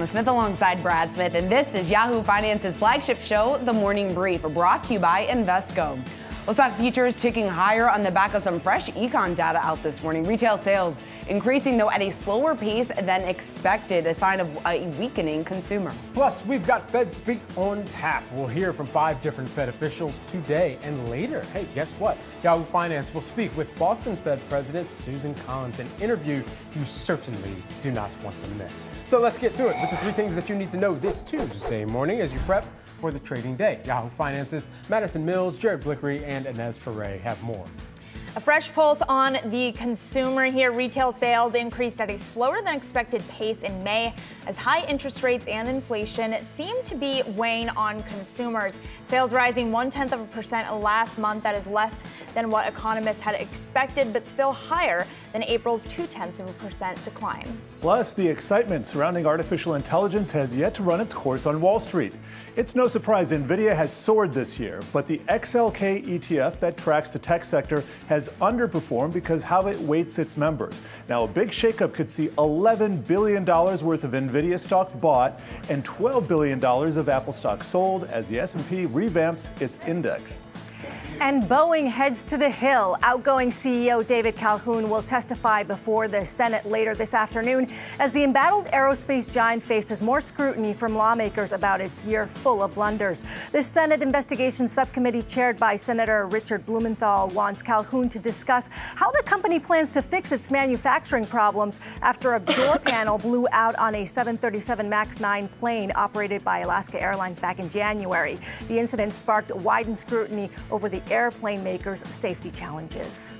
Smith alongside Brad Smith, and this is Yahoo Finance's flagship show, The Morning Brief, brought to you by Invesco. Well, stock futures ticking higher on the back of some fresh econ data out this morning. Retail sales increasing, though, at a slower pace than expected, a sign of a weakening consumer. Plus, we've got Fed Speak on tap. We'll hear from 5 different Fed officials today and later. Hey, guess what? Yahoo Finance will speak with Boston Fed President Susan Collins, an interview you certainly do not want to miss. So let's get to it with the 3 things that you need to know this Tuesday morning as you prep for the trading day. Yahoo Finance's Madison Mills, Jared Blickery, and Inez Ferre have more. A fresh pulse on the consumer here. Retail sales increased at a slower than expected pace in May as high interest rates and inflation seem to be weighing on consumers. Sales rising 0.1% last month. That is less than what economists had expected, but still higher than April's 0.2% decline. Plus, the excitement surrounding artificial intelligence has yet to run its course on Wall Street. It's no surprise Nvidia has soared this year, but the XLK ETF that tracks the tech sector has underperformed because how it weights its members. Now, a big shakeup could see $11 billion worth of Nvidia stock bought and $12 billion of Apple stock sold as the S&P revamps its index. And Boeing heads to the Hill. Outgoing CEO David Calhoun will testify before the Senate later this afternoon as the embattled aerospace giant faces more scrutiny from lawmakers about its year full of blunders. The Senate Investigations Subcommittee, chaired by Senator Richard Blumenthal, wants Calhoun to discuss how the company plans to fix its manufacturing problems after a door panel blew out on a 737 MAX 9 plane operated by Alaska Airlines back in January. The incident sparked widened scrutiny over the airplane makers' safety challenges.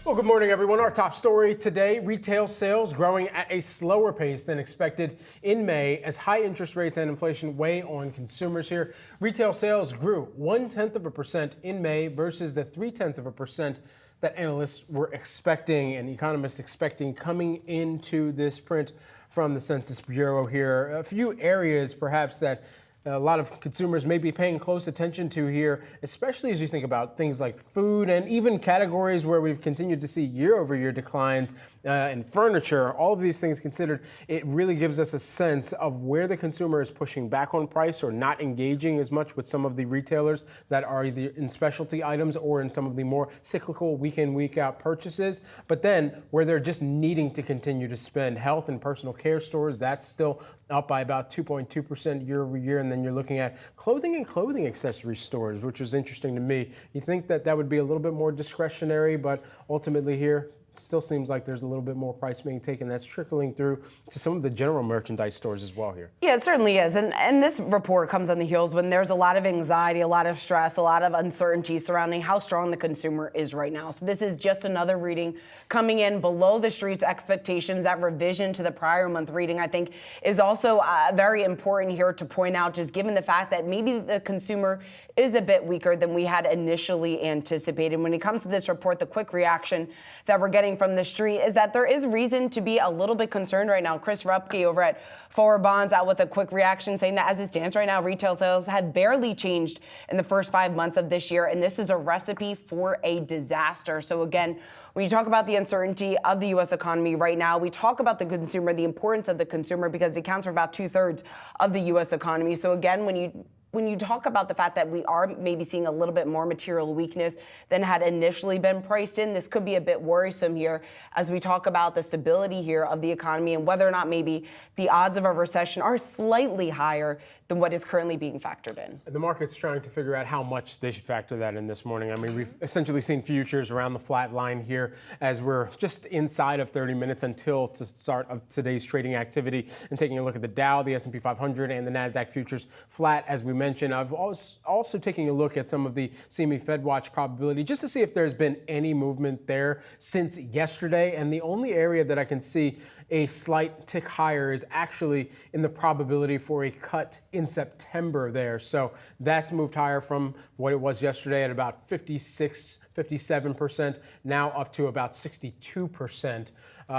Well, good morning, everyone. Our top story today, retail sales growing at a slower pace than expected in May as high interest rates and inflation weigh on consumers here. Retail sales grew 0.1% in May versus the 0.3% that analysts were expecting and economists expecting coming into this print from the Census Bureau here. A few areas perhaps that a lot of consumers may be paying close attention to here, especially as you think about things like food and even categories where we've continued to see year-over-year declines in furniture. All of these things considered, it really gives us a sense of where the consumer is pushing back on price or not engaging as much with some of the retailers that are either in specialty items or in some of the more cyclical week in, week out purchases. But then where they're just needing to continue to spend, health and personal care stores, that's still up by about 2.2% year over year. And then you're looking at clothing and clothing accessory stores, which is interesting to me. You think that that would be a little bit more discretionary, but ultimately here, still seems like there's a little bit more price being taken. That's trickling through to some of the general merchandise stores as well here. Yeah, it certainly is. And this report comes on the heels when there's a lot of anxiety, a lot of stress, a lot of uncertainty surrounding how strong the consumer is right now. So this is just another reading coming in below the street's expectations. That revision to the prior month reading, I think, is also very important here to point out, just given the fact that maybe the consumer is a bit weaker than we had initially anticipated. When it comes to this report, the quick reaction that we're getting from the street is that there is reason to be a little bit concerned right now. Chris Rupke over at Forward Bonds out with a quick reaction saying that as it stands right now, retail sales had barely changed in the first 5 months of this year, and this is a recipe for a disaster. So again, when you talk about the uncertainty of the U.S. economy right now, we talk about the consumer, the importance of the consumer, because it accounts for about 2/3 of the U.S. economy. So again, when you talk about the fact that we are maybe seeing a little bit more material weakness than had initially been priced in, this could be a bit worrisome here as we talk about the stability here of the economy and whether or not maybe the odds of a recession are slightly higher than what is currently being factored in. The market's trying to figure out how much they should factor that in this morning. I mean, we've essentially seen futures around the flat line here as we're just inside of 30 minutes until the start of today's trading activity. And taking a look at the Dow, the S&P 500, and the Nasdaq futures flat, as we mentioned. I've also taking a look at some of the CME Fed Watch probability just to see if there's been any movement there since yesterday. And the only area that I can see a slight tick higher is actually in the probability for a cut in September there. So that's moved higher from what it was yesterday at about 57%, now up to about 62%.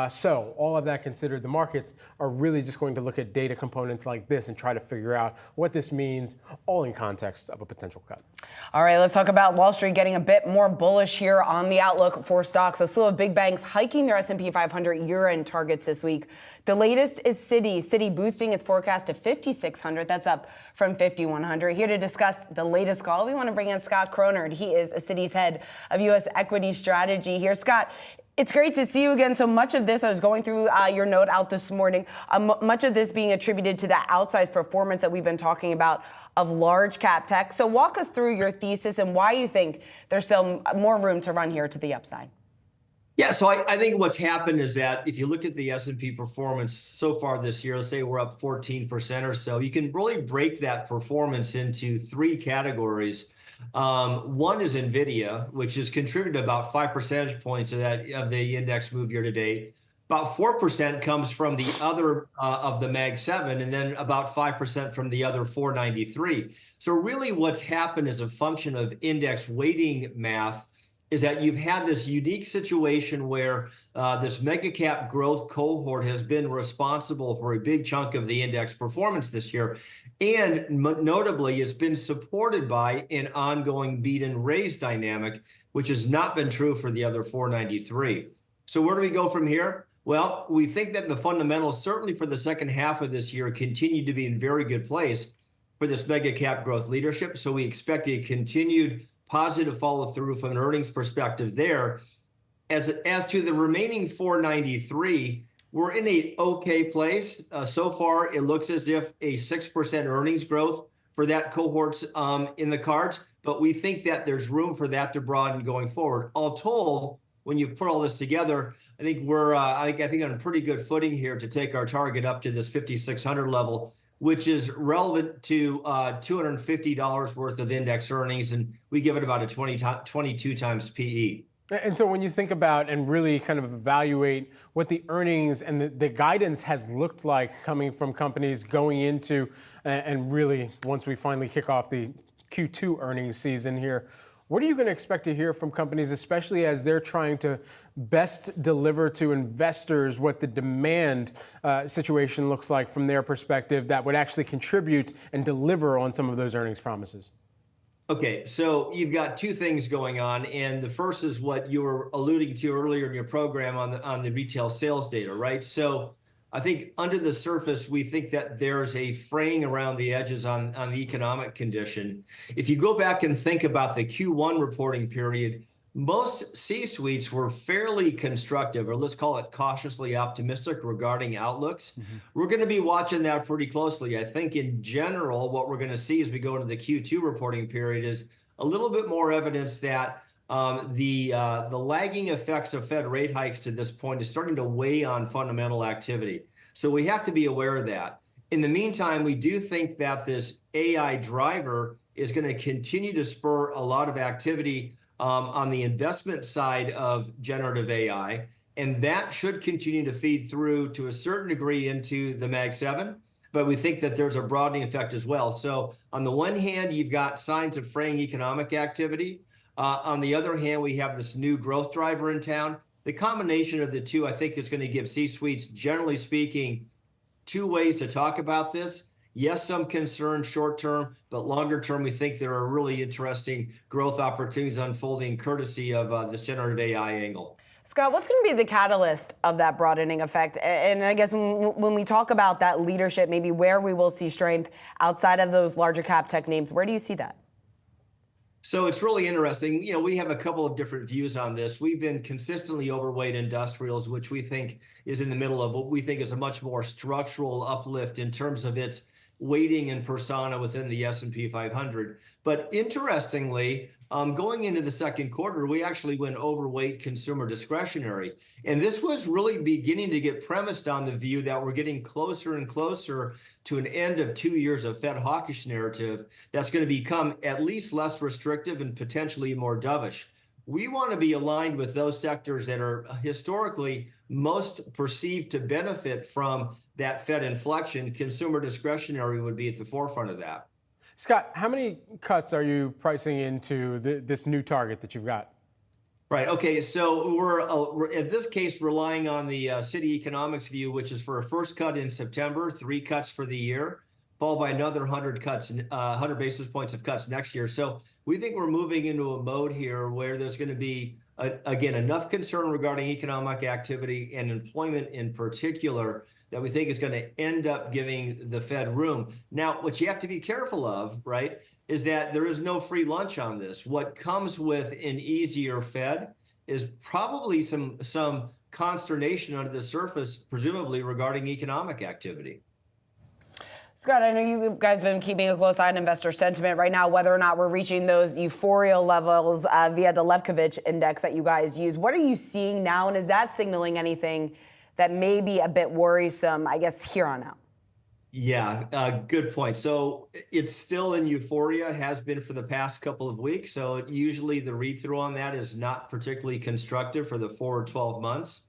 So all of that considered, the markets are really just going to look at data components like this and try to figure out what this means, all in context of a potential cut. All right, let's talk about Wall Street getting a bit more bullish here on the outlook for stocks. A slew of big banks hiking their S&P 500 year-end targets this week. The latest is Citi boosting its forecast to 5,600. That's up from 5,100. Here to discuss the latest call, we want to bring in Scott Cronard. He is Citi's head of U.S. equity strategy here. Scott, it's great to see you again. So much of this, I was going through your note out this morning, much of this being attributed to the outsized performance that we've been talking about of large cap tech. So walk us through your thesis and why you think there's still more room to run here to the upside. Yeah, so I think what's happened is that if you look at the S&P performance so far this year, let's say we're up 14% or so, you can really break that performance into three categories. One is Nvidia, which has contributed about 5 percentage points of the index move year to date. About 4% comes from the other of the Mag 7, and then about 5% from the other 493. So really what's happened as a function of index weighting math is that you've had this unique situation where this mega cap growth cohort has been responsible for a big chunk of the index performance this year. And notably, it's been supported by an ongoing beat and raise dynamic, which has not been true for the other 493. So where do we go from here? Well, we think that the fundamentals, certainly for the second half of this year, continue to be in very good place for this mega cap growth leadership. So we expect a continued positive follow through from an earnings perspective there. As to the remaining 493, we're in a okay place. So far, it looks as if a 6% earnings growth for that cohort's in the cards, but we think that there's room for that to broaden going forward. All told, when you put all this together, I think we're I think on a pretty good footing here to take our target up to this 5,600 level, which is relevant to $250 worth of index earnings, and we give it about a 22 times PE. And so when you think about and really kind of evaluate what the earnings and the guidance has looked like coming from companies going into, and really once we finally kick off the Q2 earnings season here, what are you going to expect to hear from companies, especially as they're trying to best deliver to investors what the demand situation looks like from their perspective that would actually contribute and deliver on some of those earnings promises? Okay, so you've got two things going on, and the first is what you were alluding to earlier in your program on the retail sales data, right? So I think under the surface, we think that there's a fraying around the edges on the economic condition. If you go back and think about the Q1 reporting period, most C-suites were fairly constructive, or let's call it cautiously optimistic regarding outlooks. We're going to be watching that pretty closely. I think in general, what we're going to see as we go into the Q2 reporting period is a little bit more evidence that the lagging effects of Fed rate hikes to this point is starting to weigh on fundamental activity. So we have to be aware of that. In the meantime, we do think that this AI driver is going to continue to spur a lot of activity on the investment side of generative AI, and that should continue to feed through to a certain degree into the Mag 7, but we think that there's a broadening effect as well. So on the one hand, you've got signs of fraying economic activity. On the other hand, we have this new growth driver in town. The combination of the two, I think, is going to give C-suites, generally speaking, two ways to talk about this. Yes, some concern short term, but longer term, we think there are really interesting growth opportunities unfolding courtesy of this generative AI angle. Scott, what's going to be the catalyst of that broadening effect? And I guess when we talk about that leadership, maybe where we will see strength outside of those larger cap tech names, where do you see that? So it's really interesting. You know, we have a couple of different views on this. We've been consistently overweight industrials, which we think is in the middle of what we think is a much more structural uplift in terms of its weighting and persona within the S&P 500. But interestingly, going into the second quarter, we actually went overweight consumer discretionary. And this was really beginning to get premised on the view that we're getting closer and closer to an end of 2 years of Fed hawkish narrative that's going to become at least less restrictive and potentially more dovish. We want to be aligned with those sectors that are historically most perceived to benefit from that Fed inflection. Consumer discretionary would be at the forefront of that. Scott, how many cuts are you pricing into this new target that you've got? Right. Okay. So we're in this case relying on the city economics view, which is for a first cut in September, 3 cuts for the year, followed by another 100 cuts, 100 basis points of cuts next year. So we think we're moving into a mode here where there's going to be, again, enough concern regarding economic activity and employment in particular that we think is going to end up giving the Fed room. Now, what you have to be careful of, right, is that there is no free lunch on this. What comes with an easier Fed is probably some consternation under the surface, presumably regarding economic activity. Scott, I know you guys have been keeping a close eye on investor sentiment right now, whether or not we're reaching those euphoria levels via the Levkovich index that you guys use. What are you seeing now, and is that signaling anything that may be a bit worrisome, I guess, here on out? Yeah, good point. So it's still in euphoria, has been for the past couple of weeks. So usually the read-through on that is not particularly constructive for the forward 12 months.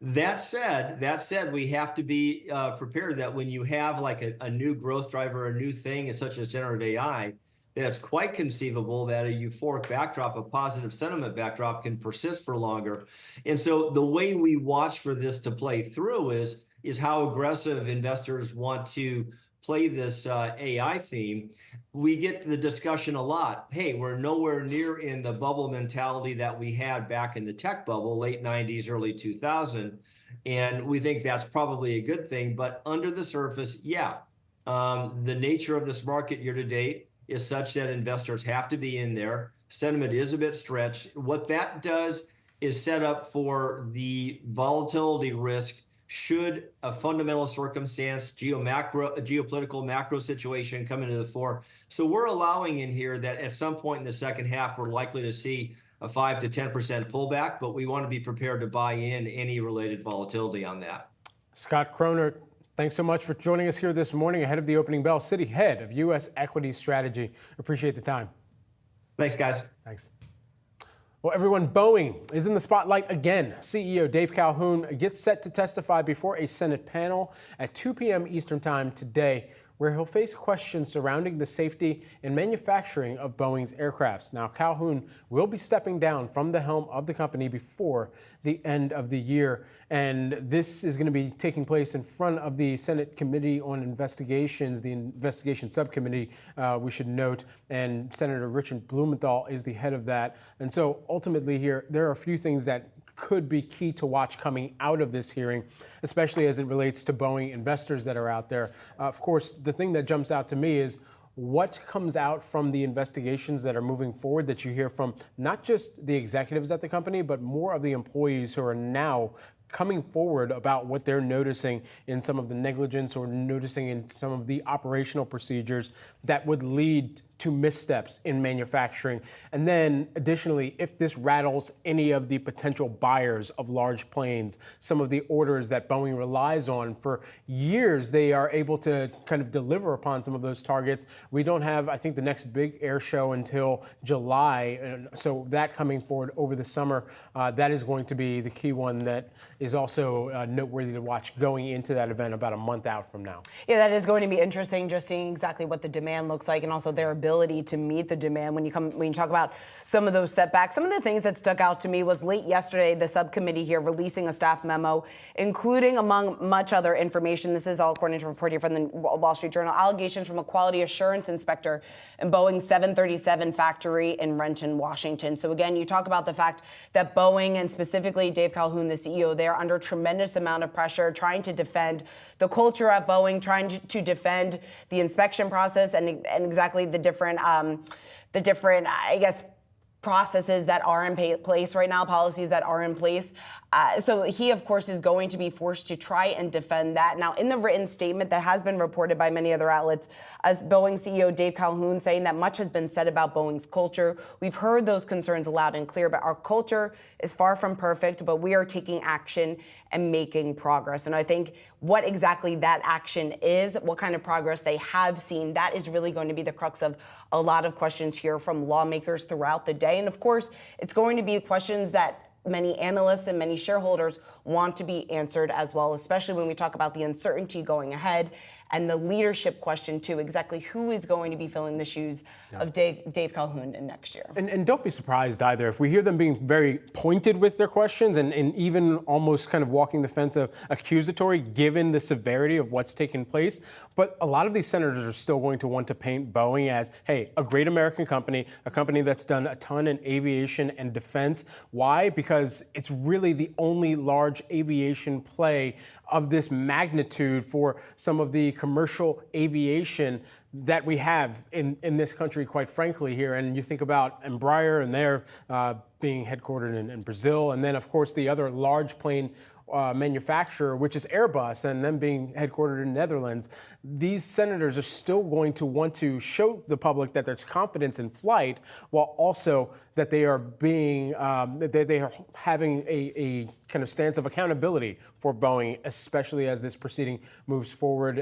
That said, we have to be prepared that when you have like a new growth driver, a new thing such as generative AI, that it's quite conceivable that a euphoric backdrop, a positive sentiment backdrop, can persist for longer. And so the way we watch for this to play through is how aggressive investors want to play this AI theme. We get the discussion a lot. Hey, we're nowhere near in the bubble mentality that we had back in the tech bubble, late 90s, early 2000. And we think that's probably a good thing. But under the surface, the nature of this market year to date is such that investors have to be in there. Sentiment is a bit stretched. What that does is set up for the volatility risk should a fundamental circumstance, geopolitical macro situation come into the fore. So we're allowing in here that at some point in the second half, we're likely to see a 5 to 10% pullback, but we want to be prepared to buy in any related volatility on that. Scott Kroner, thanks so much for joining us here this morning ahead of the opening bell. City Head of U.S. Equity Strategy. Appreciate the time. Thanks, guys. Thanks. Well, everyone, Boeing is in the spotlight again. CEO Dave Calhoun gets set to testify before a Senate panel at 2 p.m. Eastern Time today, where he'll face questions surrounding the safety and manufacturing of Boeing's aircrafts. Now, Calhoun will be stepping down from the helm of the company before the end of the year. And this is going to be taking place in front of the Senate Committee on Investigations, the Investigation Subcommittee, we should note. And Senator Richard Blumenthal is the head of that. And so ultimately here, there are a few things that could be key to watch coming out of this hearing, especially as it relates to Boeing investors that are out there. Of course, the thing that jumps out to me is what comes out from the investigations that are moving forward that you hear from not just the executives at the company, but more of the employees who are now coming forward about what they're noticing in some of the negligence or noticing in some of the operational procedures that would lead to missteps in manufacturing. And then additionally, if this rattles any of the potential buyers of large planes, some of the orders that Boeing relies on for years, they are able to kind of deliver upon some of those targets. We don't have, I think, the next big air show until July. And so that coming forward over the summer, that is going to be the key one that is also noteworthy to watch going into that event about a month out from now. Yeah, that is going to be interesting, just seeing exactly what the demand looks like and also their ability to meet the demand when you talk about some of those setbacks. Some of the things that stuck out to me was late yesterday, the subcommittee here releasing a staff memo, including among much other information. This is all according to a report here from the Wall Street Journal. Allegations from a quality assurance inspector in Boeing's 737 factory in Renton, Washington. So again, you talk about the fact that Boeing and specifically Dave Calhoun, the CEO, they're under tremendous amount of pressure, trying to defend the culture at Boeing, trying to defend the inspection process and exactly the different, I guess, processes that are in place right now, policies that are in place. So he, of course, is going to be forced to try and defend that. Now, in the written statement that has been reported by many other outlets, as Boeing CEO Dave Calhoun saying that much has been said about Boeing's culture. We've heard those concerns loud and clear, but our culture is far from perfect, but we are taking action and making progress. And I think what exactly that action is, what kind of progress they have seen, that is really going to be the crux of a lot of questions here from lawmakers throughout the day. And of course, it's going to be questions that many analysts and many shareholders want to be answered as well, especially when we talk about the uncertainty going ahead and the leadership question too. Exactly who is going to be filling the shoes of Dave Calhoun in next year? And don't be surprised either if we hear them being very pointed with their questions and even almost kind of walking the fence of accusatory given the severity of what's taken place. But a lot of these senators are still going to want to paint Boeing as, hey, a great American company, a company that's done a ton in aviation and defense. Why? Because it's really the only large aviation play of this magnitude for some of the commercial aviation that we have in this country, quite frankly, here. And you think about Embraer and they're being headquartered in Brazil. And then, of course, the other large plane manufacturer, which is Airbus, and them being headquartered in the Netherlands. These senators are still going to want to show the public that there's confidence in flight, while also that they are being they are having a kind of stance of accountability for Boeing, especially as this proceeding moves forward.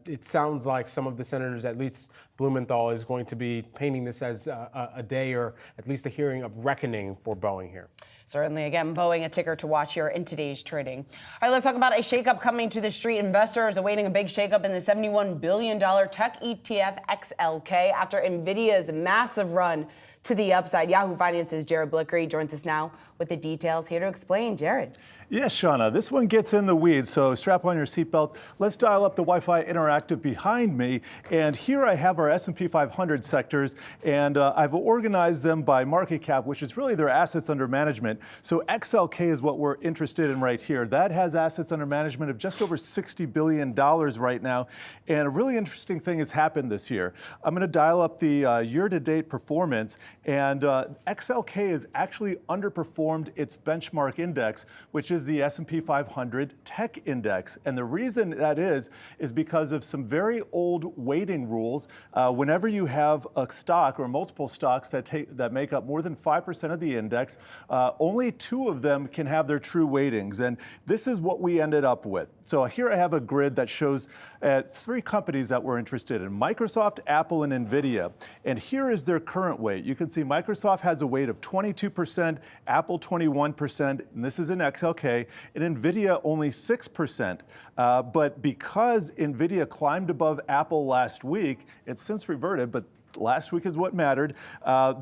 It sounds like some of the senators, at least Blumenthal, is going to be painting this as a day or at least a hearing of reckoning for Boeing here. Certainly, again, Boeing, a ticker to watch here in today's trading. All right, let's talk about a shakeup coming to the street. Investors awaiting a big shakeup in the $71 billion tech ETF XLK after Nvidia's massive run to the upside. Yahoo Finance's Jared Blickery joins us now with the details. Here to explain, Jared. Yes, Shauna, this one gets in the weeds, so strap on your seatbelt. Let's dial up the Wi-Fi Interactive behind me. And here I have our S&P 500 sectors, and I've organized them by market cap, which is really their assets under management. So XLK is what we're interested in right here. That has assets under management of just over $60 billion right now. And a really interesting thing has happened this year. I'm going to dial up the year-to-date performance, and XLK has actually underperformed its benchmark index, which is the S&P 500 Tech Index. And the reason that is because of some very old weighting rules. Whenever you have a stock or multiple stocks that make up more than 5% of the index, only 2 of them can have their true weightings. And this is what we ended up with. So here I have a grid that shows 3 companies that we're interested in: Microsoft, Apple, and Nvidia. And here is their current weight. You can see Microsoft has a weight of 22%, Apple 21%, and this is in XLK, and Nvidia only 6%. But because Nvidia climbed above Apple last week, it's since reverted, but last week is what mattered.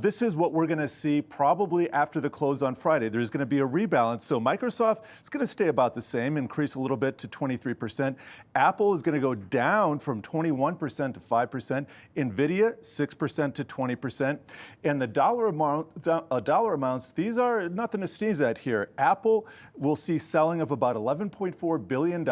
This is what we're going to see probably after the close on Friday. There's going to be a rebalance. So Microsoft is going to stay about the same, increase a little bit to 23%. Apple is going to go down from 21% to 5%. Nvidia, 6% to 20%. And the dollar amounts, these are nothing to sneeze at here. Apple will see selling of about $11.4 billion.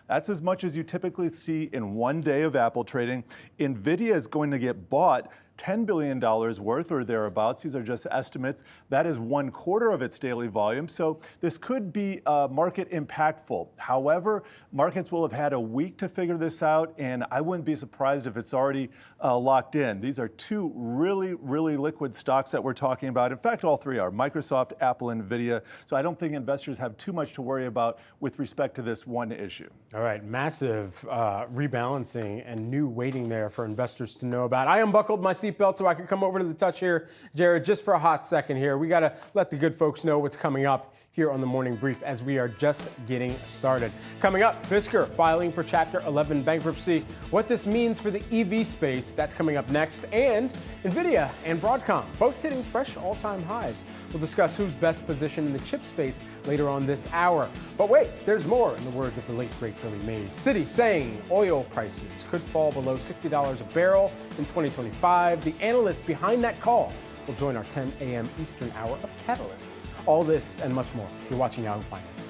That's as much as you typically see in one day of Apple trading. Nvidia is going to get bought $10 billion worth or thereabouts. These are just estimates. That is 1/4 of its daily volume. So this could be market impactful. However, markets will have had a week to figure this out, and I wouldn't be surprised if it's already locked in. These are 2 really, really liquid stocks that we're talking about. In fact, all 3 are: Microsoft, Apple, and Nvidia. So I don't think investors have too much to worry about with respect to this one issue. All right, massive rebalancing and new weighting there for investors to know about. I unbuckled my seatbelt so I can come over to the touch here, Jared, just for a hot second here. We got to let the good folks know what's coming up here on the Morning Brief as we are just getting started. Coming up, Fisker filing for Chapter 11 bankruptcy, what this means for the EV space, that's coming up next, and Nvidia and Broadcom both hitting fresh all-time highs. We'll discuss who's best positioned in the chip space later on this hour. But wait, there's more, in the words of the late, great Billy Mays. Citi saying oil prices could fall below $60 a barrel in 2025. The analyst behind that call will join our 10 a.m. Eastern hour of Catalysts. All this and much more. You're watching Yahoo Finance.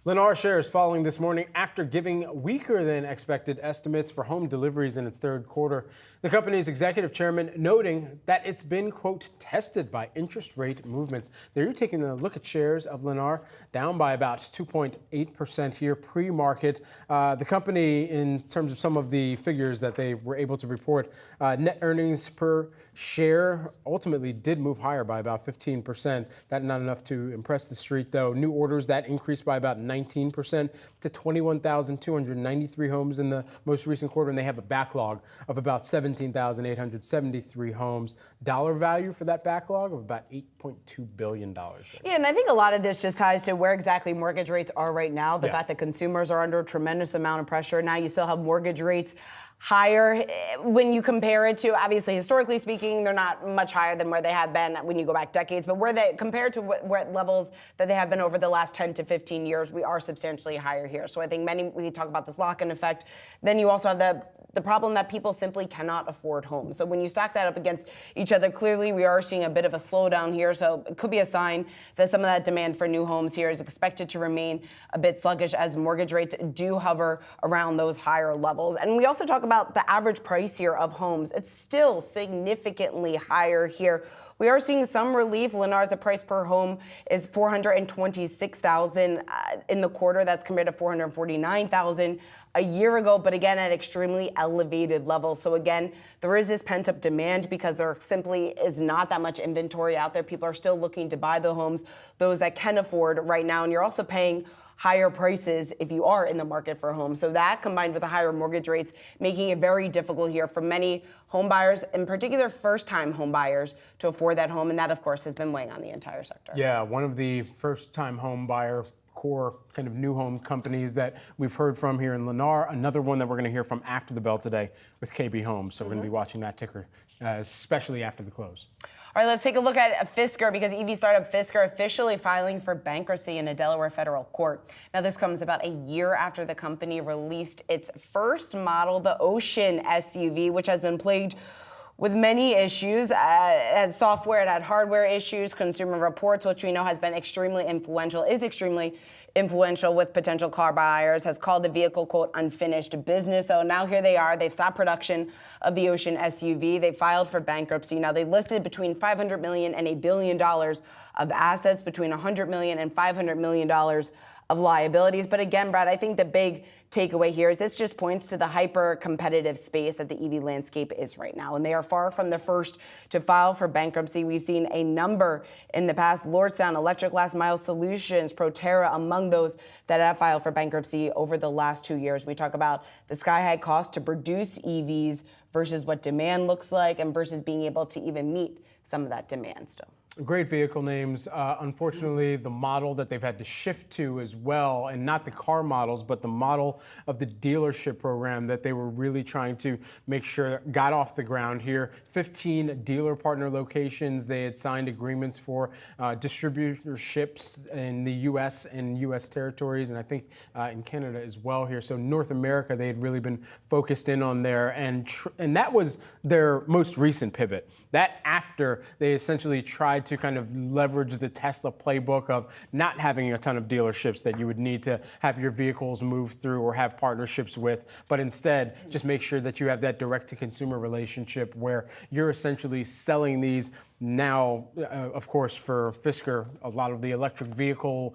Lennar shares falling this morning after giving weaker than expected estimates for home deliveries in its third quarter. The company's executive chairman noting that it's been, quote, tested by interest rate movements. There you're taking a look at shares of Lennar, down by about 2.8% here pre-market. The company, in terms of some of the figures that they were able to report, net earnings per share ultimately did move higher by about 15%. That's not enough to impress the street, though. New orders that increased by about 19% to 21,293 homes in the most recent quarter, and they have a backlog of about 17,873 homes. Dollar value for that backlog of about $8.2 billion. Yeah, and I think a lot of this just ties to where exactly mortgage rates are right now. The fact that consumers are under a tremendous amount of pressure. Now you still have mortgage rates higher when you compare it to, obviously, historically speaking, they're not much higher than where they have been when you go back decades, but where they, compared to what levels that they have been over the last 10 to 15 years, we are substantially higher here. So I think we talk about this lock-in effect. Then you also have the problem that people simply cannot afford homes. So when you stack that up against each other, clearly we are seeing a bit of a slowdown here. So it could be a sign that some of that demand for new homes here is expected to remain a bit sluggish as mortgage rates do hover around those higher levels. And we also talk about the average price here of homes. It's still significantly higher here. We are seeing some relief. Lennar's, the price per home is $426,000 in the quarter. That's compared to $449,000 a year ago, but again, at extremely elevated levels. So again, there is this pent-up demand because there simply is not that much inventory out there. People are still looking to buy the homes, those that can afford right now. And you're also paying higher prices if you are in the market for a home. So that combined with the higher mortgage rates, making it very difficult here for many home buyers, in particular first-time home buyers, to afford that home. And that, of course, has been weighing on the entire sector. Yeah, one of the first-time home buyer core kind of new home companies that we've heard from here in Lennar. Another one that we're going to hear from after the bell today with KB Homes. So we're going to be watching that ticker, especially after the close. All right, let's take a look at Fisker, because EV startup Fisker officially filing for bankruptcy in a Delaware federal court. Now, this comes about a year after the company released its first model, the Ocean SUV, which has been plagued with many issues. It had software, it had hardware issues. Consumer Reports, which we know has been extremely influential with potential car buyers, has called the vehicle, quote, unfinished business. So now here they are. They've stopped production of the Ocean SUV. They filed for bankruptcy. Now, they listed between $500 million and $1 billion of assets, between $100 million and $500 million of liabilities. But again, Brad, I think the big takeaway here is this just points to the hyper-competitive space that the EV landscape is right now. And they are far from the first to file for bankruptcy. We've seen a number in the past: Lordstown, Electric Last Mile Solutions, Proterra, among those that have filed for bankruptcy over the last 2 years. We talk about the sky-high cost to produce EVs versus what demand looks like and versus being able to even meet some of that demand still. Great vehicle names. Unfortunately, the model that they've had to shift to as well, and not the car models, but the model of the dealership program that they were really trying to make sure got off the ground here. 15 dealer partner locations they had signed agreements for, distributorships in the U.S. and U.S. territories, and I think in Canada as well here. So North America, they had really been focused in on there, and that was their most recent pivot. That after they essentially tried to kind of leverage the Tesla playbook of not having a ton of dealerships that you would need to have your vehicles move through or have partnerships with, but instead just make sure that you have that direct-to-consumer relationship where you're essentially selling these. Now, of course, for Fisker, a lot of the electric vehicle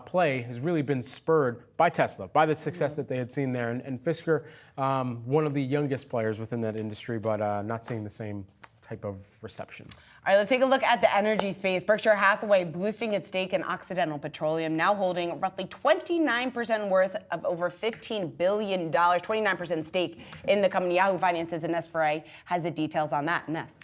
play has really been spurred by Tesla, by the success that they had seen there. And Fisker, one of the youngest players within that industry, but not seeing the same type of reception. All right, let's take a look at the energy space. Berkshire Hathaway boosting its stake in Occidental Petroleum, now holding roughly 29% worth of over $15 billion, 29% stake in the company. Yahoo Finance's Ines Ferre has the details on that. Ines.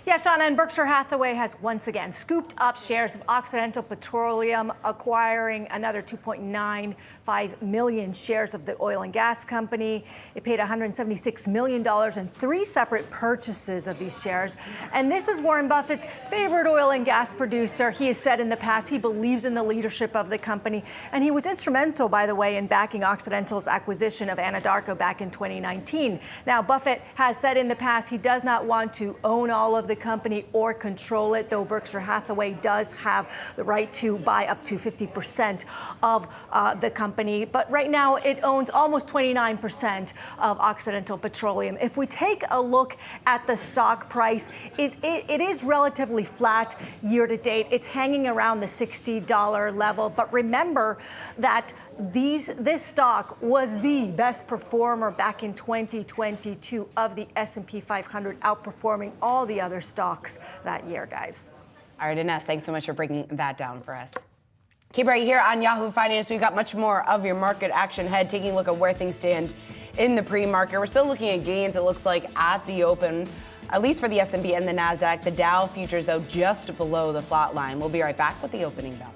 Yeah, Shauna, and Berkshire Hathaway has once again scooped up shares of Occidental Petroleum, acquiring another 2.95 million shares of the oil and gas company. It paid $176 million in 3 separate purchases of these shares. And this is Warren Buffett's favorite oil and gas producer. He has said in the past he believes in the leadership of the company. And he was instrumental, by the way, in backing Occidental's acquisition of Anadarko back in 2019. Now, Buffett has said in the past he does not want to own all of the the company or control it, though Berkshire Hathaway does have the right to buy up to 50% of the company. But right now it owns almost 29% of Occidental Petroleum. If we take a look at the stock price, it is relatively flat year to date. It's hanging around the $60 level. But remember that this stock was the best performer back in 2022 of the S&P 500, outperforming all the other stocks that year, guys. All right, Ines, thanks so much for breaking that down for us. Keep right here on Yahoo Finance. We've got much more of your market action ahead, taking a look at where things stand in the pre-market. We're still looking at gains, it looks like, at the open, at least for the S&P and the Nasdaq. The Dow futures, though, just below the flat line. We'll be right back with the opening bell.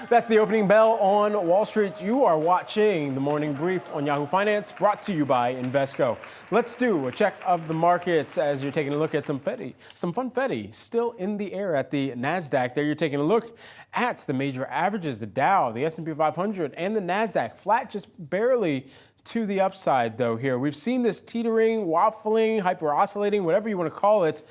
That's the opening bell on Wall Street. You are watching the Morning Brief on Yahoo Finance, brought to you by Invesco. Let's do a check of the markets as you're taking a look at some funfetti still in the air at the Nasdaq. There you're taking a look at the major averages, the Dow, the S&P 500, and the Nasdaq. Flat just barely to the upside, though, here. We've seen this teetering, waffling, hyper-oscillating, whatever you want to call it.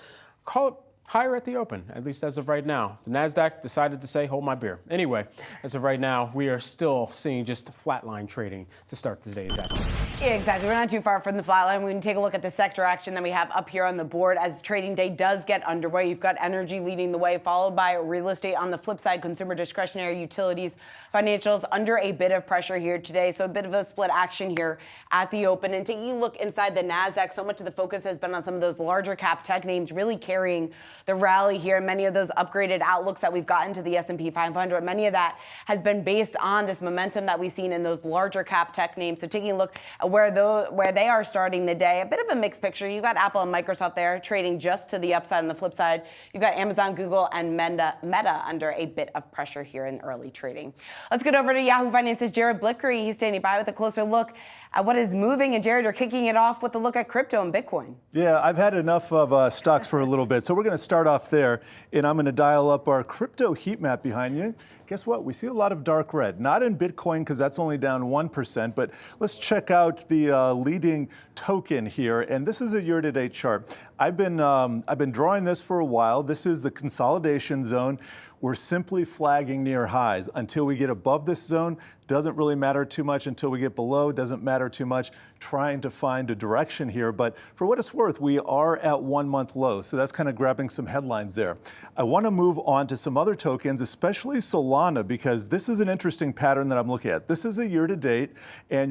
Call it higher at the open, at least as of right now. The Nasdaq decided to say, hold my beer. Anyway, as of right now, we are still seeing just flatline trading to start today's action. Yeah, exactly. We're not too far from the flatline. We can take a look at the sector action that we have up here on the board as trading day does get underway. You've got energy leading the way, followed by real estate. On the flip side, consumer discretionary, utilities, financials under a bit of pressure here today. So a bit of a split action here at the open. And taking a look inside the Nasdaq, so much of the focus has been on some of those larger cap tech names really carrying the rally here. Many of those upgraded outlooks that we've gotten to the S&P 500, many of that has been based on this momentum that we've seen in those larger cap tech names. So taking a look at where they are starting the day, a bit of a mixed picture. You've got Apple and Microsoft there trading just to the upside. On the flip side, you've got Amazon, Google, and Meta under a bit of pressure here in early trading. Let's get over to Yahoo Finance's Jared Blickery. He's standing by with a closer look at what is moving. And Jared, you're kicking it off with a look at crypto and Bitcoin. Yeah, I've had enough of stocks for a little bit, so we're going to start off there, and I'm going to dial up our crypto heat map behind you. Guess what? We see a lot of dark red. Not in Bitcoin because that's only down 1%, but let's check out the leading token here. And this is a year-to-date chart. I've been drawing this for a while. This is the consolidation zone. We're simply flagging near highs. Until we get above this zone, doesn't really matter too much. Until we get below, doesn't matter too much. Trying to find a direction here. But for what it's worth, we are at 1 month low. So that's kind of grabbing some headlines there. I want to move on to some other tokens, especially Solana, because this is an interesting pattern that I'm looking at. This is a year to date, and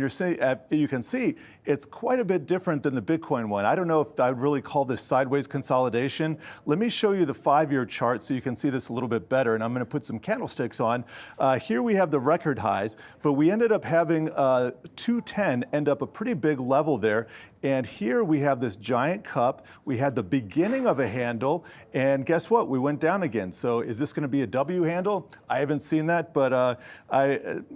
you can see it's quite a bit different than the Bitcoin one. I don't know if I would really call this sideways consolidation. Let me show you the 5-year chart so you can see this a little bit better. And I'm going to put some candlesticks on. Here we have the record highs, but we ended up having 210 end up a pretty big level there. And here we have this giant cup. We had the beginning of a handle, and guess what? We went down again. So is this going to be a W handle? I haven't seen that, but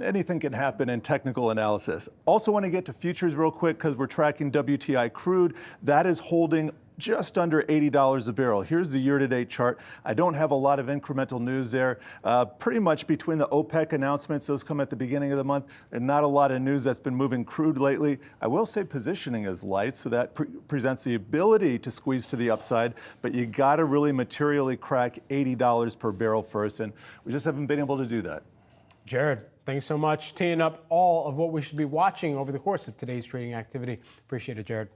anything can happen in technical analysis. Also want to get to futures real quick because we're tracking WTI crude. That is holding just under $80 a barrel. Here's the year-to-date chart. I don't have a lot of incremental news there. Pretty much between the OPEC announcements, those come at the beginning of the month, and not a lot of news that's been moving crude lately. I will say positioning is light, so that presents the ability to squeeze to the upside, but you got to really materially crack $80 per barrel first, and we just haven't been able to do that. Jared, thanks so much. Teeing up all of what we should be watching over the course of today's trading activity. Appreciate it, Jared.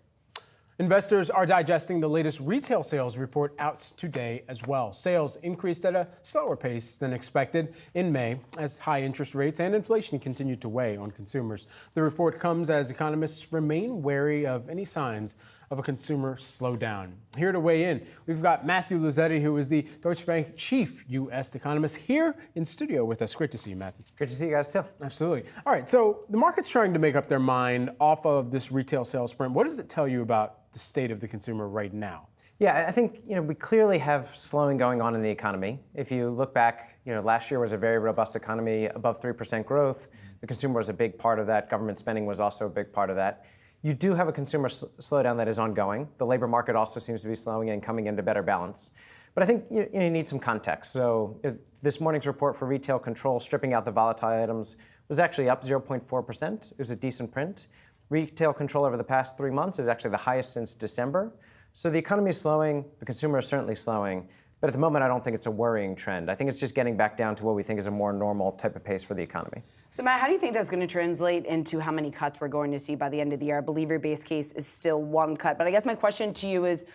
Investors are digesting the latest retail sales report out today as well. Sales increased at a slower pace than expected in May as high interest rates and inflation continue to weigh on consumers. The report comes as economists remain wary of any signs of a consumer slowdown. Here to weigh in, we've got Matthew Luzetti, who is the Deutsche Bank chief U.S. economist, here in studio with us. Great to see you, Matthew. Good to see you guys, too. Absolutely. All right, so the market's trying to make up their mind off of this retail sales print. What does it tell you about the state of the consumer right now? Yeah, I think we clearly have slowing going on in the economy. If you look back, last year was a very robust economy, above 3% growth. The consumer was a big part of that. Government spending was also a big part of that. You do have a consumer slowdown that is ongoing. The labor market also seems to be slowing and coming into better balance. But I think you need some context. So this morning's report for retail control, stripping out the volatile items, was actually up 0.4%. It was a decent print. Retail control over the past 3 months is actually the highest since December. So the economy is slowing. The consumer is certainly slowing. But at the moment, I don't think it's a worrying trend. I think it's just getting back down to what we think is a more normal type of pace for the economy. So, Matt, how do you think that's going to translate into how many cuts we're going to see by the end of the year? I believe your base case is still 1 cut. But I guess my question to you is,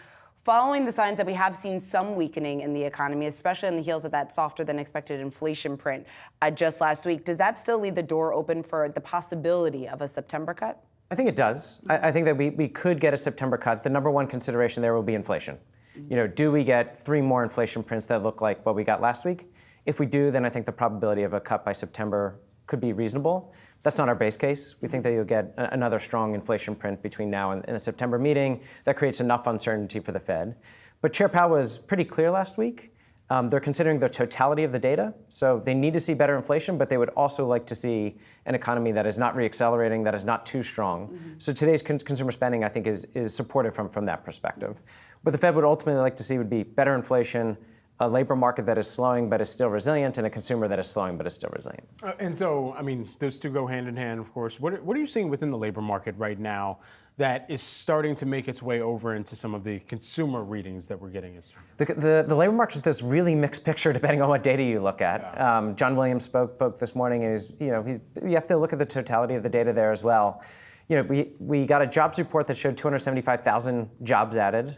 following the signs that we have seen some weakening in the economy, especially on the heels of that softer than expected inflation print just last week, does that still leave the door open for the possibility of a September cut? I think it does. I think that we could get a September cut. The number one consideration there will be inflation. Do we get 3 more inflation prints that look like what we got last week? If we do, then I think the probability of a cut by September could be reasonable. That's not our base case. We think that you'll get another strong inflation print between now and the September meeting that creates enough uncertainty for the Fed. But Chair Powell was pretty clear last week. They're considering the totality of the data. So they need to see better inflation, but they would also like to see an economy that is not reaccelerating, that is not too strong. Mm-hmm. So today's consumer spending, I think, is supported from that perspective. What the Fed would ultimately like to see would be better inflation, a labor market that is slowing but is still resilient, and a consumer that is slowing but is still resilient. And so, those two go hand in hand, of course. What are you seeing within the labor market right now that is starting to make its way over into some of the consumer readings that we're getting? The labor market is this really mixed picture depending on what data you look at. Yeah. John Williams spoke this morning, and you have to look at the totality of the data there as well. We got a jobs report that showed 275,000 jobs added,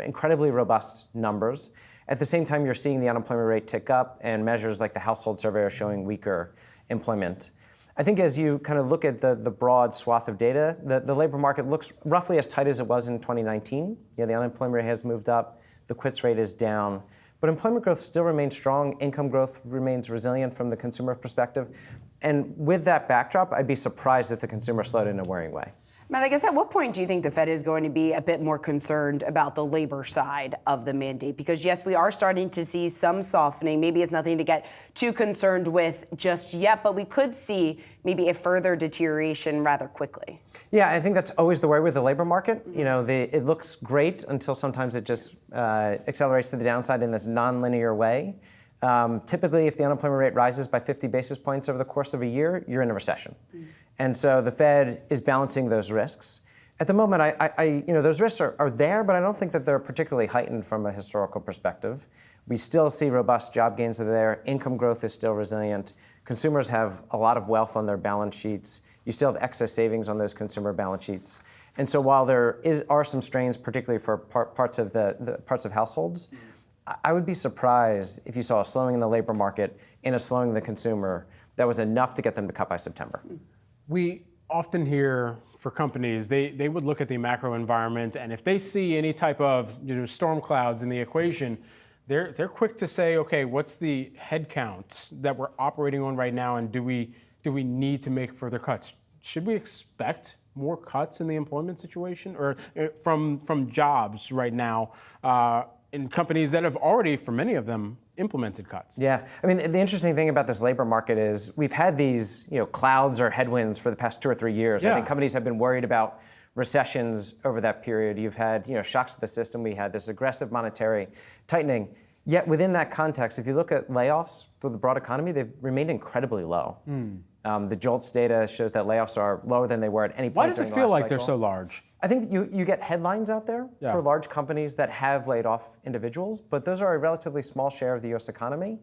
incredibly robust numbers. At the same time, you're seeing the unemployment rate tick up, and measures like the household survey are showing weaker employment. I think as you kind of look at the broad swath of data, the labor market looks roughly as tight as it was in 2019. The unemployment rate has moved up. The quits rate is down. But employment growth still remains strong. Income growth remains resilient from the consumer perspective. And with that backdrop, I'd be surprised if the consumer slowed in a worrying way. Matt, I guess at what point do you think the Fed is going to be a bit more concerned about the labor side of the mandate? Because yes, we are starting to see some softening. Maybe it's nothing to get too concerned with just yet, but we could see maybe a further deterioration rather quickly. Yeah, I think that's always the way with the labor market. You know, it looks great until sometimes it just accelerates to the downside in this nonlinear way. Typically, if the unemployment rate rises by 50 basis points over the course of a year, you're in a recession. And so the Fed is balancing those risks. At the moment, those risks are there, but I don't think that they're particularly heightened from a historical perspective. We still see robust job gains that are there. Income growth is still resilient. Consumers have a lot of wealth on their balance sheets. You still have excess savings on those consumer balance sheets. And so while there are some strains, particularly for parts of the parts of households, I would be surprised if you saw a slowing in the labor market and a slowing in the consumer that was enough to get them to cut by September. We often hear for companies, they would look at the macro environment, and if they see any type of storm clouds in the equation, they're quick to say, okay, what's the head count that we're operating on right now, and do we need to make further cuts? Should we expect more cuts in the employment situation, or from jobs right now in companies that have already, for many of them, implemented cuts? Yeah, I mean, the interesting thing about this labor market is we've had these clouds or headwinds for the past 2 or 3 years. Yeah. I think companies have been worried about recessions over that period. You've had shocks to the system. We had this aggressive monetary tightening. Yet within that context, if you look at layoffs for the broad economy, they've remained incredibly low. The JOLTS data shows that layoffs are lower than they were at any point. Why does it during the feel last like cycle. they're so large? I think you get headlines out there for large companies that have laid off individuals, but those are a relatively small share of the U.S. economy.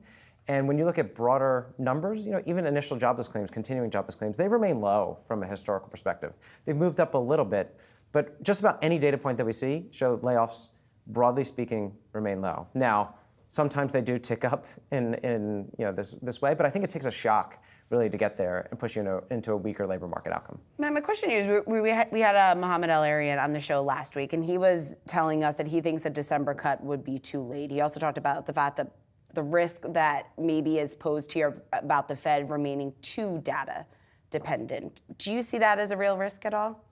And when you look at broader numbers, even initial jobless claims, continuing jobless claims, they remain low from a historical perspective. They've moved up a little bit, but just about any data point that we see show layoffs, broadly speaking, remain low. Now, sometimes they do tick up in this way, but I think it takes a shock really to get there and push you into a weaker labor market outcome. Matt, my question is, we had Mohamed El-Arian on the show last week, and he was telling us that he thinks a December cut would be too late. He also talked about the fact that the risk that maybe is posed here about the Fed remaining too data dependent. Do you see that as a real risk at all?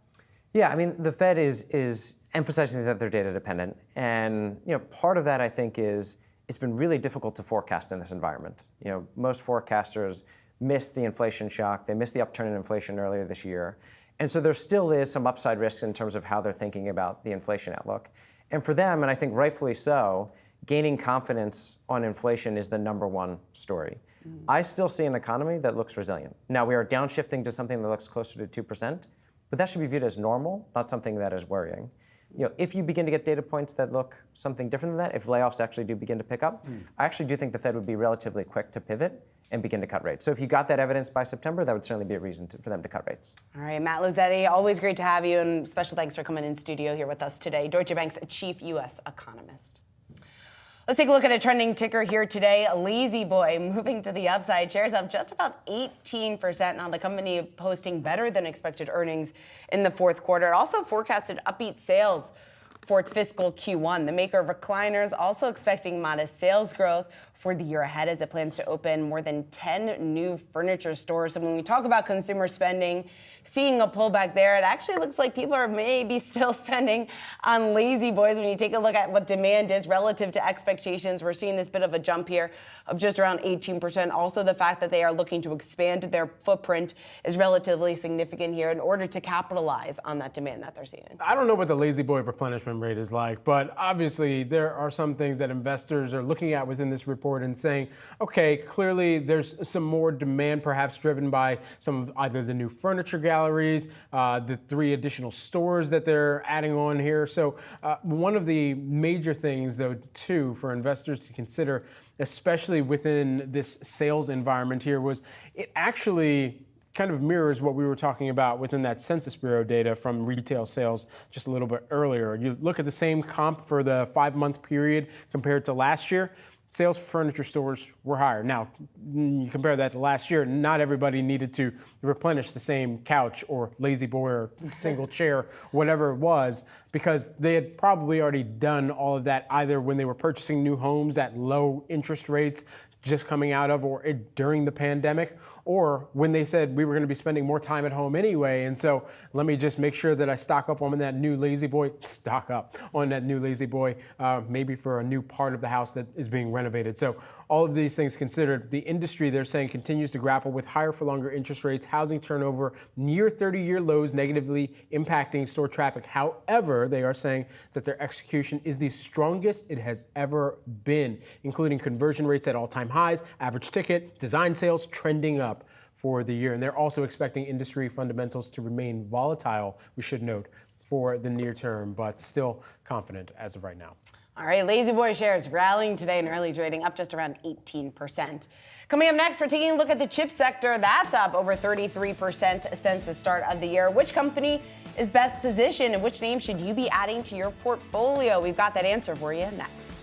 Yeah, I mean, the Fed is emphasizing that they're data dependent, and part of that I think is it's been really difficult to forecast in this environment. Most forecasters missed the inflation shock. They missed the upturn in inflation earlier this year. And so there still is some upside risk in terms of how they're thinking about the inflation outlook. And for them, and I think rightfully so, gaining confidence on inflation is the number one story. I still see an economy that looks resilient. Now, we are downshifting to something that looks closer to 2%, but that should be viewed as normal, not something that is worrying. If you begin to get data points that look something different than that, if layoffs actually do begin to pick up, I actually do think the Fed would be relatively quick to pivot and begin to cut rates. So if you got that evidence by September, that would certainly be a reason for them to cut rates. All right, Matt Lozzetti, always great to have you, and special thanks for coming in studio here with us today. Deutsche Bank's chief U.S. economist. Let's take a look at a trending ticker here today. Lazy Boy moving to the upside. Shares up just about 18%. Now the company posting better than expected earnings in the fourth quarter. It also forecasted upbeat sales for its fiscal Q1. The maker of recliners also expecting modest sales growth for the year ahead as it plans to open more than 10 new furniture stores. And when we talk about consumer spending, seeing a pullback there, it actually looks like people are maybe still spending on Lazy Boys. When you take a look at what demand is relative to expectations, we're seeing this bit of a jump here of just around 18%. Also, the fact that they are looking to expand their footprint is relatively significant here in order to capitalize on that demand that they're seeing. I don't know what the Lazy Boy replenishment rate is like, but obviously there are some things that investors are looking at within this report and saying, okay, clearly there's some more demand perhaps driven by some of either the new furniture galleries, the 3 additional stores that they're adding on here. So one of the major things, though, too, for investors to consider, especially within this sales environment here, was it actually kind of mirrors what we were talking about within that Census Bureau data from retail sales just a little bit earlier. You look at the same comp for the 5-month period compared to last year, sales for furniture stores were higher. Now, you compare that to last year, not everybody needed to replenish the same couch or lazy boy or single chair, whatever it was, because they had probably already done all of that either when they were purchasing new homes at low interest rates just coming out of or during the pandemic, or when they said we were going to be spending more time at home anyway, and so let me just make sure that I stock up on that new lazy boy, maybe for a new part of the house that is being renovated. So all of these things considered, the industry, they're saying, continues to grapple with higher for longer interest rates, housing turnover near 30-year lows, negatively impacting store traffic. However, they are saying that their execution is the strongest it has ever been, including conversion rates at all-time highs, average ticket, design sales trending up for the year. And they're also expecting industry fundamentals to remain volatile, we should note, for the near term, but still confident as of right now. All right, Lazy Boy shares rallying today in early trading, up just around 18%. Coming up next, we're taking a look at the chip sector. That's up over 33% since the start of the year. Which company is best positioned and which name should you be adding to your portfolio? We've got that answer for you next.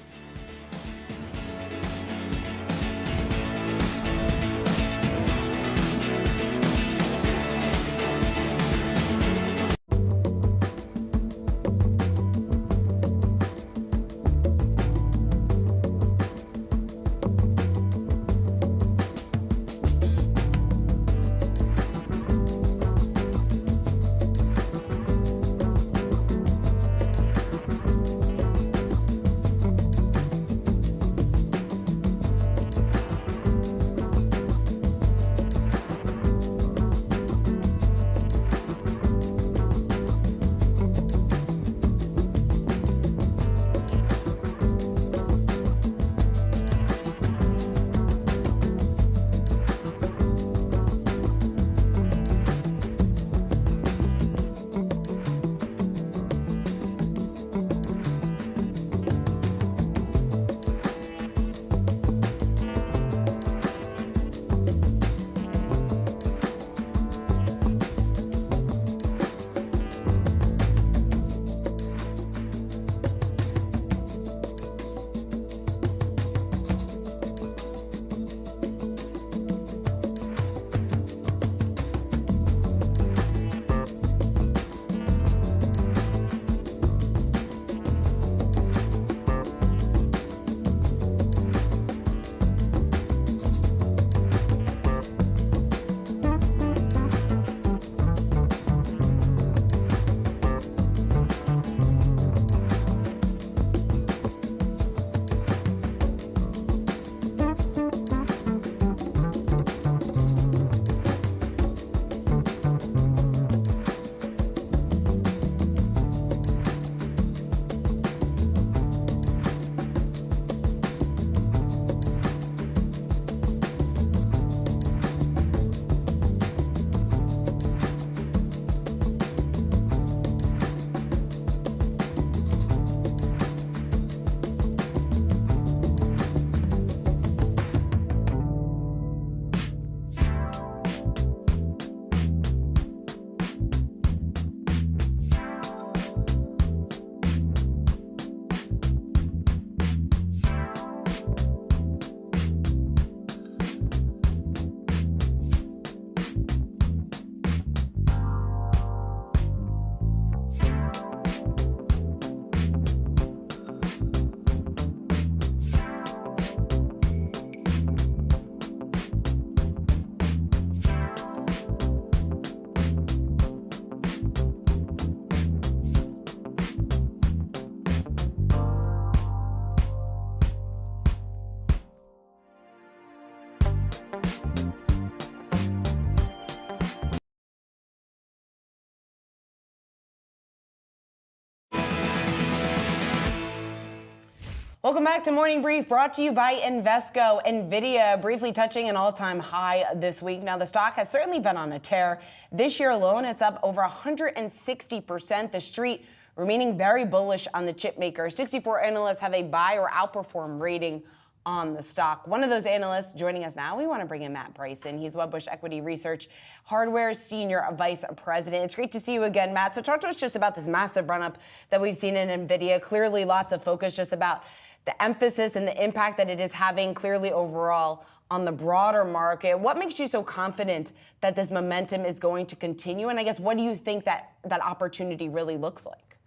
Welcome back to Morning Brief, brought to you by Invesco. Nvidia briefly touching an all-time high this week. Now, the stock has certainly been on a tear. This year alone, it's up over 160%. The street remaining very bullish on the chip maker. 64 analysts have a buy or outperform rating on the stock. One of those analysts joining us now, we want to bring in Matt Bryson. He's Wedbush Equity Research Hardware Senior Vice President. It's great to see you again, Matt. So talk to us just about this massive run-up that we've seen in Nvidia. Clearly lots of focus just about the emphasis and the impact that it is having clearly overall on the broader market. What makes you so confident that this momentum is going to continue? And I guess, what do you think that opportunity really looks like?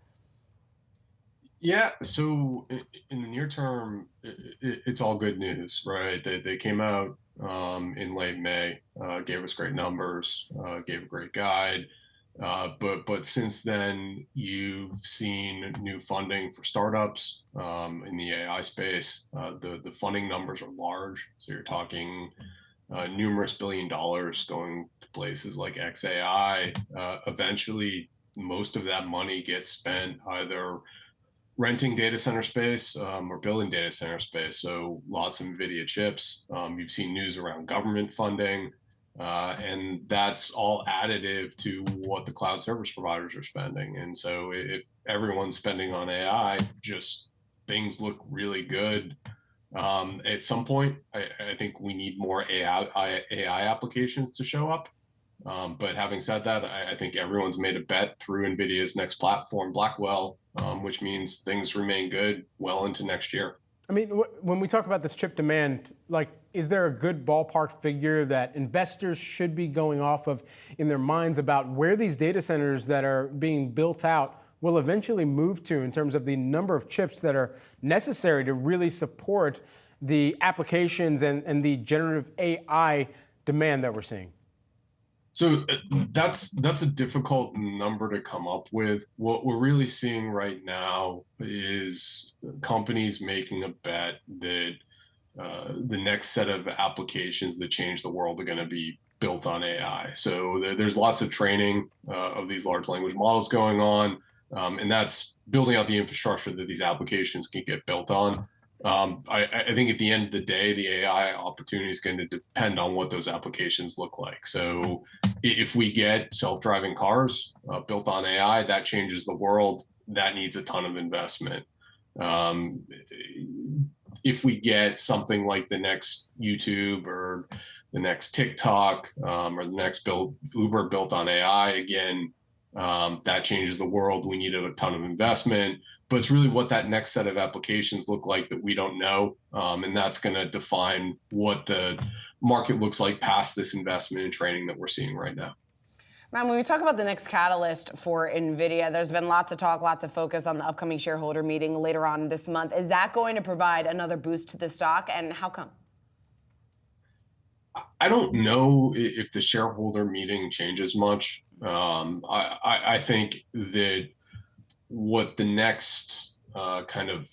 Yeah, so in the near term, it's all good news, right? They came out in late May, gave us great numbers, gave a great guide. But since then, you've seen new funding for startups in the AI space. The funding numbers are large, so you're talking numerous $1 billion going to places like XAI. Eventually, most of that money gets spent either renting data center space or building data center space. So lots of Nvidia chips. You've seen news around government funding. And that's all additive to what the cloud service providers are spending. And so if everyone's spending on AI, just things look really good. At some point, I think we need more AI applications to show up. But having said that, I think everyone's made a bet through NVIDIA's next platform, Blackwell, which means things remain good well into next year. I mean, when we talk about this chip demand, like, is there a good ballpark figure that investors should be going off of in their minds about where these data centers that are being built out will eventually move to in terms of the number of chips that are necessary to really support the applications and the generative AI demand that we're seeing? So that's a difficult number to come up with. What we're really seeing right now is companies making a bet that the next set of applications that change the world are going to be built on AI. So there's lots of training of these large language models going on, and that's building out the infrastructure that these applications can get built on. I think at the end of the day, the AI opportunity is going to depend on what those applications look like. So if we get self-driving cars built on AI, that changes the world. That needs a ton of investment. If we get something like the next YouTube or the next TikTok or the next Uber built on AI, again, that changes the world. We need a ton of investment. But it's really what that next set of applications look like that we don't know. And that's going to define what the market looks like past this investment and training that we're seeing right now. Matt, when we talk about the next catalyst for NVIDIA, there's been lots of talk, lots of focus on the upcoming shareholder meeting later on this month. Is that going to provide another boost to the stock, and how come? I don't know if the shareholder meeting changes much. I think that what the next kind of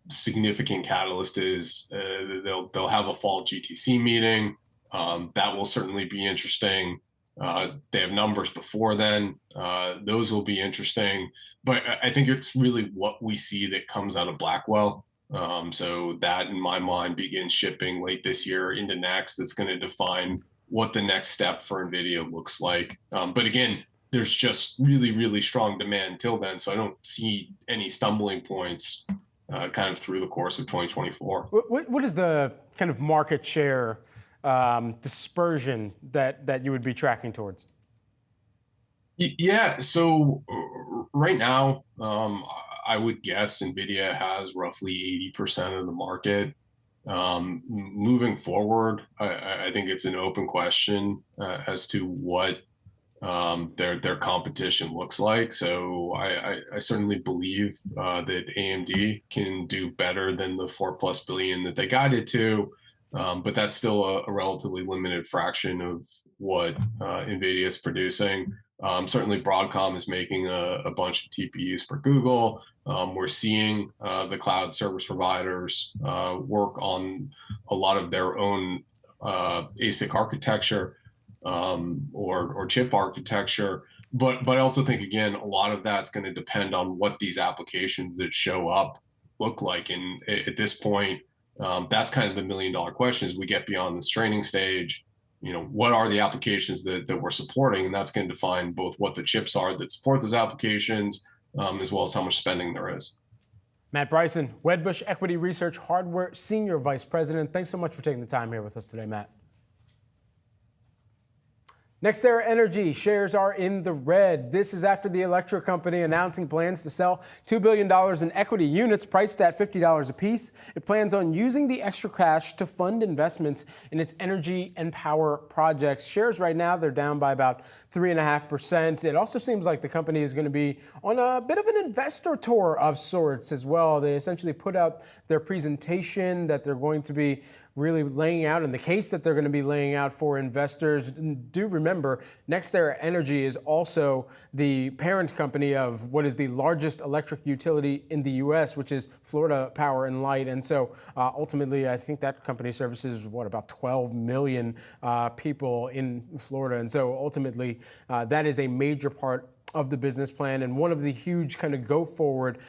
significant catalyst is, they'll have a fall GTC meeting. That will certainly be interesting. They have numbers before then. Those will be interesting. But I think it's really what we see that comes out of Blackwell. So that, in my mind, begins shipping late this year into next. That's going to define what the next step for NVIDIA looks like. But again, there's just really, really strong demand till then. So I don't see any stumbling points kind of through the course of 2024. What is the kind of market share dispersion that you would be tracking towards? Yeah, so right now, I would guess NVIDIA has roughly 80% of the market. Moving forward, I think it's an open question as to what their competition looks like. So I certainly believe that AMD can do better than the $4+ billion that they guided to. But that's still a relatively limited fraction of what NVIDIA is producing. Certainly Broadcom is making a bunch of TPUs for Google. We're seeing the cloud service providers work on a lot of their own ASIC architecture or chip architecture. But I also think, again, a lot of that's going to depend on what these applications that show up look like. And at this point, that's kind of the $1 million question as we get beyond this training stage. You know, what are the applications that we're supporting? And that's going to define both what the chips are that support those applications, as well as how much spending there is. Matt Bryson, Wedbush Equity Research Hardware Senior Vice President. Thanks so much for taking the time here with us today, Matt. NextEra Energy shares are in the red. This is after the electric company announcing plans to sell $2 billion in equity units priced at $50 apiece. It plans on using the extra cash to fund investments in its energy and power projects. Shares right now, they're down by about 3.5%. It also seems like the company is going to be on a bit of an investor tour of sorts as well. They essentially put out their presentation that they're going to be really laying out, and the case that they're going to be laying out for investors. Do remember, NextEra Energy is also the parent company of what is the largest electric utility in the U.S., which is Florida Power and Light. And so ultimately, I think that company services, about 12 million people in Florida. And so ultimately, that is a major part of the business plan, and one of the huge kind of go forward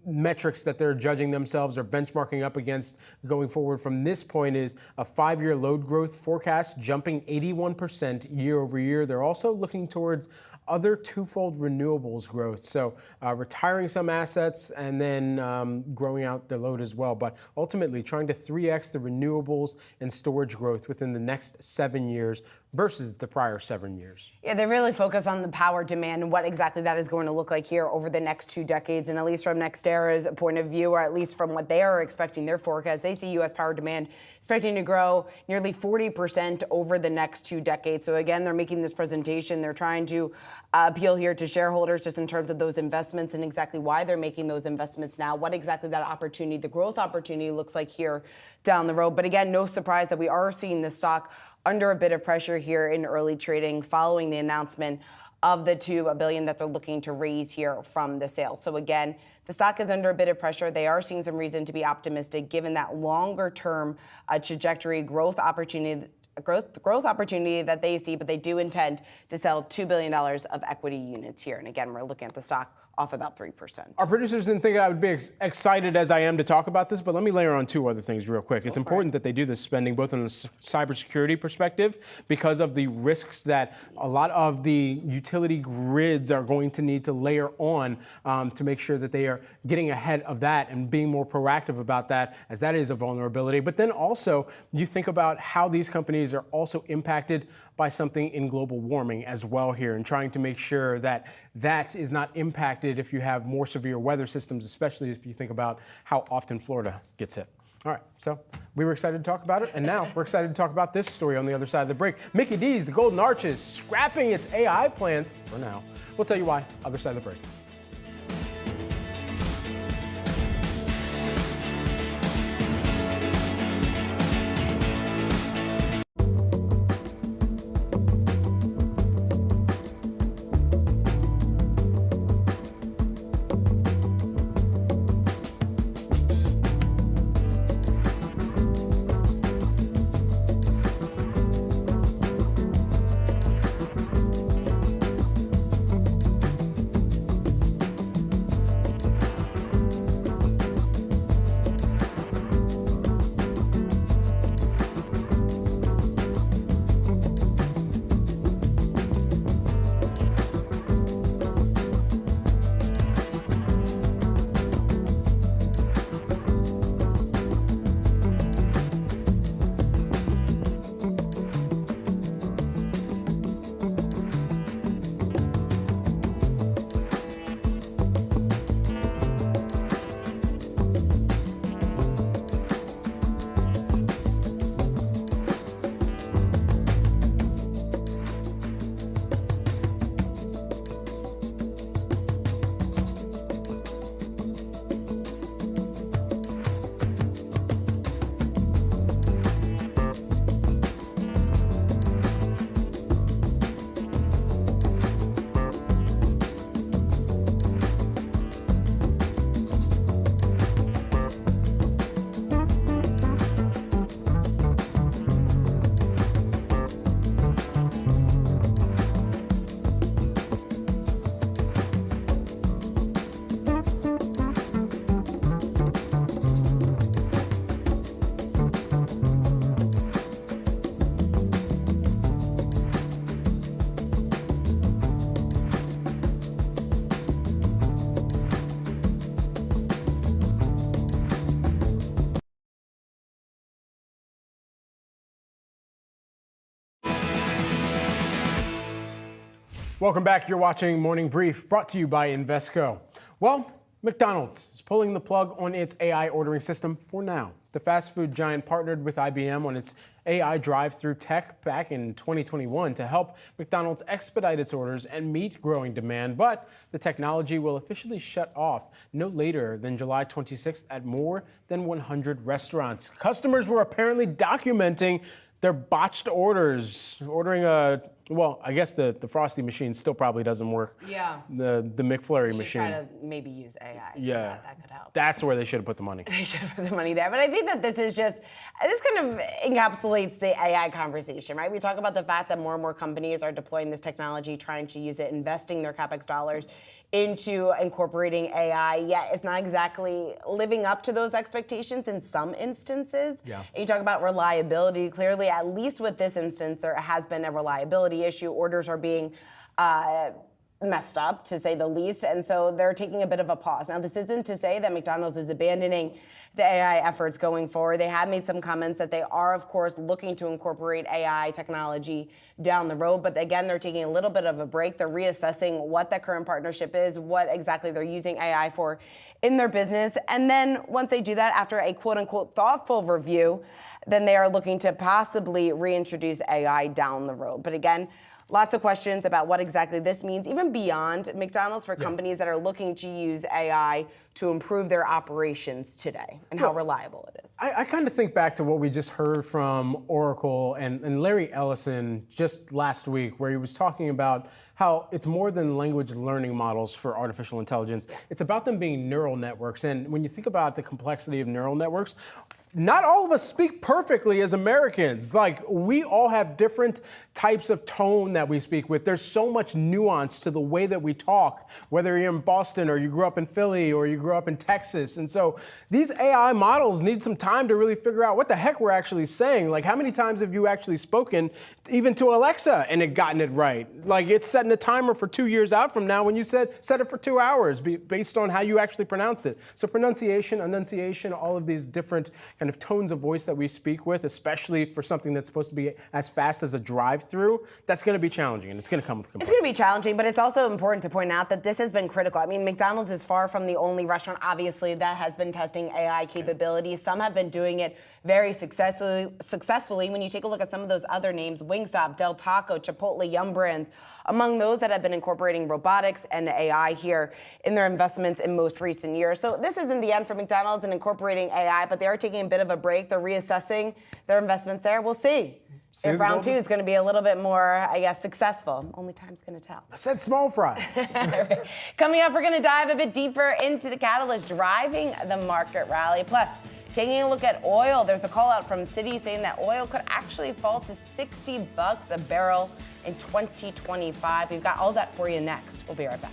metrics that they're judging themselves or benchmarking up against going forward from this point is a 5-year load growth forecast jumping 81% year over year. They're also looking towards other twofold renewables growth. So retiring some assets and then growing out the load as well. But ultimately trying to 3x the renewables and storage growth within the next 7 years versus the prior 7 years. Yeah, they really focus on the power demand and what exactly that is going to look like here over the next 2 decades. And at least from NextEra's point of view, or at least from what they are expecting their forecast, they see U.S. power demand expecting to grow nearly 40% over the next 2 decades. So again, they're making this presentation. They're trying to appeal here to shareholders just in terms of those investments and exactly why they're making those investments now, what exactly that opportunity, the growth opportunity looks like here down the road. But again, no surprise that we are seeing the stock under a bit of pressure here in early trading following the announcement of the $2 billion that they're looking to raise here from the sale. So again, the stock is under a bit of pressure. They are seeing some reason to be optimistic given that longer term trajectory growth opportunity that they see, but they do intend to sell $2 billion of equity units here. And again, we're looking at the stock off about 3%. Our producers didn't think I would be excited as I am to talk about this, but let me layer on 2 other things real quick. It's important that they do this spending both on a cybersecurity perspective because of the risks that a lot of the utility grids are going to need to layer on to make sure that they are getting ahead of that and being more proactive about that, as that is a vulnerability. But then also, you think about how these companies are also impacted by something in global warming as well here, and trying to make sure that that is not impacted if you have more severe weather systems, especially if you think about how often Florida gets hit. All right, so we were excited to talk about it, and now we're excited to talk about this story on the other side of the break. Mickey D's, the Golden Arches, scrapping its AI plans for now. We'll tell you why, other side of the break. Welcome back. You're watching Morning Brief, brought to you by Invesco. Well, McDonald's is pulling the plug on its AI ordering system for now. The fast food giant partnered with IBM on its AI drive-through tech back in 2021 to help McDonald's expedite its orders and meet growing demand, but the technology will officially shut off no later than July 26th at more than 100 restaurants. Customers were apparently documenting their botched orders, ordering well, I guess the Frosty machine still probably doesn't work. Yeah. The McFlurry machine. Try to maybe use AI. Yeah. That could help. That's where they should have put the money. They should have put the money there. But I think that this kind of encapsulates the AI conversation, right? We talk about the fact that more and more companies are deploying this technology, trying to use it, investing their CapEx dollars into incorporating AI, yet it's not exactly living up to those expectations in some instances. Yeah. And you talk about reliability. Clearly, at least with this instance, there has been a reliability issue. Orders are being messed up, to say the least, and so they're taking a bit of a pause. Now, this isn't to say that McDonald's is abandoning the AI efforts going forward. They have made some comments that they are, of course, looking to incorporate AI technology down the road, but again, they're taking a little bit of a break. They're reassessing what that current partnership is, what exactly they're using AI for in their business, and then once they do that, after a quote-unquote thoughtful review, then they are looking to possibly reintroduce AI down the road. But again, lots of questions about what exactly this means, even beyond McDonald's, for companies that are looking to use AI to improve their operations today and how reliable it is. I kind of think back to what we just heard from Oracle and Larry Ellison just last week, where he was talking about how it's more than language learning models for artificial intelligence. It's about them being neural networks. And when you think about the complexity of neural networks, not all of us speak perfectly as Americans. Like, we all have different types of tone that we speak with. There's so much nuance to the way that we talk, whether you're in Boston or you grew up in Philly or you grew up in Texas. And so these AI models need some time to really figure out what the heck we're actually saying. Like, how many times have you actually spoken even to Alexa and it gotten it right? Like, it's setting a timer for 2 years out from now when you set it for 2 hours based on how you actually pronounce it. So pronunciation, enunciation, all of these different kind of tones of voice that we speak with, especially for something that's supposed to be as fast as a drive-through, that's going to be challenging, and it's going to come with complexity. It's going to be challenging, but it's also important to point out that this has been critical. I mean, McDonald's is far from the only restaurant, obviously, that has been testing AI capabilities. Some have been doing it very successfully. When you take a look at some of those other names, Wingstop, Del Taco, Chipotle, Yum Brands, among those that have been incorporating robotics and AI here in their investments in most recent years. So this isn't the end for McDonald's in incorporating AI, but they are taking a bit of a break. They're reassessing their investments there. We'll see if round two is going to be a little bit more, I guess, successful. Only time's going to tell. I said small fry. Coming up, we're going to dive a bit deeper into the catalyst driving the market rally. Plus, taking a look at oil, there's a call out from Citi saying that oil could actually fall to $60 a barrel in 2025. We've got all that for you next. We'll be right back.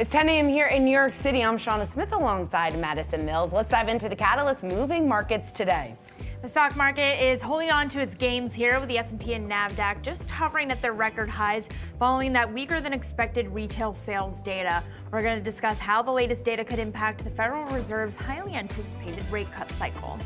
It's 10 a.m. here in New York City. I'm Shauna Smith alongside Madison Myles. Let's dive into the catalyst moving markets today. The stock market is holding on to its gains here with the S&P and Nasdaq just hovering at their record highs following that weaker than expected retail sales data. We're going to discuss how the latest data could impact the Federal Reserve's highly anticipated rate cut cycle.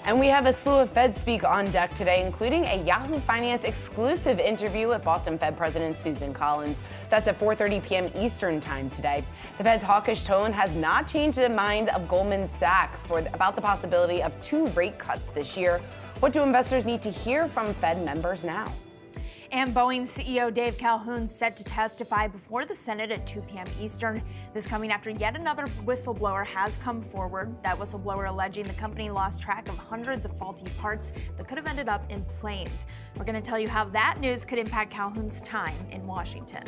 And we have a slew of Fed speak on deck today, including a Yahoo Finance exclusive interview with Boston Fed President Susan Collins. That's at 4:30 p.m. Eastern time today. The Fed's hawkish tone has not changed the mind of Goldman Sachs about the possibility of 2 rate cuts this year. What do investors need to hear from Fed members now? And Boeing CEO Dave Calhoun set to testify before the Senate at 2 p.m. Eastern. This coming after yet another whistleblower has come forward. That whistleblower alleging the company lost track of hundreds of faulty parts that could have ended up in planes. We're going to tell you how that news could impact Calhoun's time in Washington.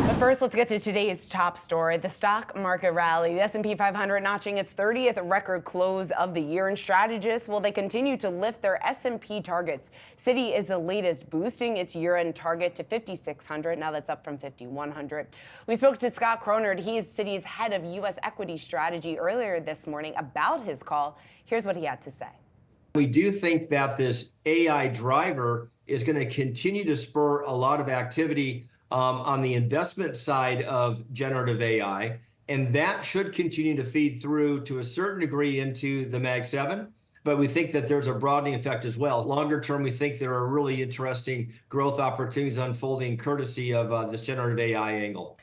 But first, let's get to today's top story, the stock market rally. The S&P 500 notching its 30th record close of the year, and strategists, well, they continue to lift their S&P targets. Citi is the latest, boosting its year-end target to 5,600. Now that's up from 5,100. We spoke to Scott Cronard. He is Citi's head of U.S. equity strategy earlier this morning about his call. Here's what he had to say. We do think that this AI driver is going to continue to spur a lot of activity on the investment side of generative AI, and that should continue to feed through to a certain degree into the Mag 7. But we think that there's a broadening effect as well. Longer term, we think there are really interesting growth opportunities unfolding courtesy of this generative AI angle.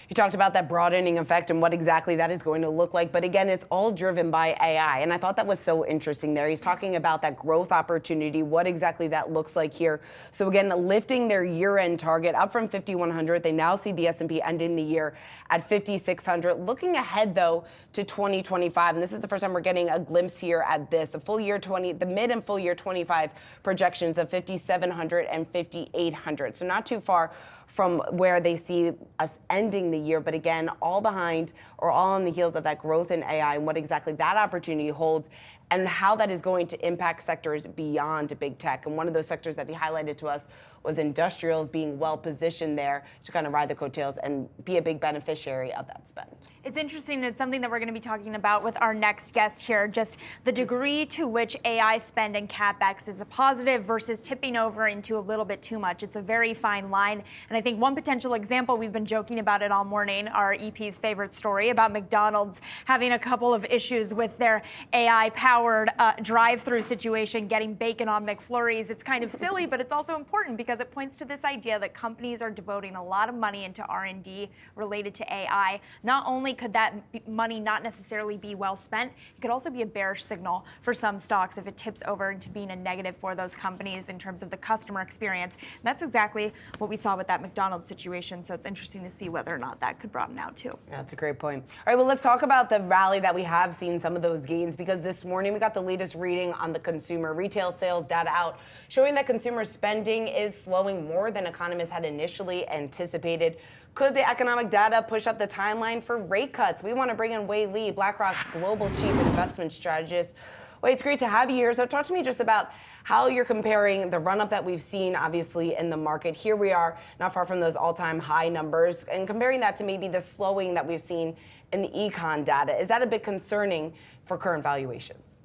He talked about that broadening effect and what exactly that is going to look like. But again, it's all driven by AI. And I thought that was so interesting there. He's talking about that growth opportunity, what exactly that looks like here. So again, lifting their year-end target up from 5,100. They now see the S&P ending the year at 5,600. Looking ahead, though, to 2025. And this is the first time we're getting a glimpse here at this. The mid and full year 25 projections of 5,700 and 5,800. So not too far from where they see us ending the year, but again, all behind or all on the heels of that growth in AI and what exactly that opportunity holds and how that is going to impact sectors beyond big tech. And one of those sectors that he highlighted to us was industrials being well positioned there to kind of ride the coattails and be a big beneficiary of that spend. It's interesting. It's something that we're going to be talking about with our next guest here, just the degree to which AI spend and CapEx is a positive versus tipping over into a little bit too much. It's a very fine line. And I think one potential example, we've been joking about it all morning, our EP's favorite story about McDonald's having a couple of issues with their AI-powered drive-through situation, getting bacon on McFlurries. It's kind of silly, but it's also important because it points to this idea that companies are devoting a lot of money into R&D related to AI. Not only could that money not necessarily be well spent, it could also be a bearish signal for some stocks if it tips over into being a negative for those companies in terms of the customer experience. And that's exactly what we saw with that McDonald's situation. So it's interesting to see whether or not that could broaden out too. Yeah, that's a great point. All right, well, let's talk about the rally that we have seen some of those gains, because this morning we got the latest reading on the consumer retail sales data out, showing that consumer spending is slowing more than economists had initially anticipated. Could the economic data push up the timeline for rate cuts? We want to bring in Wei Li, BlackRock's global chief investment strategist. Wei, it's great to have you here. So talk to me just about how you're comparing the run-up that we've seen, obviously, in the market. Here we are, not far from those all-time high numbers, and comparing that to maybe the slowing that we've seen in the econ data. Is that a bit concerning for current valuations?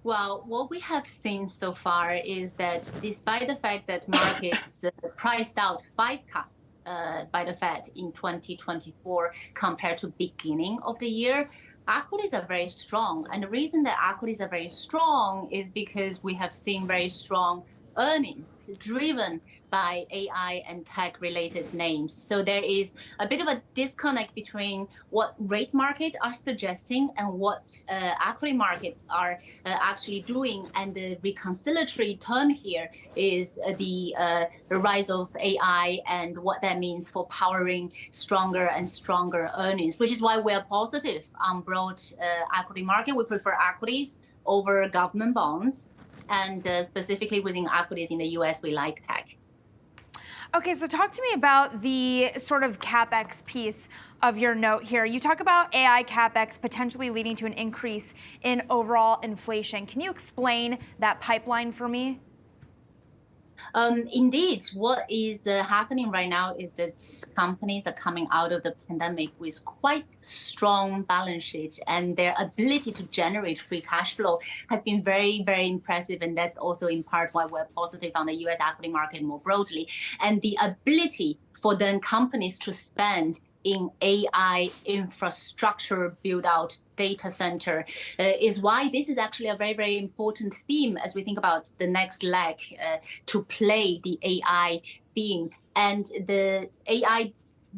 Well, what we have seen so far is that despite the fact that markets priced out 5 cuts by the Fed in 2024 compared to beginning of the year, equities are very strong. And the reason that equities are very strong is because we have seen very strong earnings driven by AI and tech related names. So there is a bit of a disconnect between what rate market are suggesting and what equity markets are actually doing. And the reconciliatory term here is the rise of AI and what that means for powering stronger and stronger earnings, which is why we're positive on broad equity market. We prefer equities over government bonds. And specifically within equities in the US, we like tech. Okay, so talk to me about the sort of CapEx piece of your note here. You talk about AI CapEx potentially leading to an increase in overall inflation. Can you explain that pipeline for me? Indeed, what is happening right now is that companies are coming out of the pandemic with quite strong balance sheets, and their ability to generate free cash flow has been very, very impressive. And that's also in part why we're positive on the US equity market more broadly. And the ability for then companies to spend in AI infrastructure build out data center is why this is actually a very, very important theme as we think about the next leg to play the AI theme. And the AI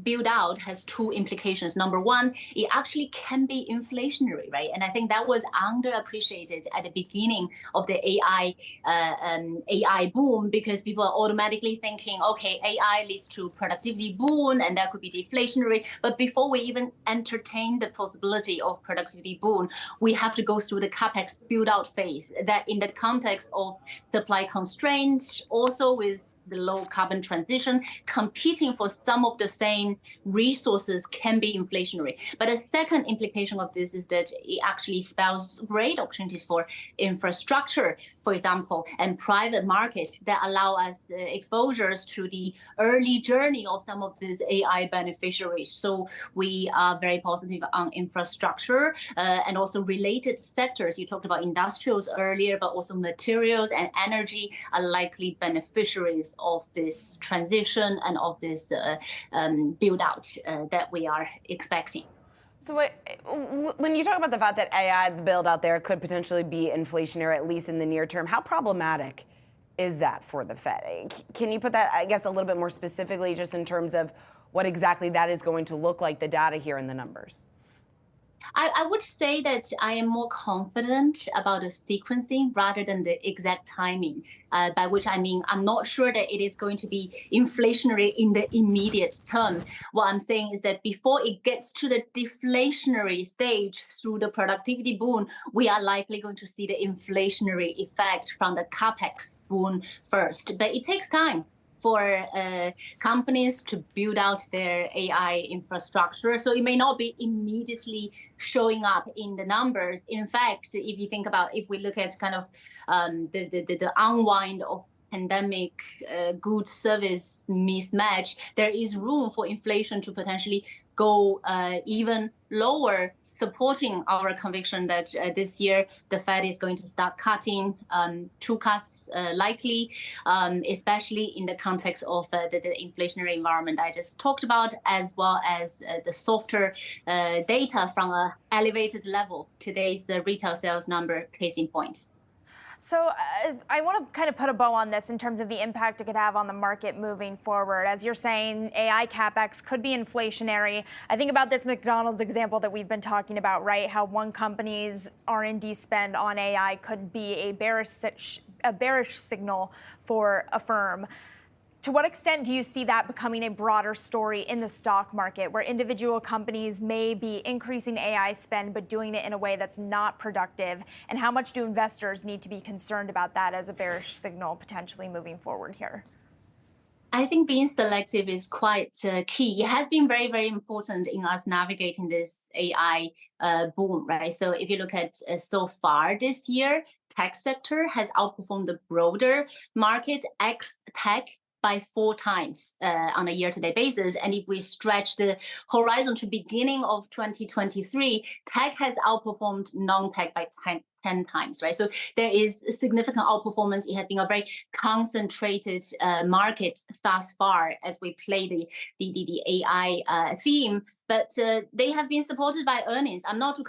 build out has two implications. Number one, it actually can be inflationary, right? And I think that was underappreciated at the beginning of the AI boom, because people are automatically thinking, okay, AI leads to productivity boom, and that could be deflationary. But before we even entertain the possibility of productivity boom, we have to go through the capex build out phase. That in the context of supply constraints, also with the low carbon transition, competing for some of the same resources can be inflationary. But a second implication of this is that it actually spells great opportunities for infrastructure, for example, and private market that allow us exposures to the early journey of some of these AI beneficiaries. So we are very positive on infrastructure and also related sectors. You talked about industrials earlier, but also materials and energy are likely beneficiaries of this transition and of this build out that we are expecting. So when you talk about the fact that AI, the build out there, could potentially be inflationary, at least in the near term, how problematic is that for the Fed? Can you put that, I guess, a little bit more specifically, just in terms of what exactly that is going to look like, the data here and the numbers? I would say that I am more confident about the sequencing rather than the exact timing, by which I mean I'm not sure that it is going to be inflationary in the immediate term. What I'm saying is that before it gets to the deflationary stage through the productivity boom, we are likely going to see the inflationary effect from the capex boom first. But it takes time for companies to build out their AI infrastructure. So it may not be immediately showing up in the numbers. In fact, if you think about, if we look at kind of the unwind of pandemic goods service mismatch, there is room for inflation to potentially go even lower, supporting our conviction that this year the Fed is going to start cutting, 2 cuts likely, especially in the context of the inflationary environment I just talked about, as well as the softer data from an elevated level. Today's retail sales number, case in point. So I want to kind of put a bow on this in terms of the impact it could have on the market moving forward. As you're saying, AI capex could be inflationary. I think about this McDonald's example that we've been talking about, right? How one company's R&D spend on AI could be a bearish signal for a firm. To what extent do you see that becoming a broader story in the stock market, where individual companies may be increasing AI spend but doing it in a way that's not productive? And how much do investors need to be concerned about that as a bearish signal potentially moving forward here? I think being selective is quite key. It has been very, very important in us navigating this AI boom, right? So if you look at so far this year, tech sector has outperformed the broader market, ex-tech, by 4 times on a year-to-date basis. And if we stretch the horizon to beginning of 2023, tech has outperformed non-tech by 10 times, right? So there is a significant outperformance. It has been a very concentrated market thus far as we play the AI theme. But they have been supported by earnings. I'm not too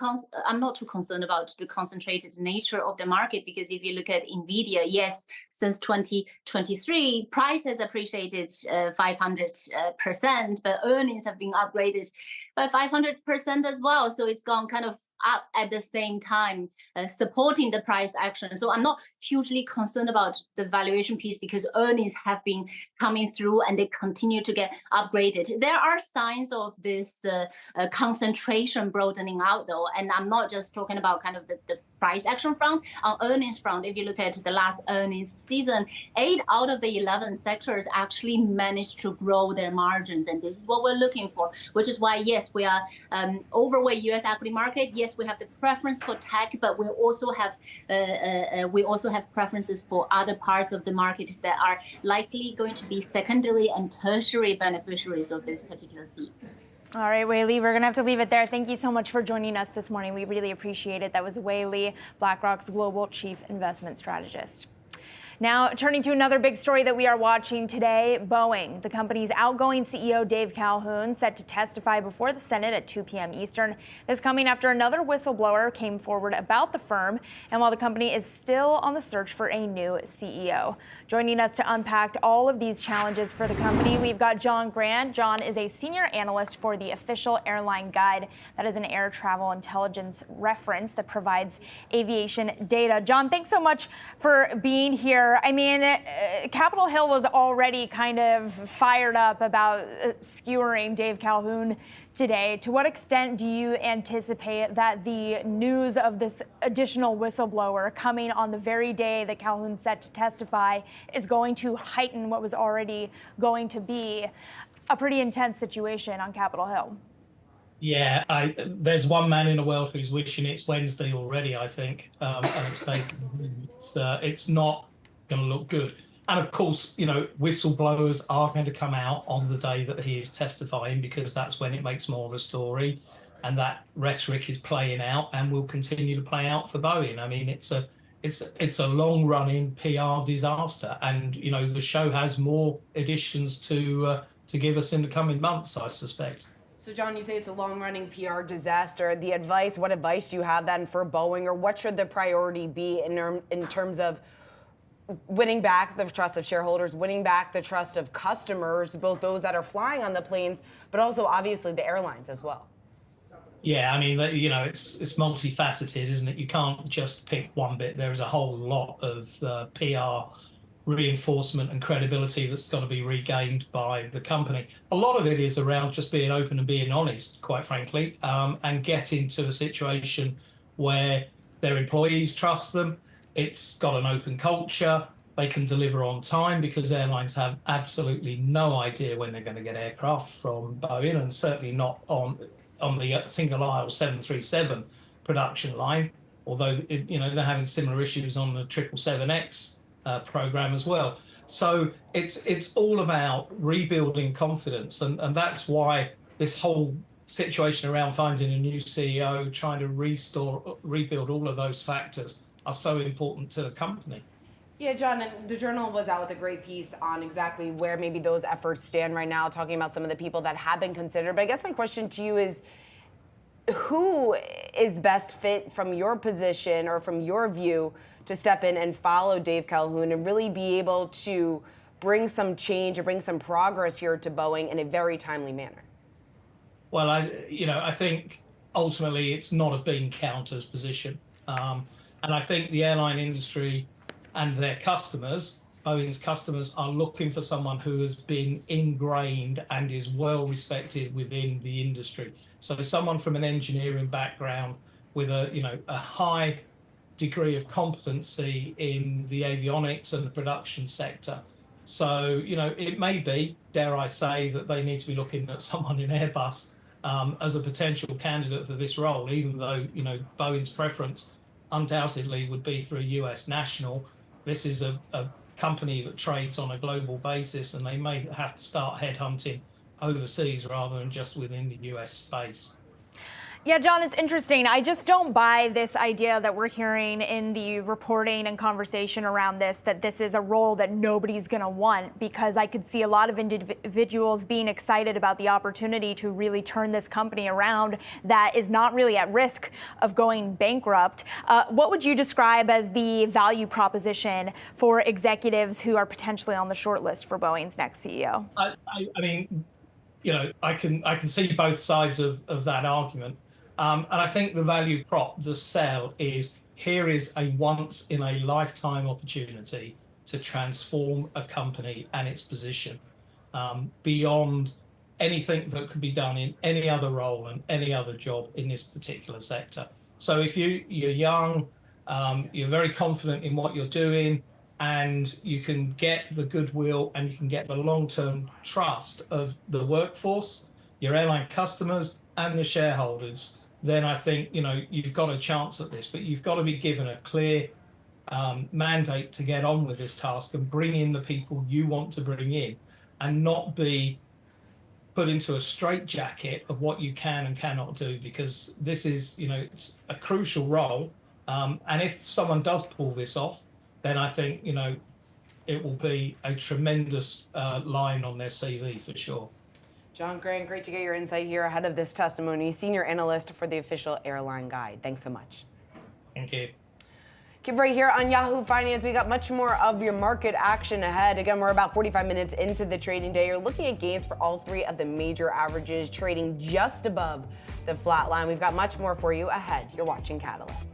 concerned about the concentrated nature of the market, because if you look at Nvidia, yes, since 2023, price has appreciated 500%, but earnings have been upgraded by 500% as well. So it's gone kind of up at the same time, supporting the price action. So I'm not hugely concerned about the valuation piece, because earnings have been coming through and they continue to get upgraded. There are signs of this concentration broadening out, though, and I'm not just talking about kind of the price action front. On earnings front, if you look at the last earnings season, 8 out of the 11 sectors actually managed to grow their margins. And this is what we're looking for, which is why, yes, we are overweight US equity market. Yes, we have the preference for tech, but we also have preferences for other parts of the market that are likely going to be secondary and tertiary beneficiaries of this particular theme. All right, Wei Li, we're going to have to leave it there. Thank you so much for joining us this morning. We really appreciate it. That was Wei Li, BlackRock's Global Chief Investment Strategist. Now, turning to another big story that we are watching today, Boeing. The company's outgoing CEO, Dave Calhoun, set to testify before the Senate at 2 p.m. Eastern. This coming after another whistleblower came forward about the firm, and while the company is still on the search for a new CEO. Joining us to unpack all of these challenges for the company, we've got John Grant. John is a senior analyst for the Official Airline Guide. That is an air travel intelligence reference that provides aviation data. John, thanks so much for being here. I mean, Capitol Hill was already kind of fired up about skewering Dave Calhoun today. To what extent do you anticipate that the news of this additional whistleblower coming on the very day that Calhoun's set to testify is going to heighten what was already going to be a pretty intense situation on Capitol Hill? Yeah, there's one man in the world who's wishing it's Wednesday already, I think, and it's not going to look good. And of course, you know, whistleblowers are going to come out on the day that he is testifying, because that's when it makes more of a story, and that rhetoric is playing out and will continue to play out for Boeing. I mean, it's a long-running PR disaster, and you know, the show has more additions to give us in the coming months, I suspect. So, John, you say it's a long-running PR disaster. What advice do you have then for Boeing, or what should the priority be in terms of winning back the trust of shareholders, winning back the trust of customers, both those that are flying on the planes, but also obviously the airlines as well? Yeah, I mean, you know, it's multifaceted, isn't it? You can't just pick one bit. There is a whole lot of PR reinforcement and credibility that's got to be regained by the company. A lot of it is around just being open and being honest, quite frankly, and getting to a situation where their employees trust them. It's got an open culture. They can deliver on time, because airlines have absolutely no idea when they're going to get aircraft from Boeing, and certainly not on the single aisle 737 production line, although you know, they're having similar issues on the 777X program as well. So it's all about rebuilding confidence, and that's why this whole situation around finding a new CEO, trying to rebuild all of those factors are so important to the company. Yeah, John, and the Journal was out with a great piece on exactly where maybe those efforts stand right now, talking about some of the people that have been considered. But I guess my question to you is, who is best fit from your position or from your view to step in and follow Dave Calhoun and really be able to bring some change or bring some progress here to Boeing in a very timely manner? Well, I think ultimately it's not a bean counter's position. And I think the airline industry and their customers, Boeing's customers, are looking for someone who has been ingrained and is well respected within the industry. So someone from an engineering background with a high degree of competency in the avionics and the production sector. So, you know, it may be, dare I say, that they need to be looking at someone in Airbus as a potential candidate for this role, even though, you know, Boeing's preference undoubtedly would be for a US national. This is a company that trades on a global basis, and they may have to start headhunting overseas rather than just within the US space. Yeah, John, it's interesting. I just don't buy this idea that we're hearing in the reporting and conversation around this, that this is a role that nobody's going to want, because I could see a lot of individuals being excited about the opportunity to really turn this company around that is not really at risk of going bankrupt. What would you describe as the value proposition for executives who are potentially on the short list for Boeing's next CEO? I mean, you know, I can see both sides of that argument. And I think the value prop, the sell, is here is a once in a lifetime opportunity to transform a company and its position beyond anything that could be done in any other role and any other job in this particular sector. So if you're young, You're very confident in what you're doing, and you can get the goodwill and you can get the long-term trust of the workforce, your airline customers, and the shareholders, then I think, you've got a chance at this. But you've got to be given a clear mandate to get on with this task and bring in the people you want to bring in, and not be put into a straitjacket of what you can and cannot do, because this is, it's a crucial role. And if someone does pull this off, then I think, it will be a tremendous line on their CV for sure. John Grant, great to get your insight here ahead of this testimony. Senior analyst for the Official Airline Guide. Thanks so much. Thank you. Keep right here on Yahoo Finance. We got much more of your market action ahead. Again, we're about 45 minutes into the trading day. You're looking at gains for all three of the major averages, trading just above the flat line. We've got much more for you ahead. You're watching Catalyst.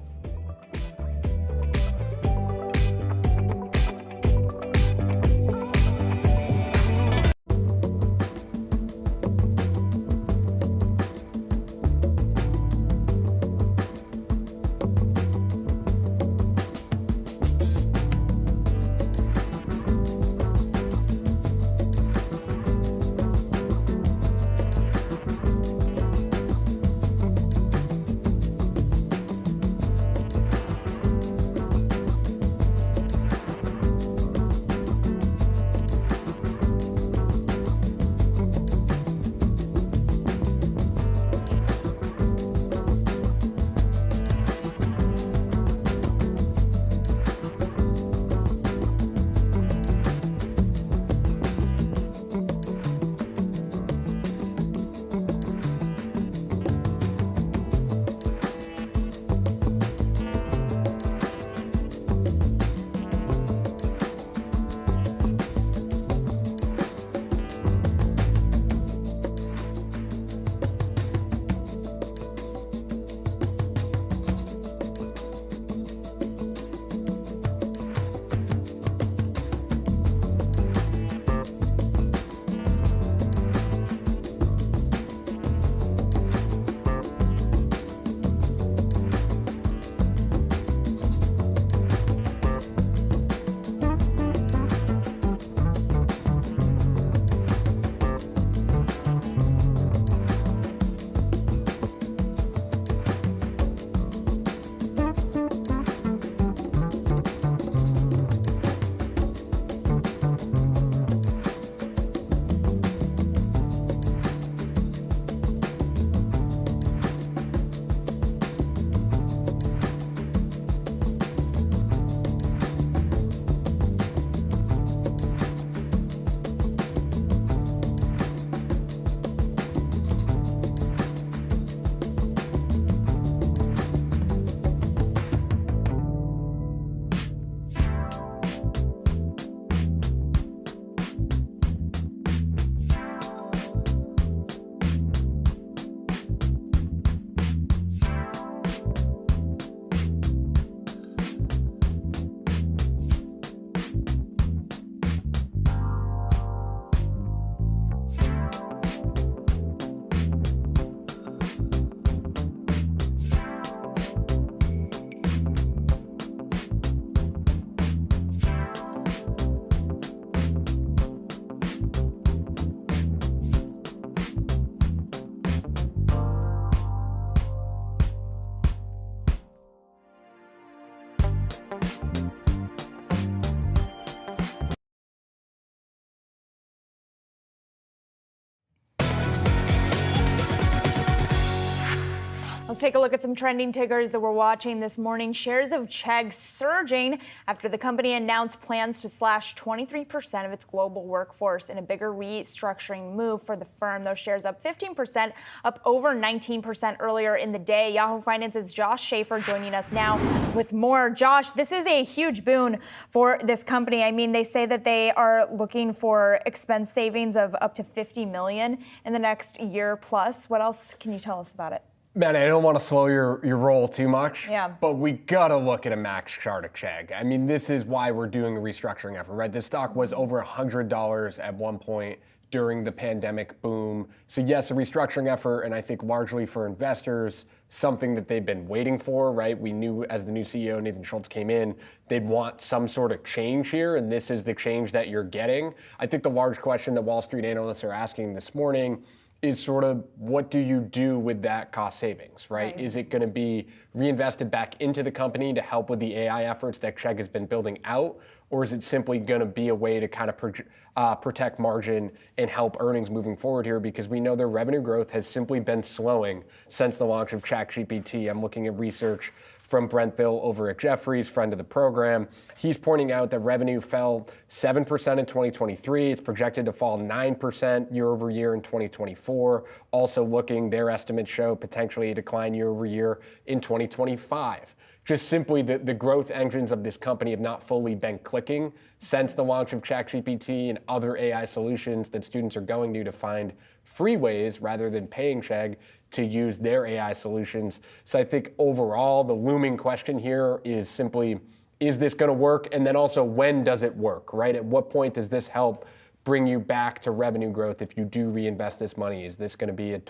Let's take a look at some trending tickers that we're watching this morning. Shares of Chegg surging after the company announced plans to slash 23% of its global workforce in a bigger restructuring move for the firm. Those shares up 15%, up over 19% earlier in the day. Yahoo Finance's Josh Schaefer joining us now with more. Josh, this is a huge boon for this company. I mean, they say that they are looking for expense savings of up to $50 million in the next year plus. What else can you tell us about it? Man, I don't want to slow your roll too much, Yeah. but we gotta look at a max chart of Chegg. I mean, this is why we're doing a restructuring effort, right? This stock was over $100 at one point, during the pandemic boom. So yes, a restructuring effort, and I think largely for investors, something that they've been waiting for, right? We knew as the new CEO, Nathan Schultz, came in, they'd want some sort of change here, and this is the change that you're getting. I think the large question that Wall Street analysts are asking this morning is sort of, what do you do with that cost savings, right? Is it going to be reinvested back into the company to help with the AI efforts that Chegg has been building out? Or is it simply going to be a way to kind of protect margin and help earnings moving forward here? Because we know their revenue growth has simply been slowing since the launch of ChatGPT. I'm looking at research from Brent Thill over at Jefferies, friend of the program. He's pointing out that revenue fell 7% in 2023. It's projected to fall 9% year over year in 2024. Also looking, their estimates show potentially a decline year over year in 2025. Just simply the growth engines of this company have not fully been clicking since the launch of ChatGPT and other AI solutions that students are going to find free ways rather than paying Chegg to use their AI solutions. So I think overall, the looming question here is simply, is this going to work? And then also, when does it work, right? At what point does this help bring you back to revenue growth if you do reinvest this money? Is this going to be a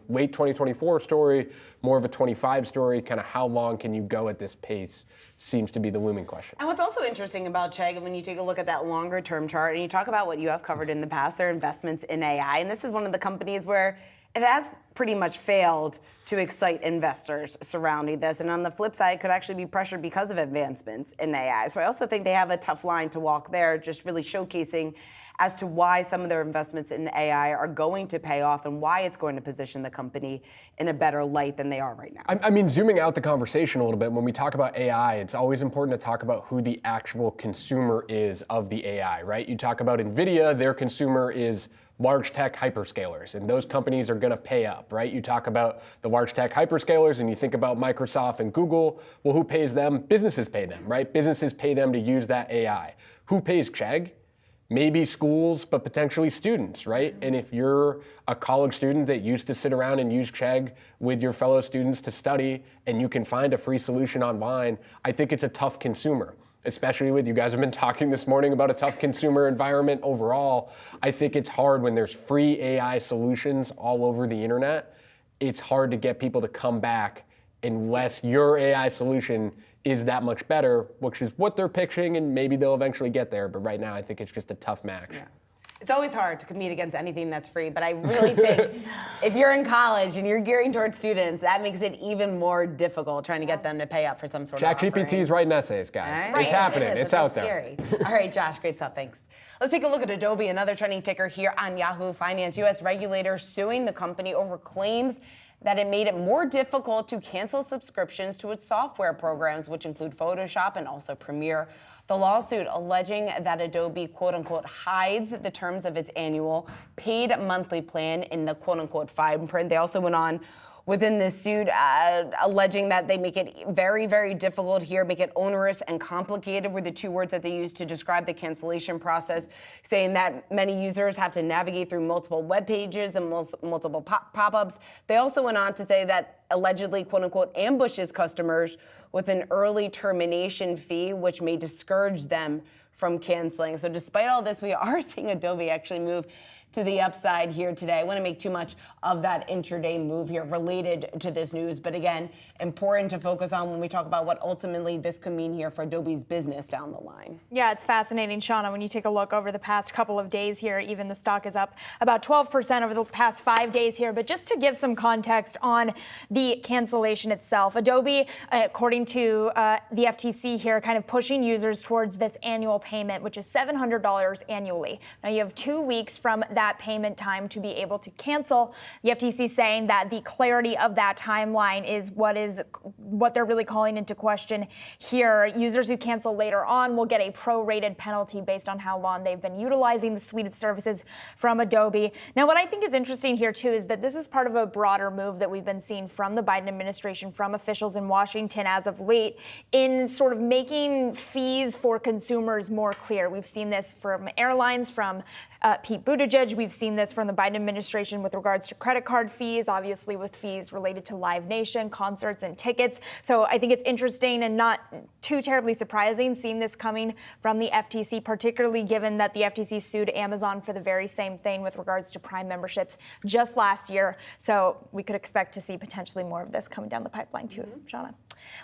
late 2024 story, more of a 25 story? Kind of how long can you go at this pace seems to be the looming question. And what's also interesting about Chegg, when you take a look at that longer term chart and you talk about what you have covered in the past, their investments in AI, and this is one of the companies where it has pretty much failed to excite investors surrounding this. And on the flip side, it could actually be pressured because of advancements in AI. So I also think they have a tough line to walk there, just really showcasing as to why some of their investments in AI are going to pay off and why it's going to position the company in a better light than they are right now. I mean, zooming out the conversation a little bit, when we talk about AI, it's always important to talk about who the actual consumer is of the AI, right? You talk about Nvidia, their consumer is large tech hyperscalers, and those companies are going to pay up, right? You talk about the large tech hyperscalers and you think about Microsoft and Google. Well, who pays them? Businesses pay them, right? Businesses pay them to use that AI. Who pays Chegg? Maybe schools, but potentially students, right? And if you're a college student that used to sit around and use Chegg with your fellow students to study, and you can find a free solution online, I think it's a tough consumer. Especially with, you guys have been talking this morning about a tough consumer environment overall. I think it's hard when there's free AI solutions all over the internet. It's hard to get people to come back unless your AI solution is that much better, which is what they're pitching, and maybe they'll eventually get there. But right now, I think it's just a tough match. Yeah. It's always hard to compete against anything that's free, but I really think if you're in college and you're gearing towards students, that makes it even more difficult trying to get them to pay up for some sort of ChatGPT is writing essays, guys. Right. It's happening. It's out there. Scary. All right, Josh, great stuff. Thanks. Let's take a look at Adobe, another trending ticker here on Yahoo Finance. U.S. regulators suing the company over claims that it made it more difficult to cancel subscriptions to its software programs, which include Photoshop and also Premiere. The lawsuit alleging that Adobe, quote unquote, hides the terms of its annual paid monthly plan in the quote unquote fine print. They also went on within this suit, alleging that they make it very, very difficult here, make it onerous and complicated were the two words that they used to describe the cancellation process, saying that many users have to navigate through multiple web pages and multiple pop-ups. They also went on to say that allegedly, quote unquote, ambushes customers with an early termination fee, which may discourage them from canceling. So despite all this, we are seeing Adobe actually move to the upside here today. I want to make too much of that intraday move here related to this news, but again, important to focus on when we talk about what ultimately this could mean here for Adobe's business down the line. Yeah, it's fascinating, Shauna, when you take a look over the past couple of days here, even the stock is up about 12% over the past 5 days here. But just to give some context on the cancellation itself, Adobe, according to the FTC here, kind of pushing users towards this annual payment, which is $700 annually. Now you have 2 weeks from that payment time to be able to cancel. The FTC saying that the clarity of that timeline is what they're really calling into question here. Users who cancel later on will get a prorated penalty based on how long they've been utilizing the suite of services from Adobe. Now, what I think is interesting here too is that this is part of a broader move that we've been seeing from the Biden administration, from officials in Washington as of late, in sort of making fees for consumers more clear. We've seen this from airlines, from Pete Buttigieg language. We've seen this from the Biden administration with regards to credit card fees, obviously with fees related to Live Nation, concerts, and tickets. So I think it's interesting and not too terribly surprising seeing this coming from the FTC, particularly given that the FTC sued Amazon for the very same thing with regards to Prime memberships just last year. So we could expect to see potentially more of this coming down the pipeline too, Shauna.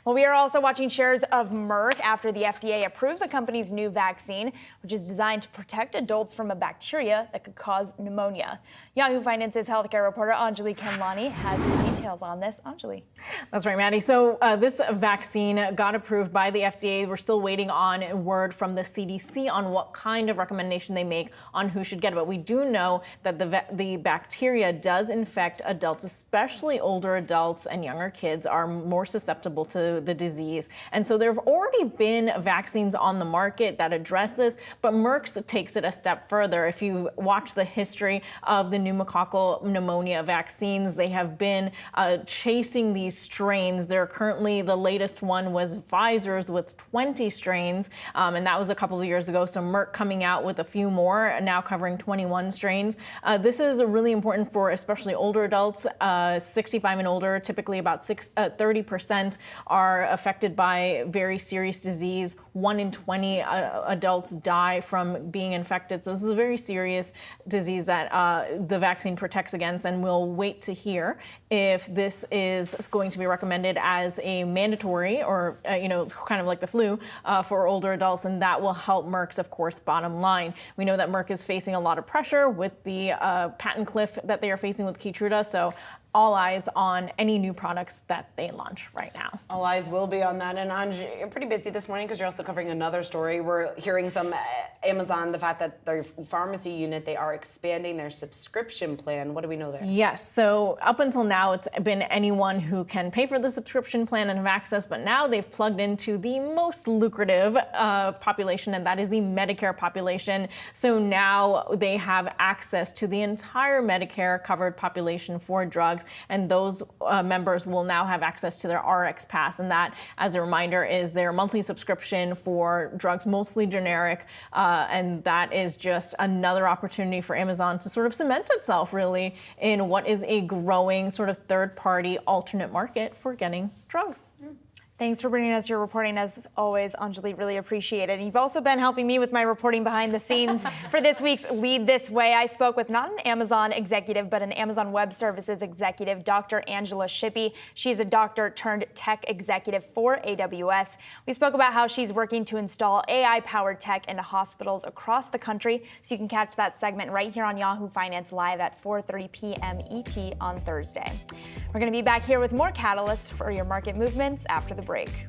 Well, we are also watching shares of Merck after the FDA approved the company's new vaccine, which is designed to protect adults from a bacteria that could cause pneumonia. Yahoo Finance's healthcare reporter Anjali Kemlani has the details on this. Anjali. That's right, Maddie. So this vaccine got approved by the FDA. We're still waiting on word from the CDC on what kind of recommendation they make on who should get it. But we do know that the bacteria does infect adults, especially older adults and younger kids are more susceptible to the disease. And so there have already been vaccines on the market that address this, but Merck takes it a step further. If you watch the history of the pneumococcal pneumonia vaccines, they have been chasing these strains. They're currently, the latest one was Pfizer's with 20 strains, and that was a couple of years ago. So Merck coming out with a few more, now covering 21 strains. This is really important for especially older adults, 65 and older. Typically about 30% are affected by very serious disease. 1 in 20 adults die from being infected. So this is a very serious disease that the vaccine protects against, and we'll wait to hear if this is going to be recommended as a mandatory or, kind of like the flu for older adults, and that will help Merck's, of course, bottom line. We know that Merck is facing a lot of pressure with the patent cliff that they are facing with Keytruda, so all eyes on any new products that they launch right now. All eyes will be on that. And Anj, you're pretty busy this morning because you're also covering another story. We're hearing some Amazon, the fact that their pharmacy unit, they are expanding their subscription plan. What do we know there? Yes. So up until now, it's been anyone who can pay for the subscription plan and have access. But now they've plugged into the most lucrative population, and that is the Medicare population. So now they have access to the entire Medicare covered population for drugs. And those members will now have access to their RX Pass. And that, as a reminder, is their monthly subscription for drugs, mostly generic. And that is just another opportunity for Amazon to sort of cement itself, really, in what is a growing sort of third-party alternate market for getting drugs. Thanks for bringing us your reporting, as always, Anjali. Really appreciate it. And you've also been helping me with my reporting behind the scenes for this week's Lead This Way. I spoke with not an Amazon executive, but an Amazon Web Services executive, Dr. Angela Shippey. She's a doctor turned tech executive for AWS. We spoke about how she's working to install AI-powered tech into hospitals across the country. So you can catch that segment right here on Yahoo Finance Live at 4:30 p.m. ET on Thursday. We're going to be back here with more catalysts for your market movements after the break.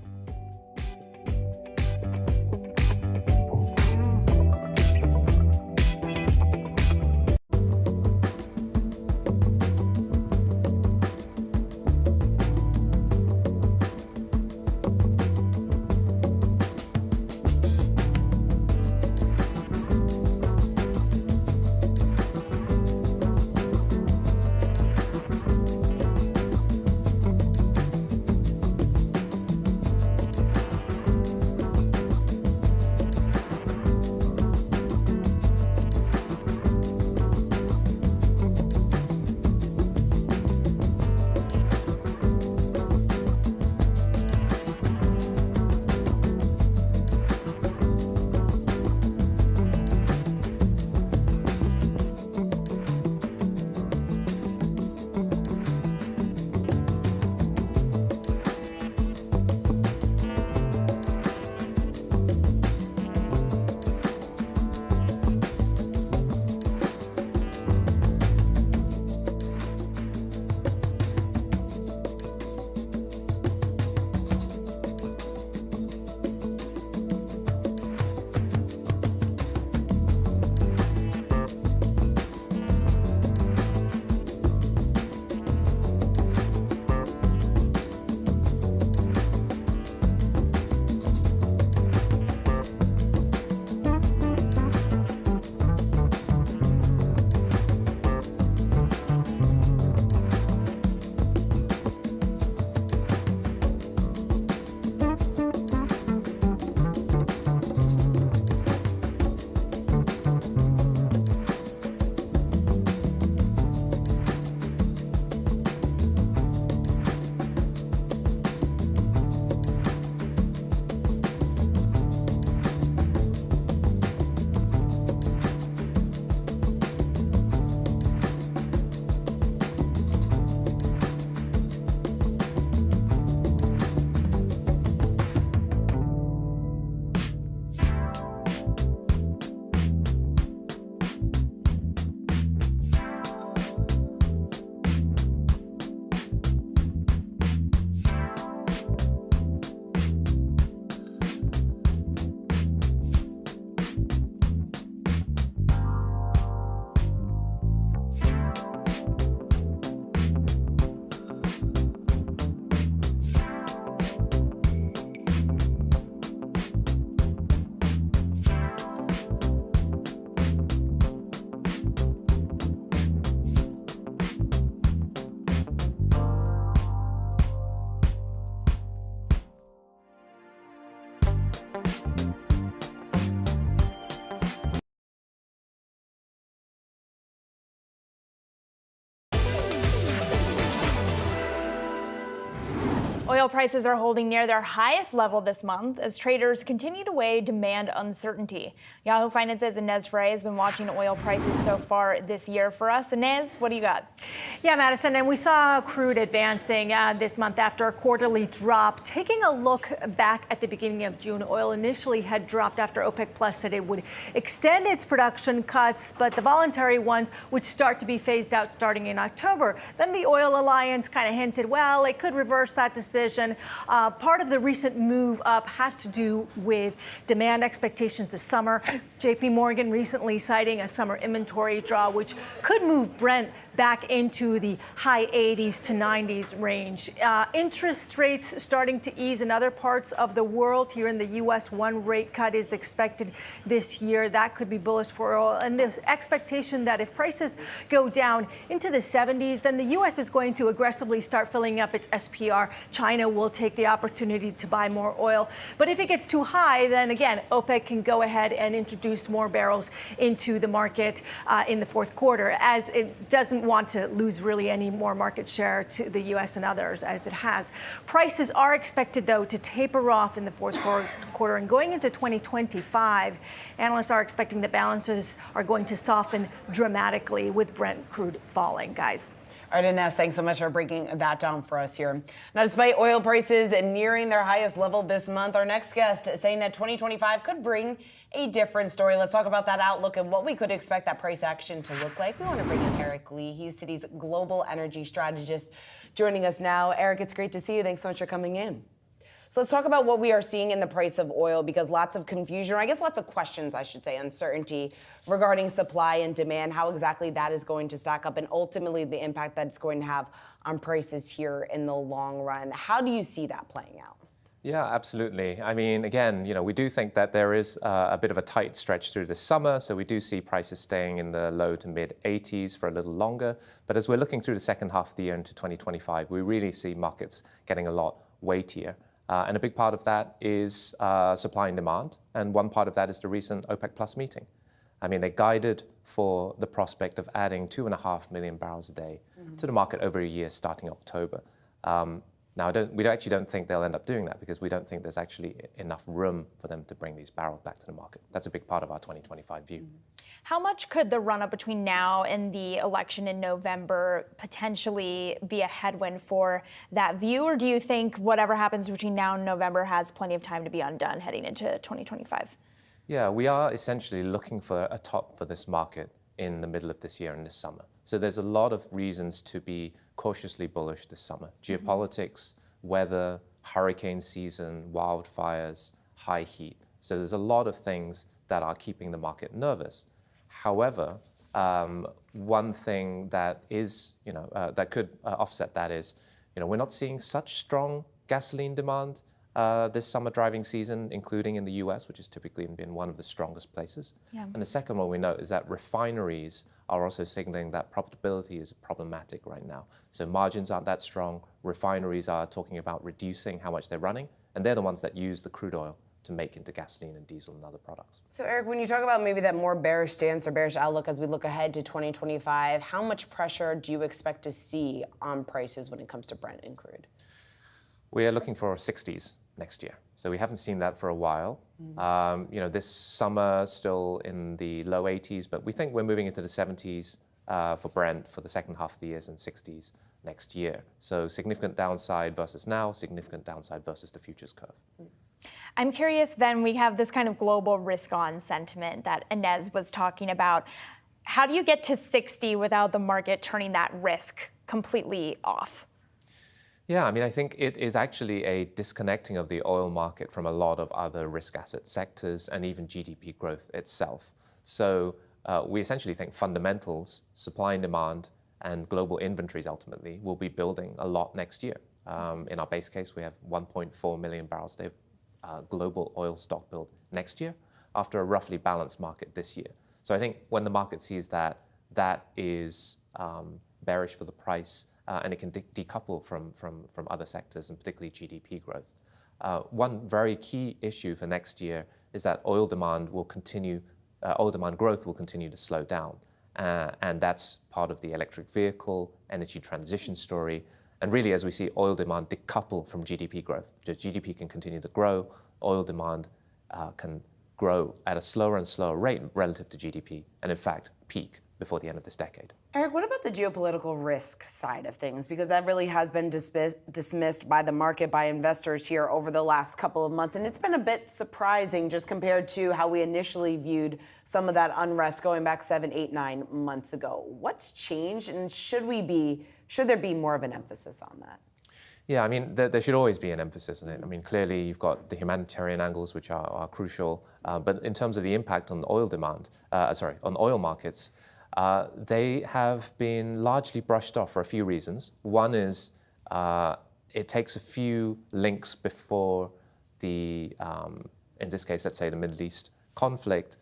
Oil prices are holding near their highest level this month as traders continue to weigh demand uncertainty. Yahoo Finance's Inez Frey has been watching oil prices so far this year for us. Inez, what do you got? Yeah, Madison, and we saw crude advancing this month after a quarterly drop. Taking a look back at the beginning of June, oil initially had dropped after OPEC Plus said it would extend its production cuts, but the voluntary ones would start to be phased out starting in October. Then the Oil Alliance kind of hinted, well, it could reverse that decision. Part of the recent move up has to do with demand expectations this summer. JP Morgan recently citing a summer inventory draw, which could move Brent back into the high 80s to 90s range. Interest rates starting to ease in other parts of the world. Here in the U.S., one rate cut is expected this year. That could be bullish for oil. And this expectation that if prices go down into the 70s, then the U.S. is going to aggressively start filling up its SPR. China will take the opportunity to buy more oil. But if it gets too high, then again, OPEC can go ahead and introduce more barrels into the market in the fourth quarter, as it doesn't want to lose really any more market share to the U.S. and others as it has. Prices are expected, though, to taper off in the fourth quarter and going into 2025. Analysts are expecting that balances are going to soften dramatically with Brent crude falling, guys. All right, Inez, thanks so much for breaking that down for us here. Now, despite oil prices nearing their highest level this month, our next guest is saying that 2025 could bring a different story. Let's talk about that outlook and what we could expect that price action to look like. We want to bring in Eric Lee. He's Citi's global energy strategist, joining us now. Eric, it's great to see you. Thanks so much for coming in. So let's talk about what we are seeing in the price of oil, because lots of confusion, or I guess lots of questions, I should say, uncertainty regarding supply and demand, how exactly that is going to stack up, and ultimately the impact that it's going to have on prices here in the long run. How do you see that playing out? Yeah, absolutely. I mean, again, we do think that there is a bit of a tight stretch through the summer, so we do see prices staying in the low to mid 80s for a little longer. But as we're looking through the second half of the year into 2025, we really see markets getting a lot weightier. And a big part of that is supply and demand. And one part of that is the recent OPEC Plus meeting. I mean, they guided for the prospect of adding 2.5 million barrels a day to the market over a year starting October. Now, we actually don't think they'll end up doing that, because we don't think there's actually enough room for them to bring these barrels back to the market. That's a big part of our 2025 view. How much could the run-up between now and the election in November potentially be a headwind for that view? Or do you think whatever happens between now and November has plenty of time to be undone heading into 2025? Yeah, we are essentially looking for a top for this market in the middle of this year and this summer. So there's a lot of reasons to be cautiously bullish this summer. Geopolitics, weather, hurricane season, wildfires, high heat. So there's a lot of things that are keeping the market nervous. However, one thing that is, that could offset that is, we're not seeing such strong gasoline demand this summer driving season, including in the US, which has typically been one of the strongest places. Yeah. And the second one we note is that refineries are also signaling that profitability is problematic right now. So margins aren't that strong. Refineries are talking about reducing how much they're running, and they're the ones that use the crude oil to make into gasoline and diesel and other products. So Eric, when you talk about maybe that more bearish stance or bearish outlook as we look ahead to 2025, how much pressure do you expect to see on prices when it comes to Brent and crude? We are looking for 60s next year. So we haven't seen that for a while. This summer still in the low 80s, but we think we're moving into the 70s for Brent for the second half of the year, and 60s next year. So significant downside versus now, significant downside versus the futures curve. I'm curious then, we have this kind of global risk-on sentiment that Inez was talking about. How do you get to 60 without the market turning that risk completely off? Yeah, I mean, I think it is actually a disconnecting of the oil market from a lot of other risk asset sectors and even GDP growth itself. So we essentially think fundamentals, supply and demand, and global inventories ultimately will be building a lot next year. In our base case, we have 1.4 million barrels a day of global oil stock build next year after a roughly balanced market this year. So I think when the market sees that, that is bearish for the price, and it can decouple from other sectors, and particularly GDP growth. One very key issue for next year is that oil demand growth will continue to slow down. And that's part of the electric vehicle, energy transition story. And really, as we see oil demand decouple from GDP growth, the GDP can continue to grow, oil demand can grow at a slower and slower rate relative to GDP, and in fact, peak before the end of this decade. Eric, what about the geopolitical risk side of things? Because that really has been dismissed by the market, by investors here over the last couple of months. And it's been a bit surprising just compared to how we initially viewed some of that unrest going back 7, 8, 9 months ago. What's changed, and should there be more of an emphasis on that? Yeah, I mean, there should always be an emphasis on it. I mean, clearly you've got the humanitarian angles, which are crucial. But in terms of the impact on oil demand, on oil markets, they have been largely brushed off for a few reasons. One is it takes a few links before the, in this case, let's say the Middle East conflict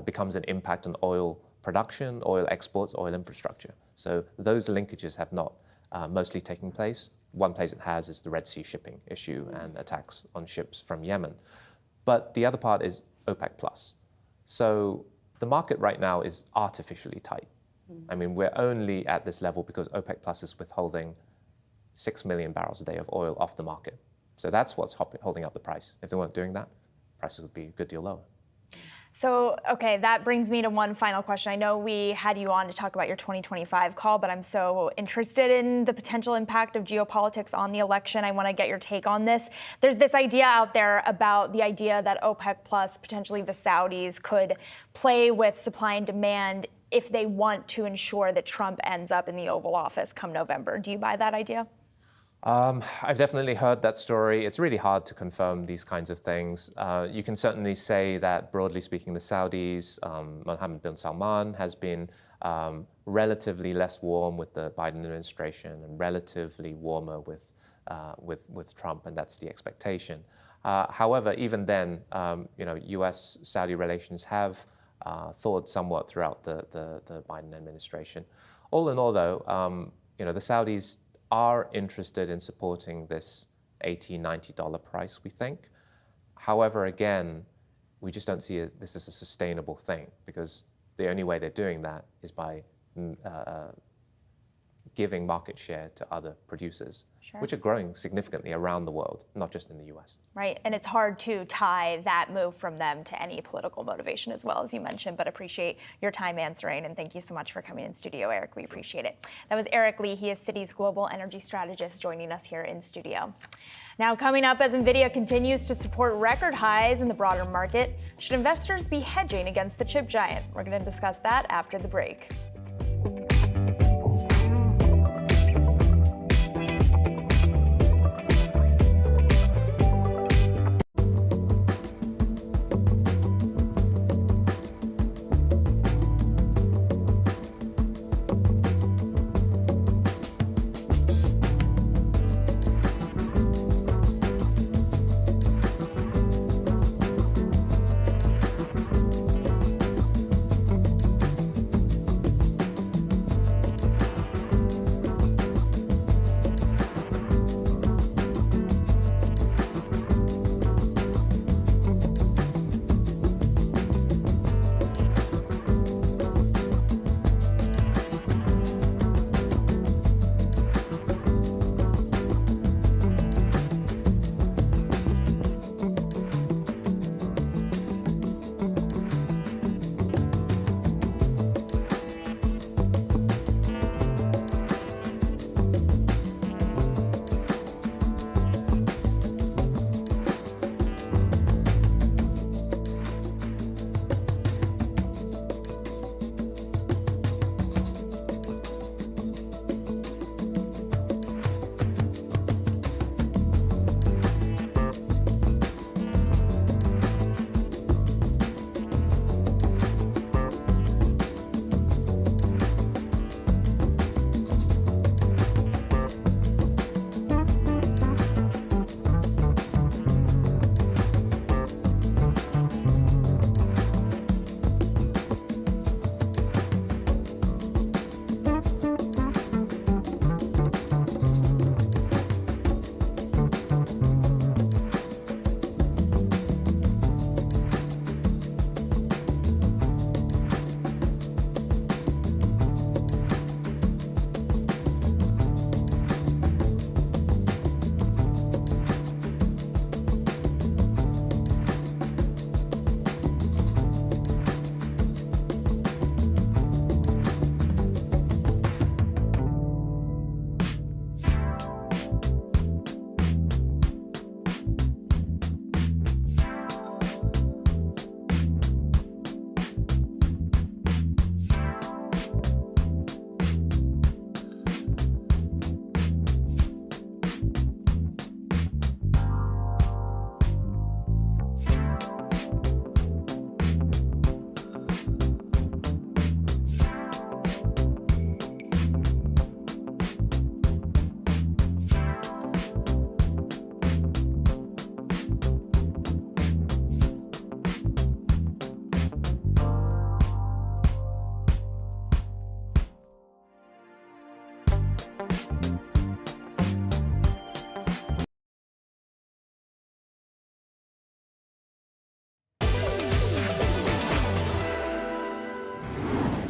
becomes an impact on oil production, oil exports, oil infrastructure. So those linkages have not mostly taken place. One place it has is the Red Sea shipping issue and attacks on ships from Yemen. But the other part is OPEC+. So the market right now is artificially tight. I mean, we're only at this level because OPEC+ is withholding 6 million barrels a day of oil off the market. So that's what's holding up the price. If they weren't doing that, prices would be a good deal lower. So, okay, that brings me to one final question. I know we had you on to talk about your 2025 call, but I'm so interested in the potential impact of geopolitics on the election. I want to get your take on this. There's this idea out there about the idea that OPEC plus, potentially the Saudis, could play with supply and demand if they want to ensure that Trump ends up in the Oval Office come November. Do you buy that idea? I've definitely heard that story. It's really hard to confirm these kinds of things. You can certainly say that, broadly speaking, the Saudis, Mohammed bin Salman, has been relatively less warm with the Biden administration and relatively warmer with Trump, and that's the expectation. However, even then, U.S.-Saudi relations have thawed somewhat throughout the Biden administration. All in all, though, the Saudis are interested in supporting this $80, $90 price, we think. However, again, we just don't see this as a sustainable thing, because the only way they're doing that is by giving market share to other producers, which are growing significantly around the world, not just in the US. Right, and it's hard to tie that move from them to any political motivation as well, as you mentioned, but appreciate your time answering, and thank you so much for coming in studio, Eric. We appreciate it. That was Eric Lee. He is Citi's global energy strategist, joining us here in studio. Now, coming up, as Nvidia continues to support record highs in the broader market, should investors be hedging against the chip giant? We're going to discuss that after the break.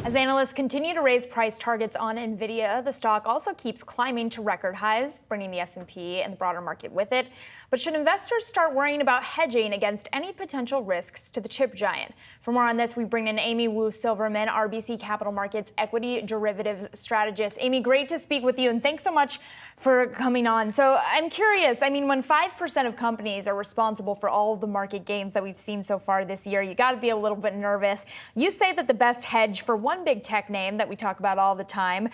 As analysts continue to raise price targets on Nvidia, the stock also keeps climbing to record highs, bringing the S&P and the broader market with it. But should investors start worrying about hedging against any potential risks to the chip giant? For more on this, we bring in Amy Wu Silverman, RBC Capital Markets equity derivatives strategist. Amy, great to speak with you, and thanks so much for coming on. So I'm curious, I mean, when 5% of companies are responsible for all of the market gains that we've seen so far this year, you got to be a little bit nervous. You say that the best hedge for one big tech name that we talk about all the time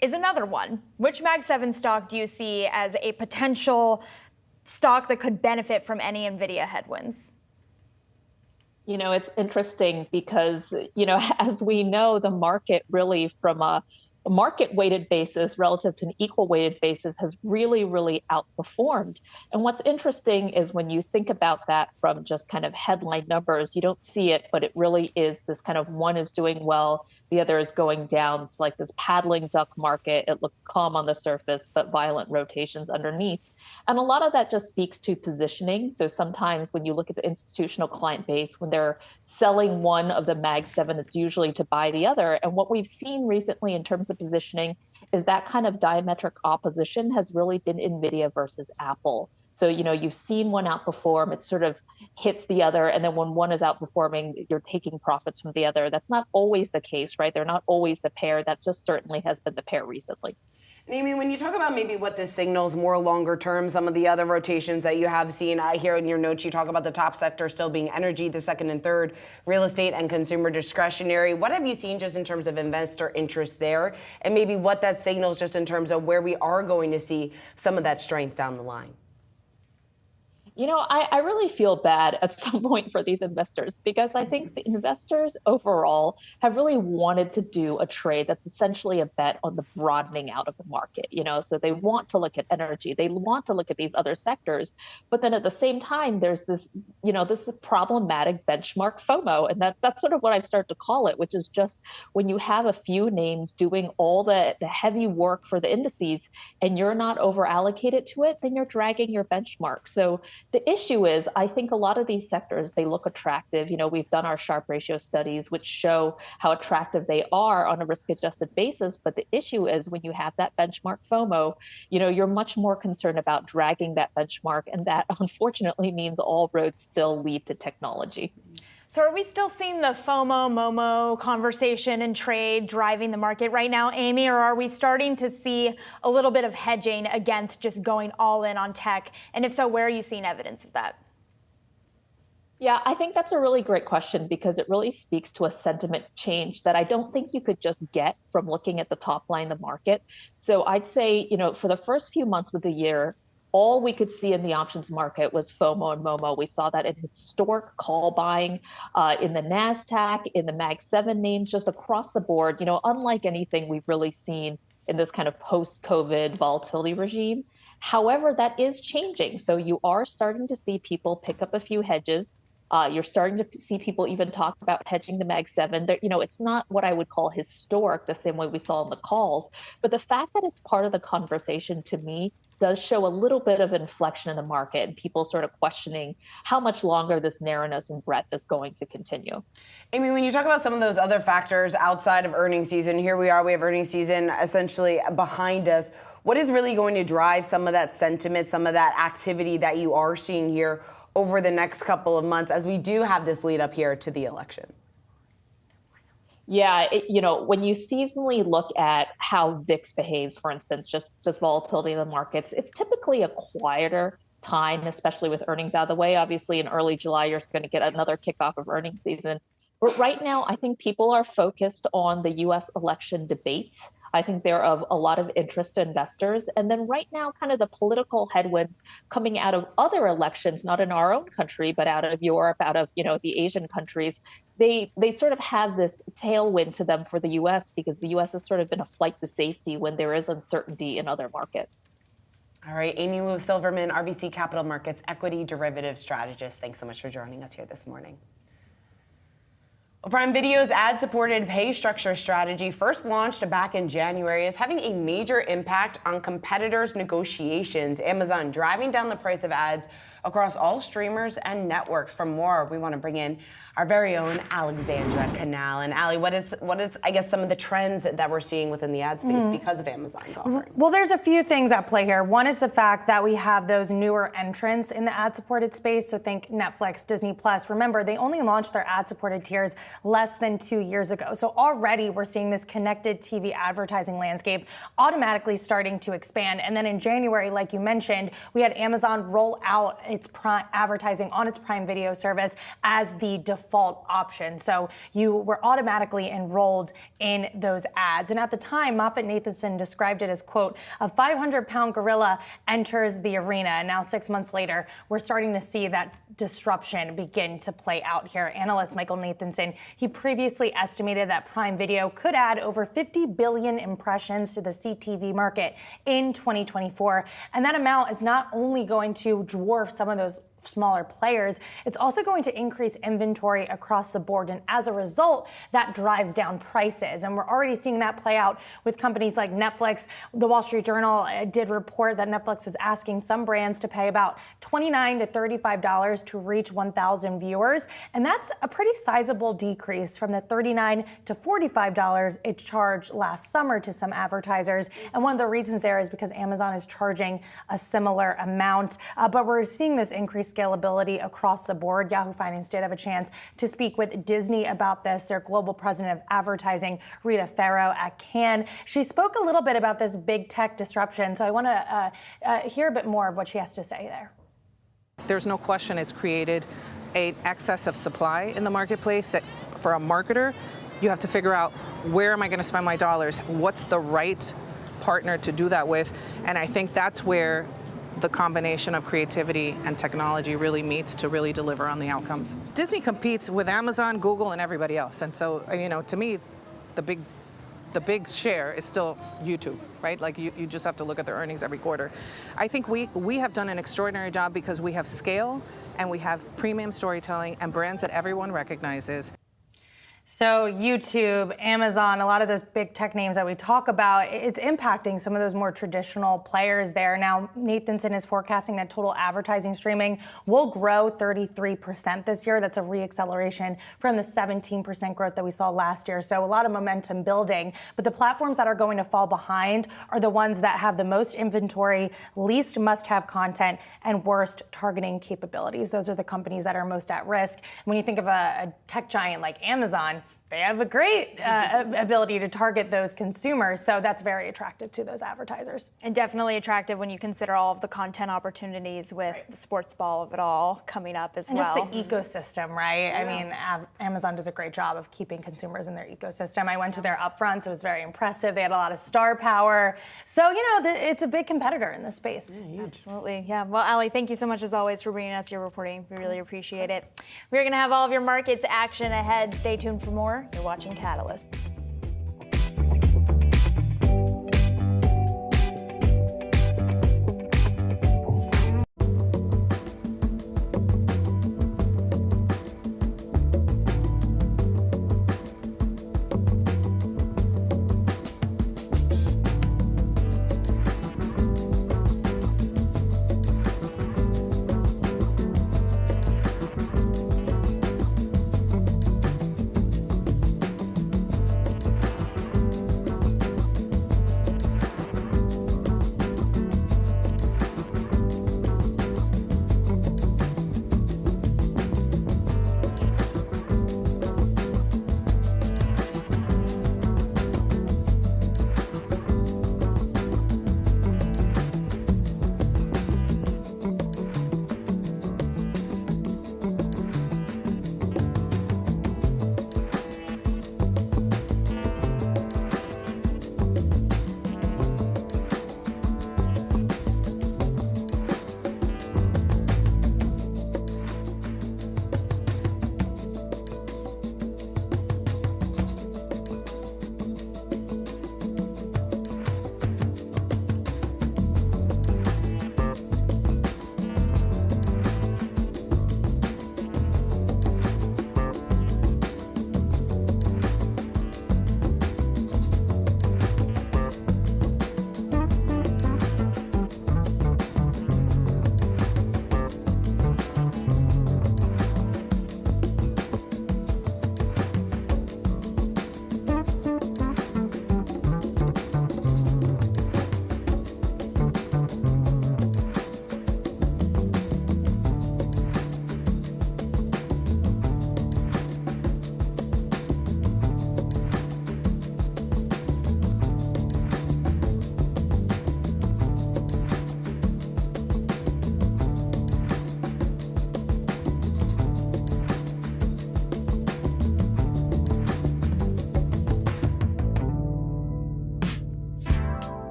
is another one. Which Mag 7 stock do you see as a potential stock that could benefit from any Nvidia headwinds? You know, it's interesting because, you know, as we know, the market really from a market weighted basis relative to an equal weighted basis has really, really outperformed. And what's interesting is when you think about that from just kind of headline numbers, you don't see it, but it really is this kind of one is doing well, the other is going down. It's like this paddling duck market. It looks calm on the surface, but violent rotations underneath. And a lot of that just speaks to positioning. So sometimes when you look at the institutional client base, when they're selling one of the Mag 7, it's usually to buy the other. And what we've seen recently in terms of positioning is that kind of diametric opposition has really been Nvidia versus Apple. So, you know, you've seen one outperform, it sort of hits the other. And then when one is outperforming, you're taking profits from the other. That's not always the case, right? They're not always the pair. That just certainly has been the pair recently. And Amy, when you talk about maybe what this signals more longer term, some of the other rotations that you have seen, I hear in your notes you talk about the top sector still being energy, the second and third, real estate and consumer discretionary. What have you seen just in terms of investor interest there? And maybe what that signals just in terms of where we are going to see some of that strength down the line? You know, I really feel bad at some point for these investors because I think the investors overall have really wanted to do a trade that's essentially a bet on the broadening out of the market. You know, so they want to look at energy, they want to look at these other sectors, but then at the same time, there's this, you know, this problematic benchmark FOMO, and that's sort of what I've started to call it, which is just when you have a few names doing all the heavy work for the indices and you're not over allocated to it, then you're dragging your benchmark. So the issue is, I think a lot of these sectors, they look attractive. You know, we've done our Sharpe ratio studies, which show how attractive they are on a risk-adjusted basis. But the issue is when you have that benchmark FOMO, you know, you're much more concerned about dragging that benchmark. And that unfortunately means all roads still lead to technology. So are we still seeing the FOMO, MOMO conversation and trade driving the market right now, Amy, or are we starting to see a little bit of hedging against just going all in on tech? And if so, where are you seeing evidence of that? Yeah, I think that's a really great question because it really speaks to a sentiment change that I don't think you could just get from looking at the top line of the market. So I'd say, you know, for the first few months of the year, all we could see in the options market was FOMO and MOMO. We saw that in historic call buying, in the Nasdaq, in the Mag 7 names, just across the board, you know, unlike anything we've really seen in this kind of post-COVID volatility regime. However, that is changing. So you are starting to see people pick up a few hedges. You're starting to see people even talk about hedging the Mag 7. You know, it's not what I would call historic, the same way we saw in the calls, but the fact that it's part of the conversation to me does show a little bit of inflection in the market and people sort of questioning how much longer this narrowness and breadth is going to continue. Amy, when you talk about some of those other factors outside of earnings season, here we are, we have earnings season essentially behind us. What is really going to drive some of that sentiment, some of that activity that you are seeing here over the next couple of months as we do have this lead up here to the election? Yeah, you know, when you seasonally look at how VIX behaves, for instance, just volatility in the markets, it's typically a quieter time, especially with earnings out of the way. Obviously, in early July, you're going to get another kickoff of earnings season. But right now, I think people are focused on the U.S. election debates. I think they're of a lot of interest to investors. And then right now, kind of the political headwinds coming out of other elections, not in our own country, but out of Europe, out of, you know, the Asian countries, they sort of have this tailwind to them for the U.S. because the U.S. has sort of been a flight to safety when there is uncertainty in other markets. All right, Amy Wu Silverman, RBC Capital Markets equity derivative strategist. Thanks so much for joining us here this morning. Prime Video's ad-supported pay structure strategy, first launched back in January, is having a major impact on competitors' negotiations. Amazon driving down the price of ads across all streamers and networks. For more, we want to bring in our very own Alexandra Canal. And Ali, what is I guess some of the trends that we're seeing within the ad space because of Amazon's offering? Well, there's a few things at play here. One is the fact that we have those newer entrants in the ad-supported space. So think Netflix, Disney Plus. Remember, they only launched their ad-supported tiers less than 2 years ago. So already we're seeing this connected TV advertising landscape automatically starting to expand. And then in January, like you mentioned, we had Amazon roll out its Prime advertising on its Prime Video service as the default option. So you were automatically enrolled in those ads. And at the time, MoffettNathanson described it as, quote, a 500-pound gorilla enters the arena. And now 6 months later, we're starting to see that disruption begin to play out here. Analyst Michael Nathanson, he previously estimated that Prime Video could add over 50 billion impressions to the CTV market in 2024. And that amount is not only going to dwarf some of those smaller players, it's also going to increase inventory across the board. And as a result, that drives down prices. And we're already seeing that play out with companies like Netflix. The Wall Street Journal did report that Netflix is asking some brands to pay about $29 to $35 to reach 1,000 viewers. And that's a pretty sizable decrease from the $39 to $45 it charged last summer to some advertisers. And one of the reasons there is because Amazon is charging a similar amount. But we're seeing this increase scalability across the board. Yahoo Finance did have a chance to speak with Disney about this, their global president of advertising, Rita Ferro, at Cannes. She spoke a little bit about this big tech disruption, so I want to hear a bit more of what she has to say there. There's no question it's created an excess of supply in the marketplace that for a marketer, you have to figure out, where am I going to spend my dollars? What's the right partner to do that with? And I think that's where the combination of creativity and technology really meets to really deliver on the outcomes. Disney competes with Amazon, Google, and everybody else. And so, to me, the big share is still YouTube, right? Like you just have to look at their earnings every quarter. I think we have done an extraordinary job because we have scale and we have premium storytelling and brands that everyone recognizes. So YouTube, Amazon, a lot of those big tech names that we talk about, it's impacting some of those more traditional players there. Now, Nathanson is forecasting that total advertising streaming will grow 33% this year. That's a reacceleration from the 17% growth that we saw last year. So a lot of momentum building. But the platforms that are going to fall behind are the ones that have the most inventory, least must-have content, and worst targeting capabilities. Those are the companies that are most at risk. When you think of a tech giant like Amazon, they have a great ability to target those consumers, so that's very attractive to those advertisers. And definitely attractive when you consider all of the content opportunities with the sports ball of it all coming up as well. And just the ecosystem, right? Yeah. I mean, Amazon does a great job of keeping consumers in their ecosystem. I went to their upfronts. It was very impressive. They had a lot of star power. So, it's a big competitor in this space. Yeah, absolutely. Yeah. Well, Ali, thank you so much as always for bringing us your reporting. We really appreciate it. We're going to have all of your markets action ahead. Stay tuned for more. You're watching Catalysts.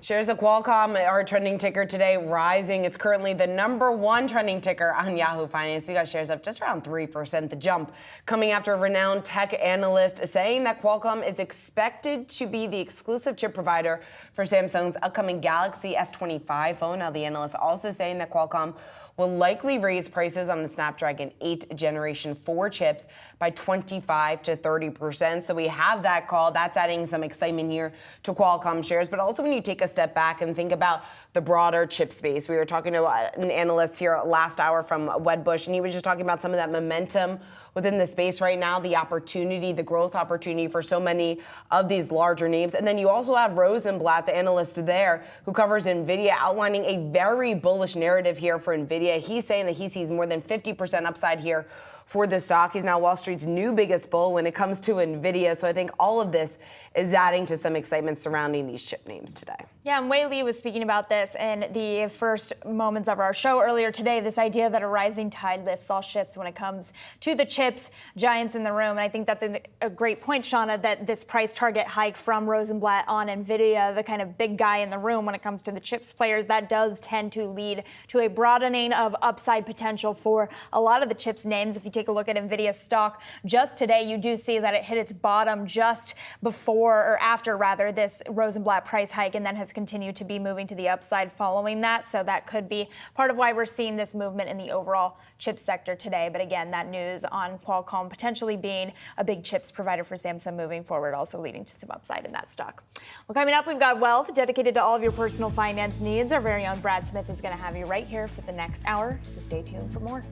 Shares of Qualcomm are trending ticker today, rising. It's currently the #1 trending ticker on Yahoo Finance. You got shares up just around 3%. The jump coming after a renowned tech analyst saying that Qualcomm is expected to be the exclusive chip provider for Samsung's upcoming Galaxy S25 phone. Now, the analyst also saying that Qualcomm will likely raise prices on the Snapdragon 8 Generation 4 chips by 25 to 30%. So we have that call. That's adding some excitement here to Qualcomm shares. But also when you take a step back and think about the broader chip space, we were talking to an analyst here last hour from Wedbush, and he was just talking about some of that momentum within the space right now, the opportunity, the growth opportunity for so many of these larger names. And then you also have Rosenblatt, the analyst there, who covers Nvidia, outlining a very bullish narrative here for Nvidia. He's saying that he sees more than 50% upside here for the stock. He's now Wall Street's new biggest bull when it comes to Nvidia. So I think all of this is adding to some excitement surrounding these chip names today. Yeah, and Wei Li was speaking about this in the first moments of our show earlier today, this idea that a rising tide lifts all ships when it comes to the chips giants in the room. And I think that's a great point, Shauna, that this price target hike from Rosenblatt on Nvidia, the kind of big guy in the room when it comes to the chips players, that does tend to lead to a broadening of upside potential for a lot of the chips names. If you take a look at Nvidia stock just today, you do see that it hit its bottom just before, or after rather, this Rosenblatt price hike, and then has continued to be moving to the upside following that. So that could be part of why we're seeing this movement in the overall chip sector today. But again, that news on Qualcomm potentially being a big chips provider for Samsung moving forward, also leading to some upside in that stock. Well, coming up, we've got Wealth, dedicated to all of your personal finance needs. Our very own Brad Smith is going to have you right here for the next hour, so stay tuned for more.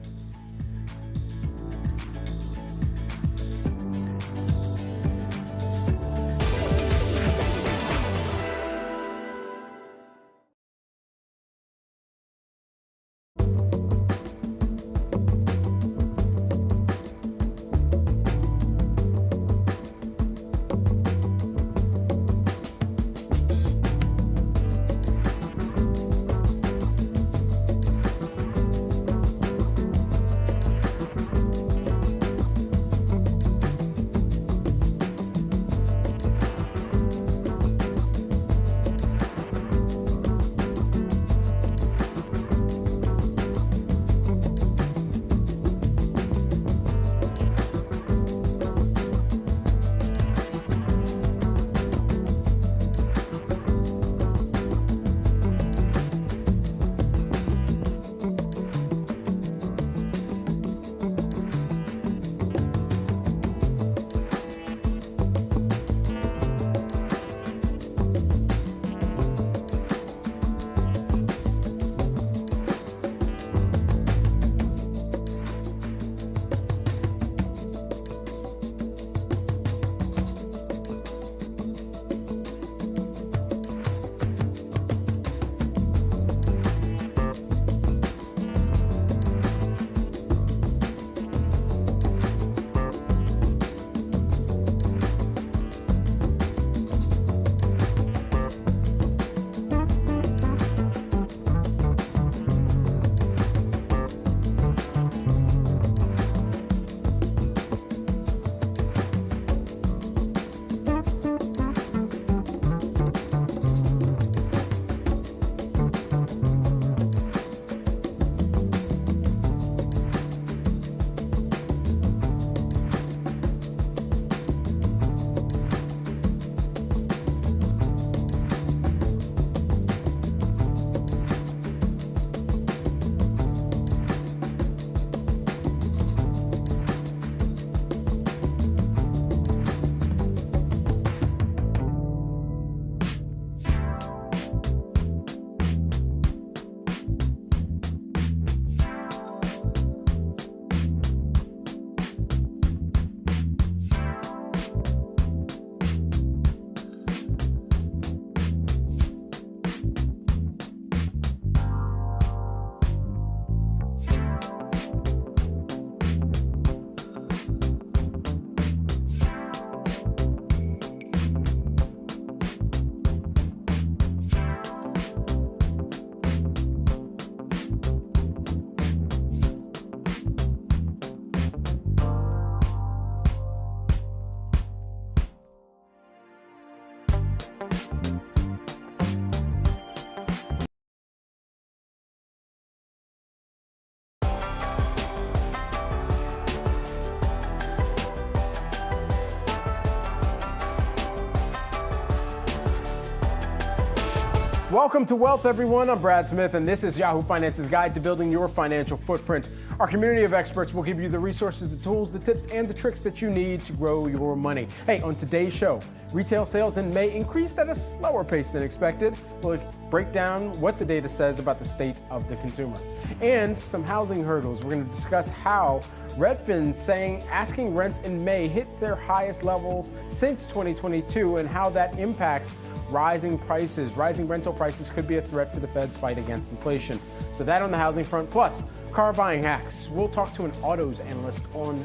Welcome to Wealth, everyone. I'm Brad Smith, and this is Yahoo Finance's guide to building your financial footprint. Our community of experts will give you the resources, the tools, the tips, and the tricks that you need to grow your money. Hey, on today's show, retail sales in May increased at a slower pace than expected. We'll break down what the data says about the state of the consumer. And some housing hurdles. We're going to discuss how Redfin saying asking rents in May hit their highest levels since 2022 and how that impacts rising prices. Rising rental prices could be a threat to the Fed's fight against inflation. So that on the housing front. Plus, car buying hacks. We'll talk to an autos analyst on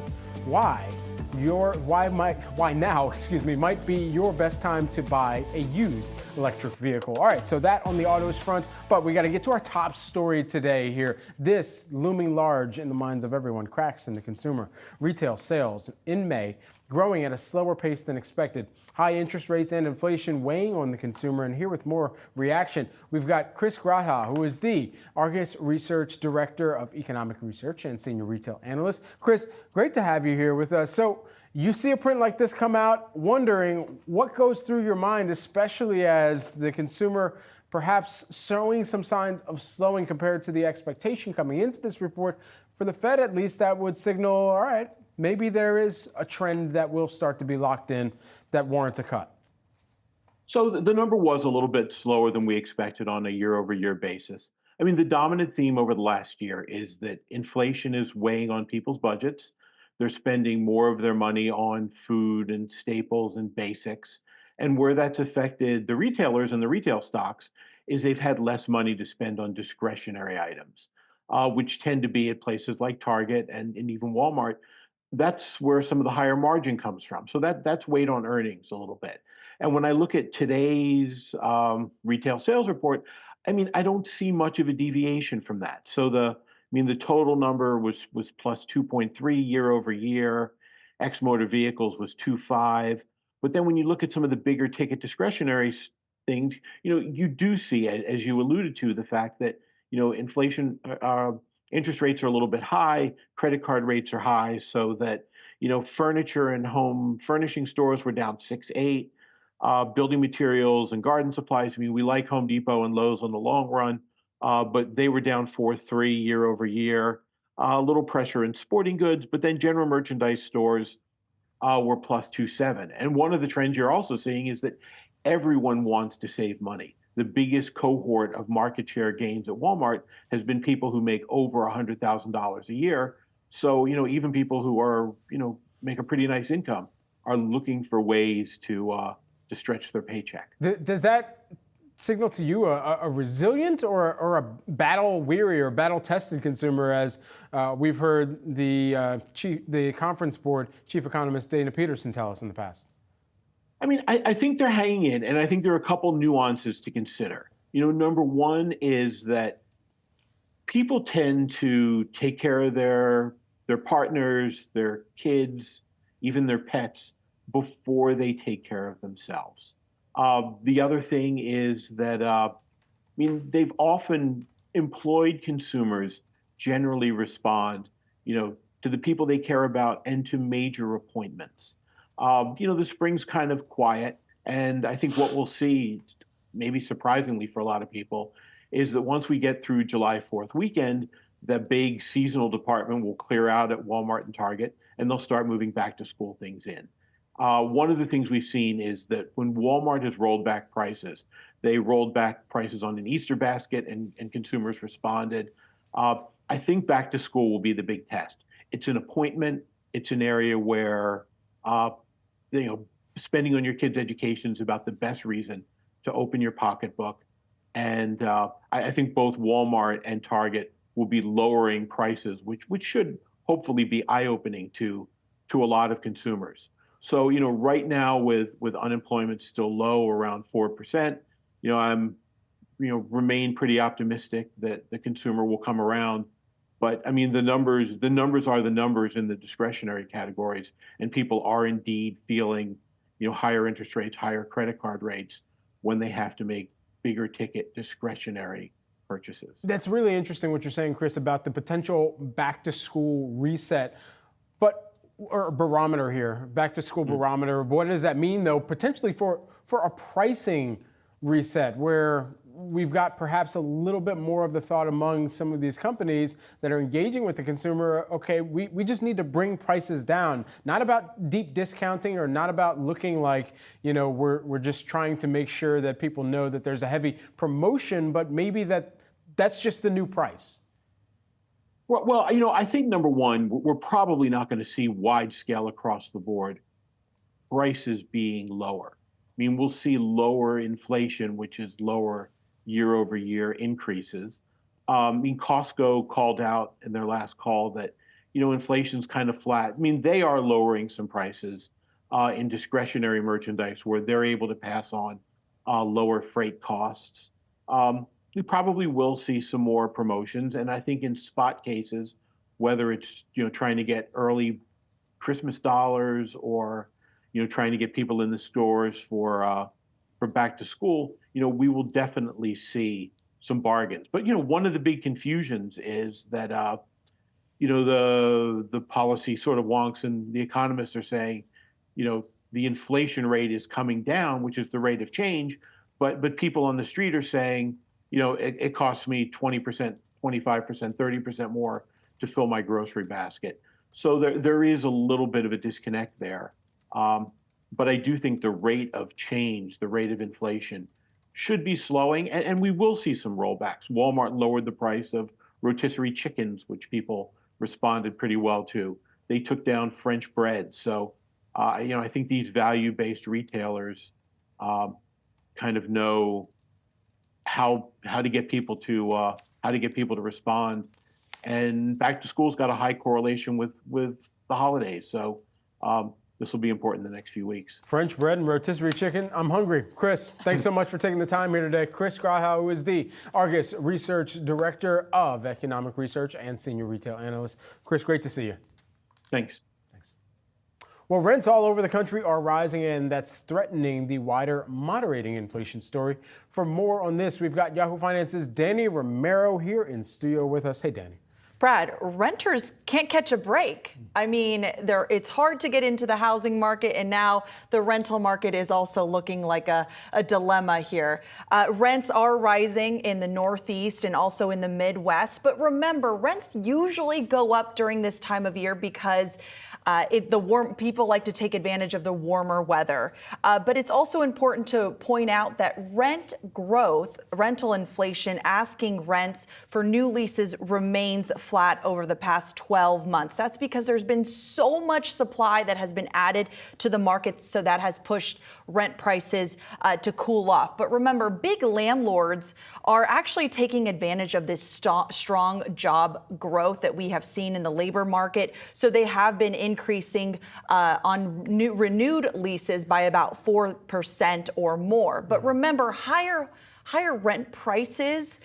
why now might be your best time to buy a used electric vehicle. All right, so that on the autos front, but we got to get to our top story today here. This looming large in the minds of everyone, cracks in the consumer. Retail sales in May growing at a slower pace than expected. High interest rates and inflation weighing on the consumer. And here with more reaction, we've got Chris Grata, who is the Argus Research Director of Economic Research and Senior Retail Analyst. Chris, great to have you here with us. So you see a print like this come out, wondering what goes through your mind, especially as the consumer perhaps showing some signs of slowing compared to the expectation coming into this report. For the Fed, at least, that would signal, all right, maybe there is a trend that will start to be locked in that warrants a cut. So the number was a little bit slower than we expected on a year-over-year basis. I mean, the dominant theme over the last year is that inflation is weighing on people's budgets. They're spending more of their money on food and staples and basics. And where that's affected the retailers and the retail stocks is they've had less money to spend on discretionary items, which tend to be at places like Target and even Walmart. That's where some of the higher margin comes from. So that's weighed on earnings a little bit. And when I look at today's retail sales report, I mean, I don't see much of a deviation from that. So the total number was plus 2.3 year over year. Ex motor vehicles was 2.5. But then when you look at some of the bigger ticket discretionary things, you do see, as you alluded to, the fact that, inflation, interest rates are a little bit high, credit card rates are high, so that, furniture and home furnishing stores were down 6.8. Building materials and garden supplies, I mean, we like Home Depot and Lowe's on the long run, but they were down 4.3 year over year. A little pressure in sporting goods, but then general merchandise stores were plus 2.7. And one of the trends you're also seeing is that everyone wants to save money. The biggest cohort of market share gains at Walmart has been people who make over $100,000 a year. So, even people who are, make a pretty nice income are looking for ways to stretch their paycheck. Does that signal to you a resilient or a battle-weary or battle-tested consumer, as we've heard the Conference Board Chief Economist Dana Peterson tell us in the past? I mean, I think they're hanging in, and I think there are a couple nuances to consider. Number one is that people tend to take care of their partners, their kids, even their pets before they take care of themselves. The other thing is that, they've often employed consumers generally respond, to the people they care about and to major appointments. The spring's kind of quiet, and I think what we'll see, maybe surprisingly for a lot of people, is that once we get through July 4th weekend, the big seasonal department will clear out at Walmart and Target, and they'll start moving back to school things in. One of the things we've seen is that when Walmart has rolled back prices, they rolled back prices on an Easter basket, and consumers responded. I think back to school will be the big test. It's an appointment. It's an area where spending on your kids' education is about the best reason to open your pocketbook. And I think both Walmart and Target will be lowering prices, which should hopefully be eye-opening to a lot of consumers. So, right now with unemployment still low, around 4%, I'm, remain pretty optimistic that the consumer will come around. But I mean, the numbers are the numbers in the discretionary categories, and people are indeed feeling, higher interest rates, higher credit card rates when they have to make bigger ticket discretionary purchases. That's really interesting what you're saying, Chris, about the potential back to school reset, or barometer here, back to school barometer. What does that mean, though, potentially for a pricing reset, where we've got perhaps a little bit more of the thought among some of these companies that are engaging with the consumer, okay, we just need to bring prices down. Not about deep discounting or not about looking like, we're just trying to make sure that people know that there's a heavy promotion, but maybe that's just the new price. Well, I think number one, we're probably not going to see wide scale across the board prices being lower. I mean, we'll see lower inflation, which is lower year over year increases. Costco called out in their last call that, inflation's kind of flat. I mean, they are lowering some prices in discretionary merchandise where they're able to pass on lower freight costs. We probably will see some more promotions. And I think in spot cases, whether it's, trying to get early Christmas dollars or, trying to get people in the stores for back to school, we will definitely see some bargains. But, one of the big confusions is that, the policy sort of wonks and the economists are saying, the inflation rate is coming down, which is the rate of change. But people on the street are saying, it costs me 20%, 25%, 30% more to fill my grocery basket. So there is a little bit of a disconnect there. But I do think the rate of change, the rate of inflation should be slowing, and we will see some rollbacks. Walmart lowered the price of rotisserie chickens, which people responded pretty well to. They took down French bread. So, I think these value-based retailers kind of know how to get people to respond. And back to school's got a high correlation with the holidays. So this will be important in the next few weeks. French bread and rotisserie chicken. I'm hungry. Chris, thanks so much for taking the time here today. Chris Graha, who is the Argus Research Director of Economic Research and Senior Retail Analyst. Chris, great to see you. Thanks. Well, rents all over the country are rising, and that's threatening the wider moderating inflation story. For more on this, we've got Yahoo Finance's Danny Romero here in studio with us. Hey, Danny. Brad, renters can't catch a break. I mean, it's hard to get into the housing market, and now the rental market is also looking like a dilemma here. Rents are rising in the Northeast and also in the Midwest, but remember, rents usually go up during this time of year because people like to take advantage of the warmer weather. But it's also important to point out that rent growth, rental inflation, asking rents for new leases remains flat over the past 12 months. That's because there's been so much supply that has been added to the market, so that has pushed rent prices to cool off. But remember, big landlords are actually taking advantage of this strong job growth that we have seen in the labor market. So they have been increasing on renewed leases by about 4% or more. But remember, higher rent prices,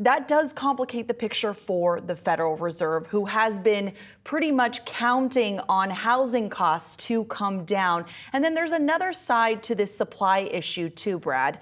that does complicate the picture for the Federal Reserve, who has been pretty much counting on housing costs to come down. And then there's another side to this supply issue too, Brad.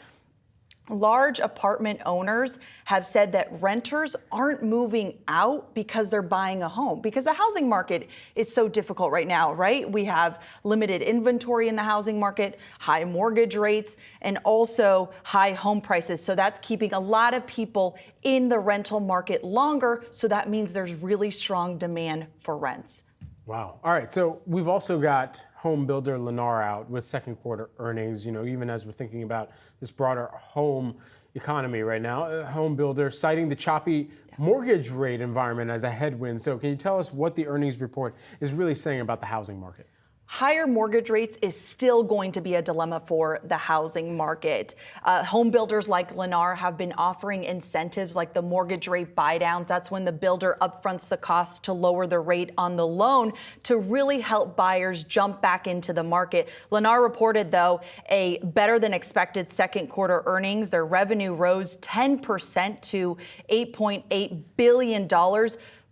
Large apartment owners have said that renters aren't moving out because they're buying a home, because the housing market is so difficult right now, right? We have limited inventory in the housing market, high mortgage rates, and also high home prices. So that's keeping a lot of people in the rental market longer. So that means there's really strong demand for rents. Wow. All right. So we've also got home builder Lennar out with second quarter earnings, even as we're thinking about this broader home economy right now. A home builder citing the choppy mortgage rate environment as a headwind. So can you tell us what the earnings report is really saying about the housing market? Higher mortgage rates is still going to be a dilemma for the housing market. Home builders like Lennar have been offering incentives like the mortgage rate buydowns. That's when the builder upfronts the cost to lower the rate on the loan to really help buyers jump back into the market. Lennar reported, though, a better than expected second quarter earnings. Their revenue rose 10% to $8.8 billion.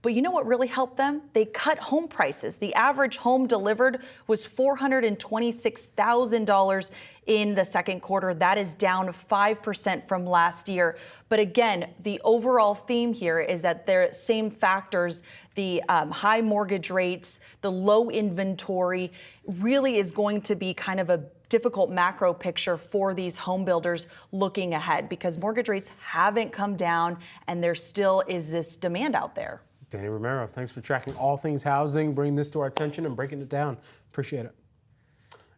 But you know what really helped them? They cut home prices. The average home delivered was $426,000 in the second quarter. That is down 5% from last year. But again, the overall theme here is that the same factors, the high mortgage rates, the low inventory, really is going to be kind of a difficult macro picture for these home builders looking ahead, because mortgage rates haven't come down and there still is this demand out there. Danny Romero, thanks for tracking all things housing, bringing this to our attention and breaking it down. Appreciate it.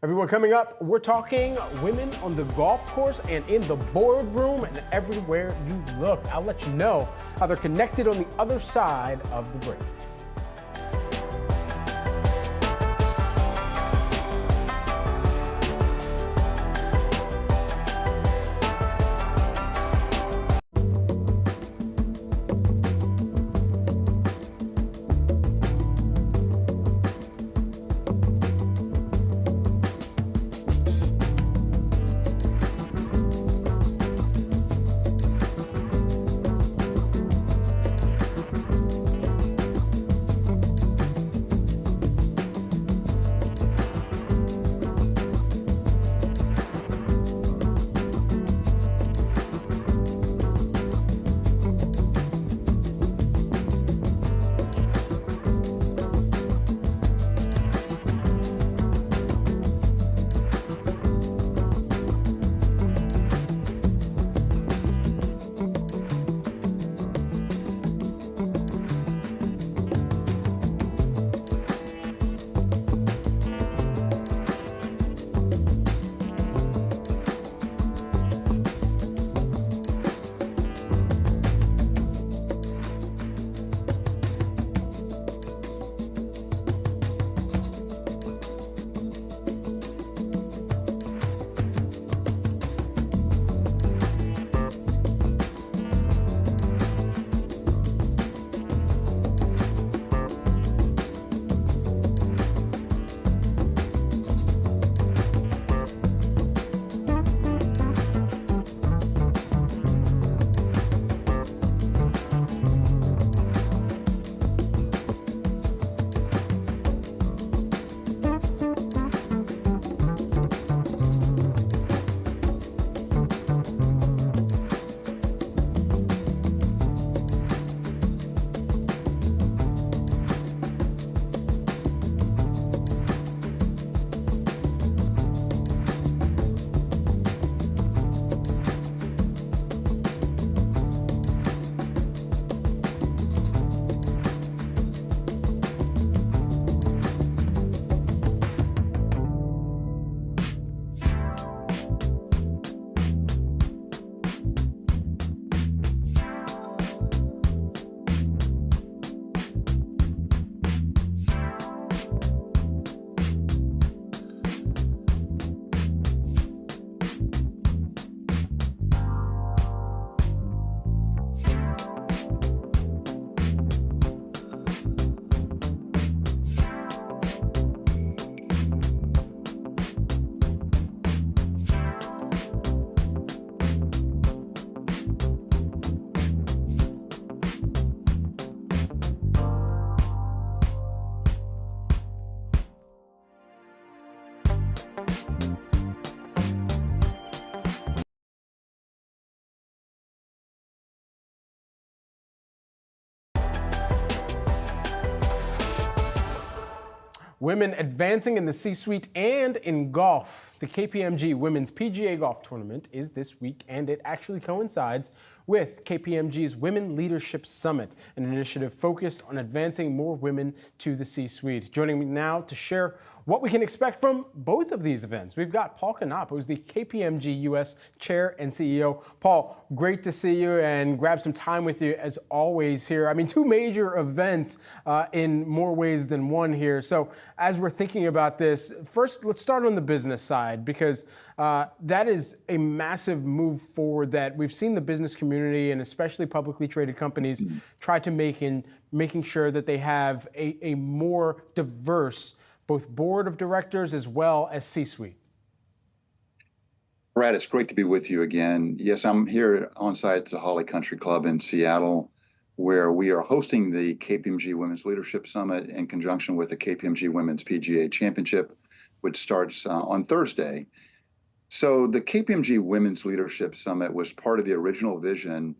Everyone, coming up, we're talking women on the golf course and in the boardroom and everywhere you look. I'll let you know how they're connected on the other side of the break. Women advancing in the C-suite and in golf. The KPMG Women's PGA Golf Tournament is this week, and it actually coincides with KPMG's Women Leadership Summit, an initiative focused on advancing more women to the C-suite. Joining me now to share what we can expect from both of these events, we've got Paul Knopp, who's the KPMG US Chair and CEO. Paul, great to see you and grab some time with you as always here. I mean, two major events in more ways than one here. So as we're thinking about this, first, let's start on the business side, because that is a massive move forward that we've seen the business community and especially publicly traded companies try to make in making sure that they have a more diverse both board of directors as well as C-suite. Brad, it's great to be with you again. Yes, I'm here on site at the Holly Country Club in Seattle, where we are hosting the KPMG Women's Leadership Summit in conjunction with the KPMG Women's PGA Championship, which starts on Thursday. So the KPMG Women's Leadership Summit was part of the original vision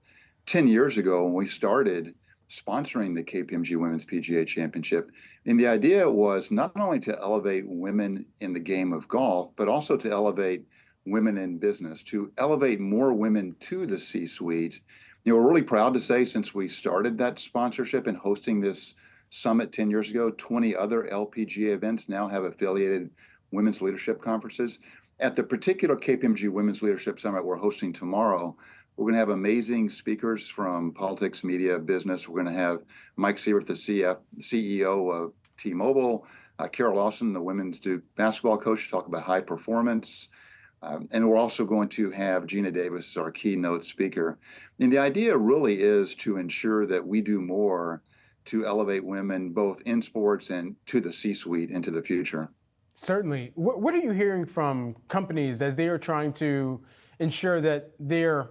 10 years ago when we started sponsoring the KPMG Women's PGA Championship. And the idea was not only to elevate women in the game of golf, but also to elevate women in business, to elevate more women to the C-suite. We're really proud to say, since we started that sponsorship and hosting this summit 10 years ago, 20 other LPGA events now have affiliated women's leadership conferences. At the particular KPMG Women's Leadership Summit we're hosting tomorrow, we're going to have amazing speakers from politics, media, business. We're going to have Mike Sievert, the CEO of T-Mobile, Carol Lawson, the women's Duke basketball coach, to talk about high performance. And we're also going to have Gina Davis, our keynote speaker. And the idea really is to ensure that we do more to elevate women both in sports and to the C-suite into the future. Certainly. What are you hearing from companies as they are trying to ensure that they're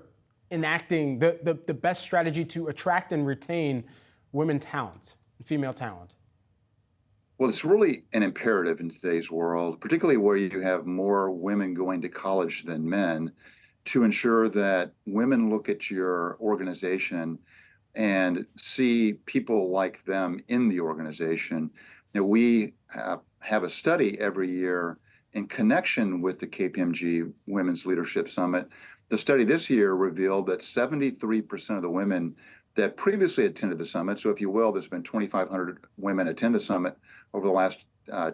enacting the best strategy to attract and retain women talent, female talent? Well, it's really an imperative in today's world, particularly where you have more women going to college than men, to ensure that women look at your organization and see people like them in the organization. We have a study every year in connection with the KPMG Women's Leadership Summit. The study this year revealed that 73% of the women that previously attended the summit, so if you will, there's been 2,500 women attend the summit over the last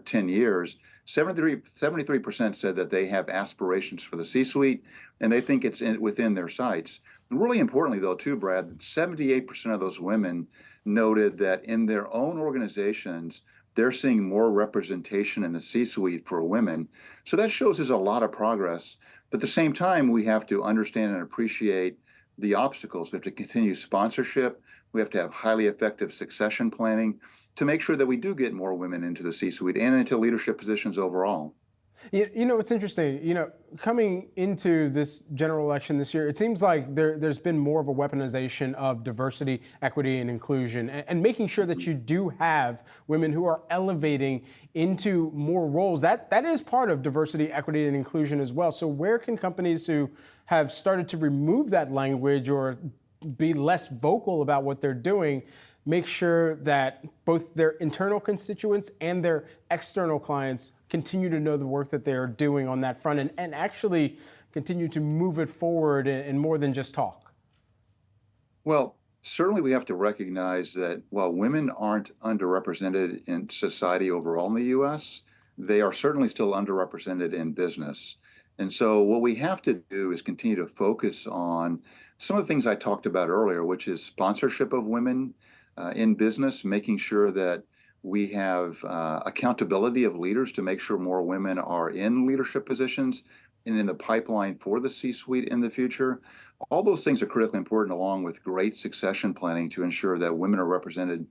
10 years, 73% said that they have aspirations for the C-suite, and they think it's within their sights. And really importantly, though, too, Brad, 78% of those women noted that in their own organizations, they're seeing more representation in the C-suite for women. So that shows us a lot of progress. But at the same time, we have to understand and appreciate the obstacles. We have to continue sponsorship. We have to have highly effective succession planning to make sure that we do get more women into the C-suite and into leadership positions overall. You know, it's interesting, coming into this general election this year, it seems like there's been more of a weaponization of diversity, equity, and inclusion, and making sure that you do have women who are elevating into more roles. That is part of diversity, equity, and inclusion as well. So where can companies who have started to remove that language or be less vocal about what they're doing make sure that both their internal constituents and their external clients continue to know the work that they're doing on that front and actually continue to move it forward and more than just talk? Well, certainly we have to recognize that while women aren't underrepresented in society overall in the U.S., they are certainly still underrepresented in business. And so what we have to do is continue to focus on some of the things I talked about earlier, which is sponsorship of women in business, making sure that we have accountability of leaders to make sure more women are in leadership positions and in the pipeline for the C-suite in the future. All those things are critically important, along with great succession planning to ensure that women are represented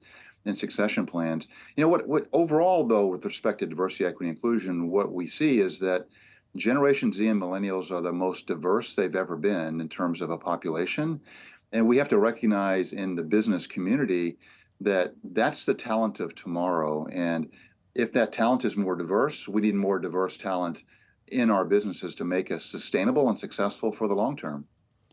in succession plans. What overall, though, with respect to diversity, equity, and inclusion, what we see is that Generation Z and millennials are the most diverse they've ever been in terms of a population. And we have to recognize in the business community that that's the talent of tomorrow. And if that talent is more diverse, we need more diverse talent in our businesses to make us sustainable and successful for the long term.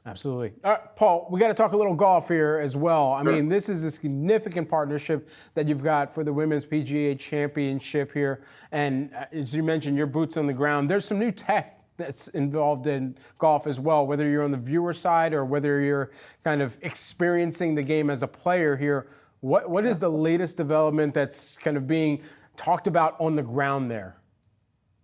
Absolutely. All right, Paul, we got to talk a little golf here as well. I mean, this is a significant partnership that you've got for the Women's PGA Championship here. And as you mentioned, your boots on the ground. There's some new tech that's involved in golf as well, whether you're on the viewer side or whether you're kind of experiencing the game as a player here. What is the latest development that's kind of being talked about on the ground there?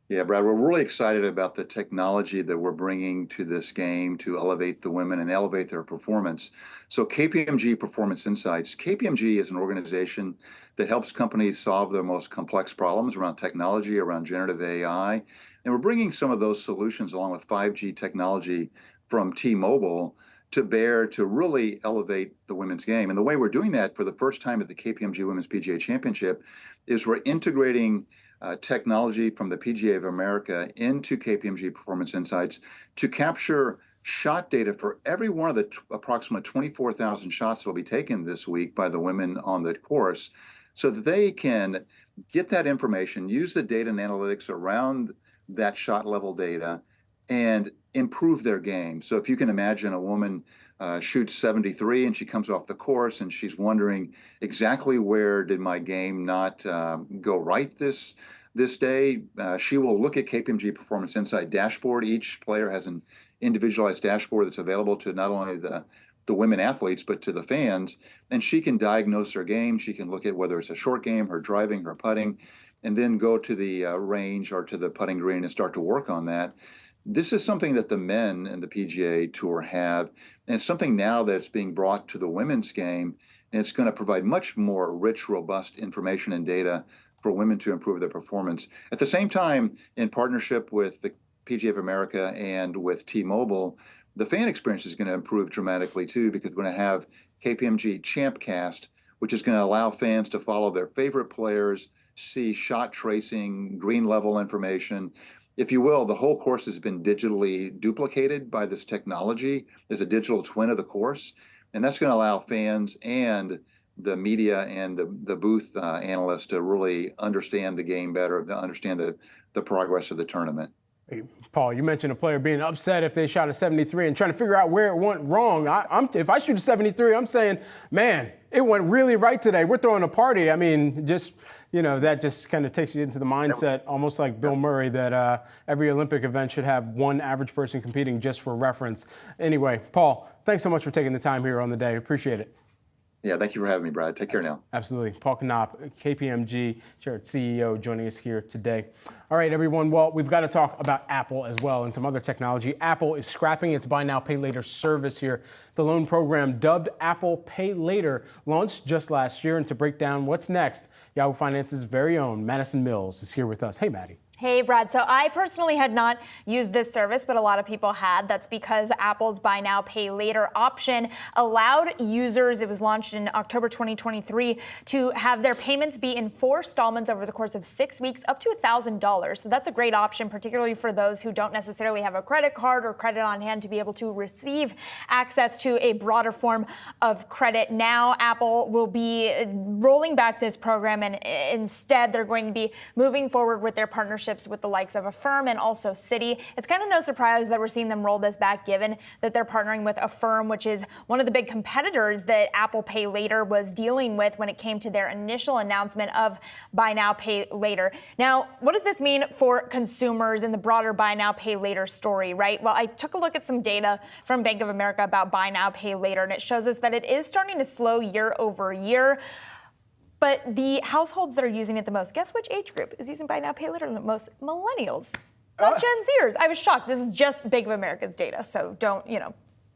Yeah, Brad, we're really excited about the technology that we're bringing to this game to elevate the women and elevate their performance. So KPMG Performance Insights, KPMG is an organization that helps companies solve their most complex problems around technology, around generative AI. And we're bringing some of those solutions along with 5G technology from T-Mobile to bear to really elevate the women's game. And the way we're doing that for the first time at the KPMG Women's PGA Championship is we're integrating technology from the PGA of America into KPMG Performance Insights to capture shot data for every one of the approximately 24,000 shots that will be taken this week by the women on the course, so that they can get that information, use the data and analytics around that shot level data, and improve their game. So if you can imagine a woman shoots 73 and she comes off the course and she's wondering exactly where did my game not go right this day. She will look at KPMG Performance Insight dashboard. Each player has an individualized dashboard that's available to not only the women athletes, but to the fans. And she can diagnose her game. She can look at whether it's a short game, her driving, her putting, and then go to the range or to the putting green and start to work on that. This is something that the men and the PGA Tour have, and it's something now that's being brought to the women's game, and it's going to provide much more rich, robust information and data for women to improve their performance. At the same time, in partnership with the PGA of America and with T-Mobile, the fan experience is going to improve dramatically too, because we're going to have KPMG Champcast, which is going to allow fans to follow their favorite players, see shot tracing, green level information. If you will, the whole course has been digitally duplicated by this technology. There's a digital twin of the course, and that's going to allow fans and the media and the booth analysts to really understand the game better, to understand the progress of the tournament. Hey, Paul, you mentioned a player being upset if they shot a 73 and trying to figure out where it went wrong. If I shoot a 73, I'm saying, man, it went really right today. We're throwing a party. I mean, just, that just kind of takes you into the mindset, almost like Bill Murray, that every Olympic event should have one average person competing just for reference. Anyway, Paul, thanks so much for taking the time here on the day. Appreciate it. Yeah, thank you for having me, Brad. Take care now. Absolutely. Paul Knopp, KPMG CEO, joining us here today. All right, everyone. Well, we've got to talk about Apple as well and some other technology. Apple is scrapping its buy now, pay later service here. The loan program dubbed Apple Pay Later launched just last year. And to break down what's next, Yahoo Finance's very own Madison Myles is here with us. Hey, Maddie. Hey, Brad. So I personally had not used this service, but a lot of people had. That's because Apple's buy now, pay later option allowed users, it was launched in October 2023, to have their payments be in 4 installments over the course of 6 weeks, up to $1,000. So that's a great option, particularly for those who don't necessarily have a credit card or credit on hand to be able to receive access to a broader form of credit. Now, Apple will be rolling back this program, and instead they're going to be moving forward with their partnership with the likes of Affirm and also Citi. It's kind of no surprise that we're seeing them roll this back, given that they're partnering with Affirm, which is one of the big competitors that Apple Pay Later was dealing with when it came to their initial announcement of buy now, pay later. Now, what does this mean for consumers in the broader buy now, pay later story, right? Well, I took a look at some data from Bank of America about buy now, pay later, and it shows us that it is starting to slow year over year. But the households that are using it the most, guess which age group is using buy now, pay later the most? Millennials, not Gen Zers. I was shocked. This is just Bank of America's data, so don't,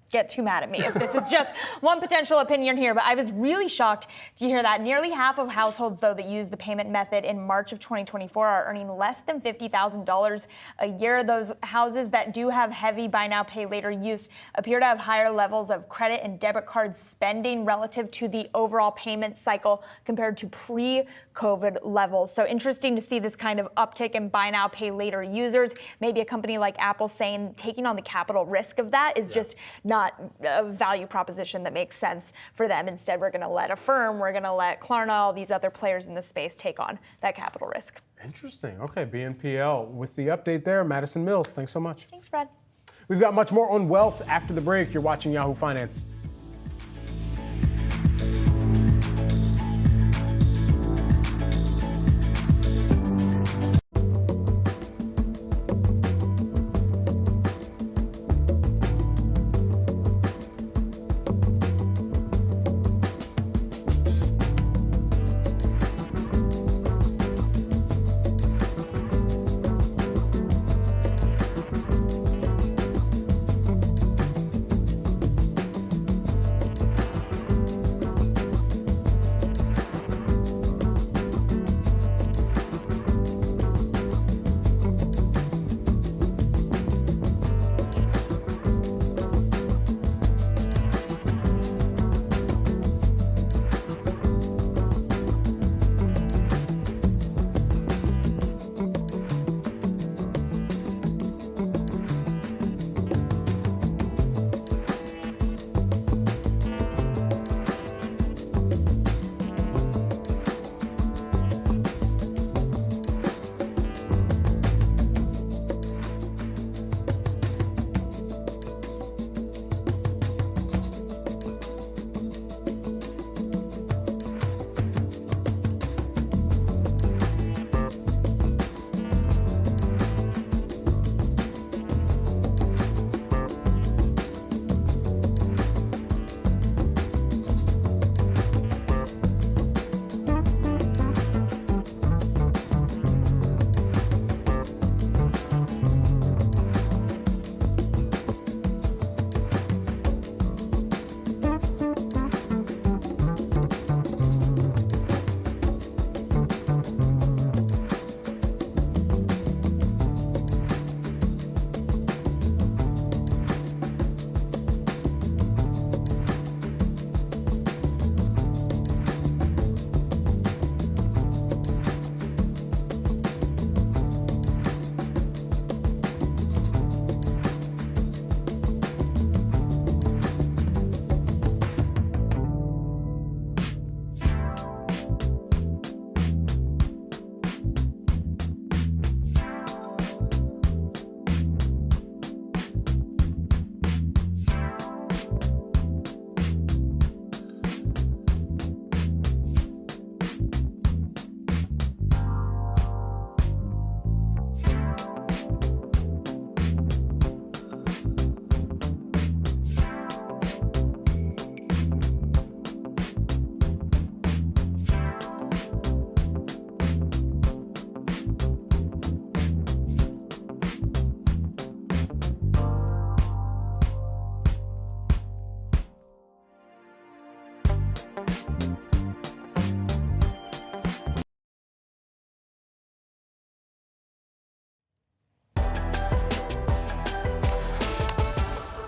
get too mad at me if this is just one potential opinion here, but I was really shocked to hear that. Nearly half of households, though, that use the payment method in March of 2024 are earning less than $50,000 a year. Those houses that do have heavy buy now, pay later use appear to have higher levels of credit and debit card spending relative to the overall payment cycle compared to pre-COVID levels. So interesting to see this kind of uptick in buy now, pay later users. Maybe a company like Apple saying taking on the capital risk of that is just not a value proposition that makes sense for them. Instead, we're going to let Affirm, we're going to let Klarna, all these other players in the space take on that capital risk. Interesting. Okay, BNPL with the update there. Madison Myles, thanks so much. Thanks, Brad. We've got much more on wealth after the break. You're watching Yahoo Finance.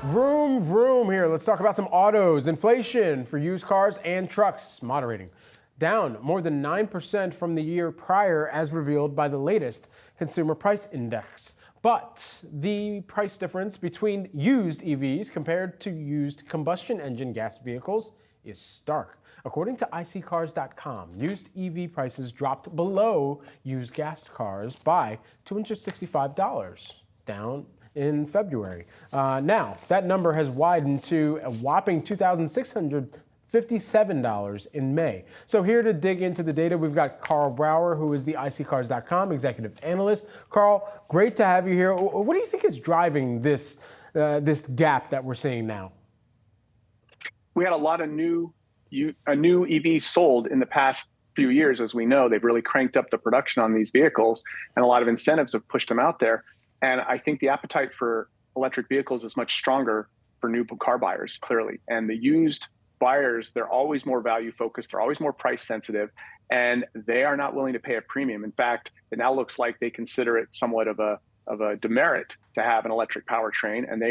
Vroom, vroom here. Let's talk about some autos. Inflation for used cars and trucks moderating. Down more than 9% from the year prior as revealed by the latest consumer price index. But the price difference between used EVs compared to used combustion engine gas vehicles is stark. According to ICCars.com, used EV prices dropped below used gas cars by $265, down in February. Now, that number has widened to a whopping $2,657 in May. So here to dig into the data, we've got Carl Brower, who is the ICCars.com executive analyst. Carl, great to have you here. What do you think is driving this gap that we're seeing now? We had a lot of new EVs sold in the past few years. As we know, they've really cranked up the production on these vehicles, and a lot of incentives have pushed them out there. And I think the appetite for electric vehicles is much stronger for new car buyers, clearly. And the used buyers, they're always more value focused, they're always more price sensitive, and they are not willing to pay a premium. In fact, it now looks like they consider it somewhat of a demerit to have an electric powertrain, and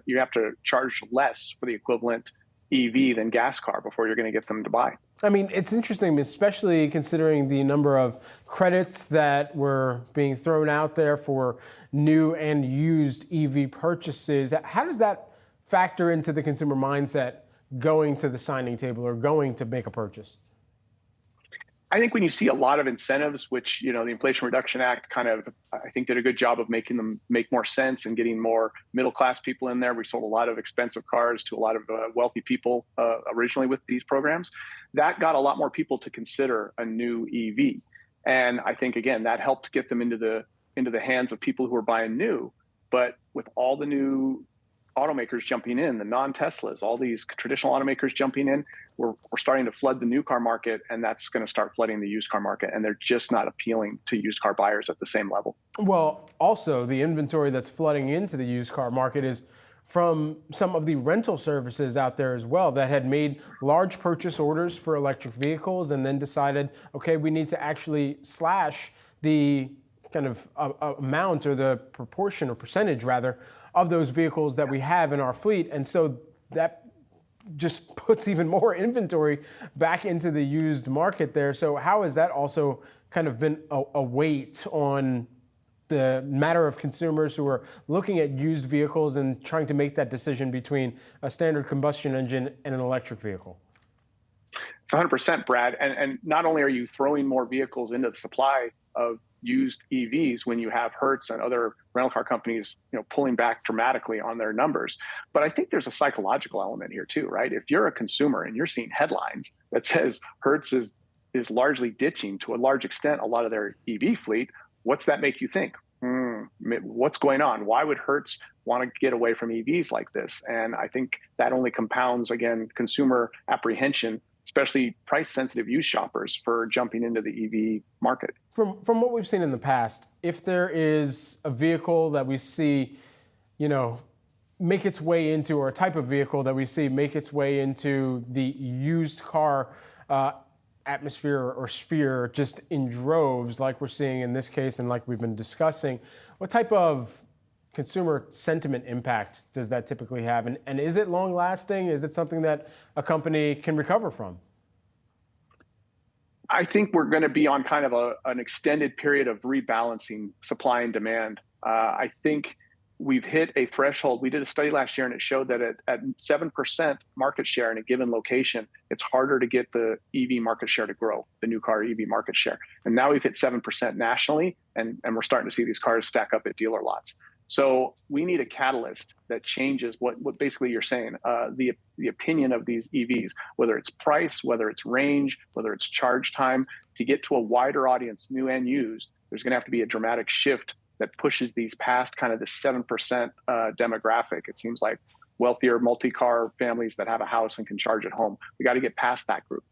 you have to charge less for the equivalent EV than gas car before you're going to get them to buy. I mean, it's interesting, especially considering the number of credits that were being thrown out there for new and used EV purchases. How does that factor into the consumer mindset going to the signing table or going to make a purchase? I think when you see a lot of incentives, which, the Inflation Reduction Act kind of, I think, did a good job of making them make more sense and getting more middle-class people in there. We sold a lot of expensive cars to a lot of wealthy people originally with these programs. That got a lot more people to consider a new EV. And I think, again, that helped get them into the hands of people who are buying new. But with all the new automakers jumping in, the non-Teslas, all these traditional automakers jumping in, we're starting to flood the new car market, and that's going to start flooding the used car market, and they're just not appealing to used car buyers at the same level. Well, also the inventory that's flooding into the used car market is from some of the rental services out there as well that had made large purchase orders for electric vehicles and then decided, okay, we need to actually slash the kind of amount or the proportion or percentage rather of those vehicles that we have in our fleet. And so that just puts even more inventory back into the used market there. So how has that also kind of been a weight on the matter of consumers who are looking at used vehicles and trying to make that decision between a standard combustion engine and an electric vehicle? It's 100%, Brad. And not only are you throwing more vehicles into the supply of used EVs when you have Hertz and other rental car companies, pulling back dramatically on their numbers, but I think there's a psychological element here too, right? If you're a consumer and you're seeing headlines that says Hertz is largely ditching to a large extent a lot of their EV fleet, what's that make you think? What's going on? Why would Hertz want to get away from EVs like this? And I think that only compounds, again, consumer apprehension, especially price-sensitive used shoppers for jumping into the EV market. From what we've seen in the past, if there is a vehicle that we see, make its way into, or a type of vehicle that we see make its way into the used car atmosphere or sphere just in droves, like we're seeing in this case and like we've been discussing, what type of consumer sentiment impact does that typically have? And is it long lasting? Is it something that a company can recover from? I think we're going to be on kind of an extended period of rebalancing supply and demand. I think we've hit a threshold. We did a study last year and it showed that at 7% market share in a given location, it's harder to get the EV market share to grow, the new car EV market share. And now we've hit 7% nationally, and we're starting to see these cars stack up at dealer lots. So we need a catalyst that changes what basically you're saying, the opinion of these EVs, whether it's price, whether it's range, whether it's charge time, to get to a wider audience, new and used. There's going to have to be a dramatic shift that pushes these past kind of the 7% demographic. It seems like wealthier multi-car families that have a house and can charge at home. We got to get past that group.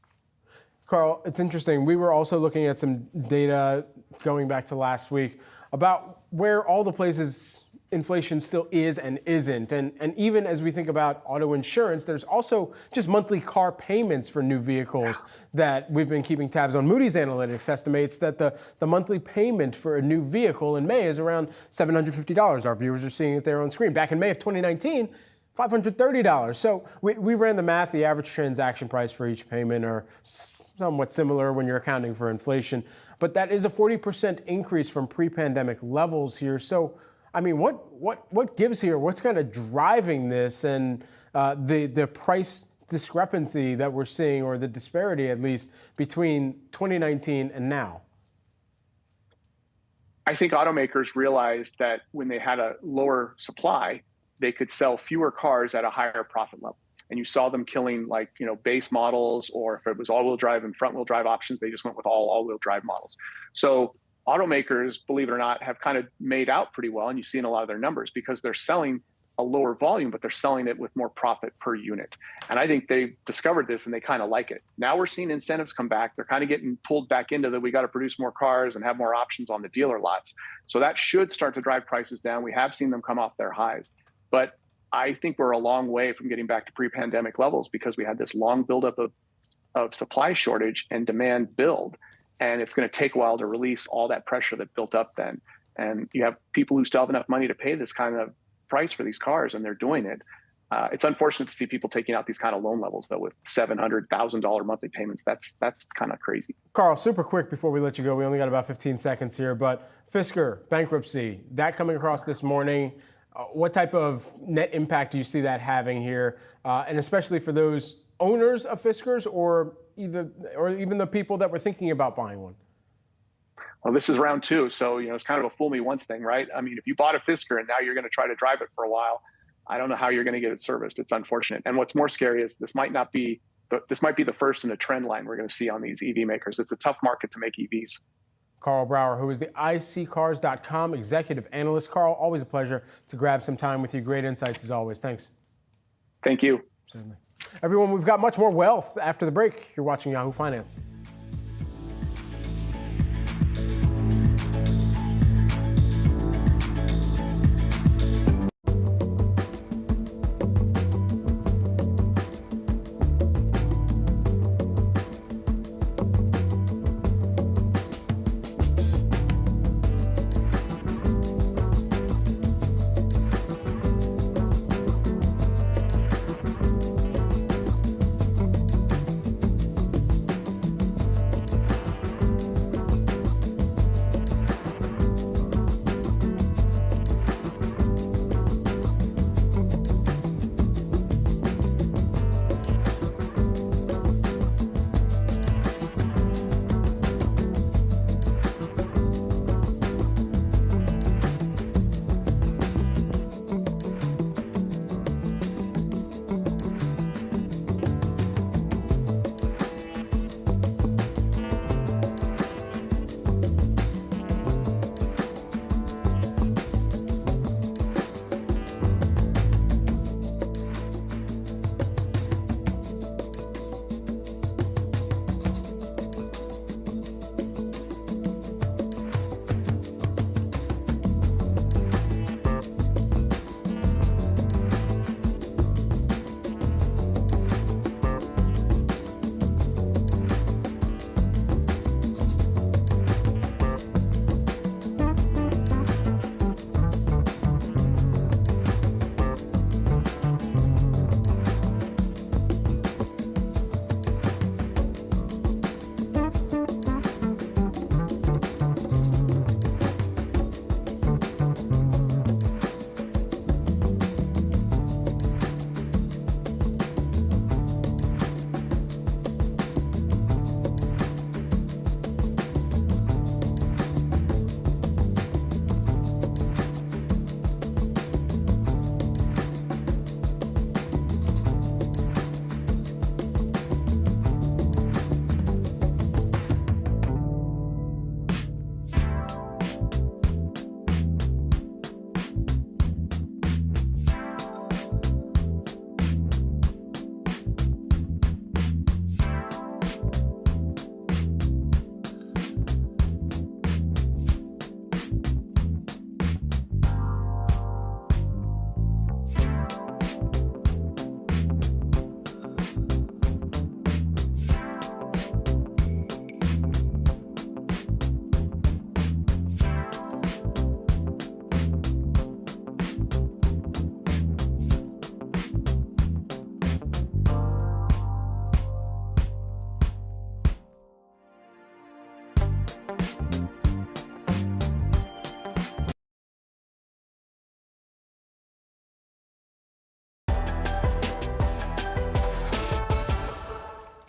Carl, it's interesting. We were also looking at some data going back to last week about where all the places inflation still is and isn't. And even as we think about auto insurance, there's also just monthly car payments for new vehicles that we've been keeping tabs on. Moody's Analytics estimates that the monthly payment for a new vehicle in May is around $750. Our viewers are seeing it there on screen. Back in May of 2019, $530. So we ran the math. The average transaction price for each payment are somewhat similar when you're accounting for inflation. But that is a 40% increase from pre-pandemic levels here. So, I mean, what gives here? What's kind of driving this and the price discrepancy that we're seeing, or the disparity at least, between 2019 and now? I think automakers realized that when they had a lower supply, they could sell fewer cars at a higher profit level. And you saw them killing, like, base models, or if it was all-wheel drive and front-wheel drive options, they just went with all-wheel drive models. So automakers, believe it or not, have kind of made out pretty well, and you see in a lot of their numbers, because they're selling a lower volume, but they're selling it with more profit per unit. And I think they've discovered this and they kind of like it. Now we're seeing incentives come back. They're kind of getting pulled back into we got to produce more cars and have more options on the dealer lots. So that should start to drive prices down. We have seen them come off their highs, but I think we're a long way from getting back to pre-pandemic levels, because we had this long buildup of supply shortage and demand build. And it's going to take a while to release all that pressure that built up then. And you have people who still have enough money to pay this kind of price for these cars, and they're doing it. It's unfortunate to see people taking out these kind of loan levels, though, with $700,000 monthly payments. That's kind of crazy. Carl, super quick before we let you go. We only got about 15 seconds here, but Fisker bankruptcy, that coming across this morning. What type of net impact do you see that having here, and especially for those owners of Fiskers, or even the people that were thinking about buying one? Well, this is round two, so it's kind of a fool me once thing, right? I mean, if you bought a Fisker and now you're going to try to drive it for a while, I don't know how you're going to get it serviced. It's unfortunate. And what's more scary is this might be the first in a trend line we're going to see on these EV makers. It's a tough market to make EVs. Carl Brower, who is the ICCars.com executive analyst. Carl, always a pleasure to grab some time with you. Great insights as always. Thanks. Thank you. Certainly. Everyone, we've got much more wealth after the break. You're watching Yahoo Finance.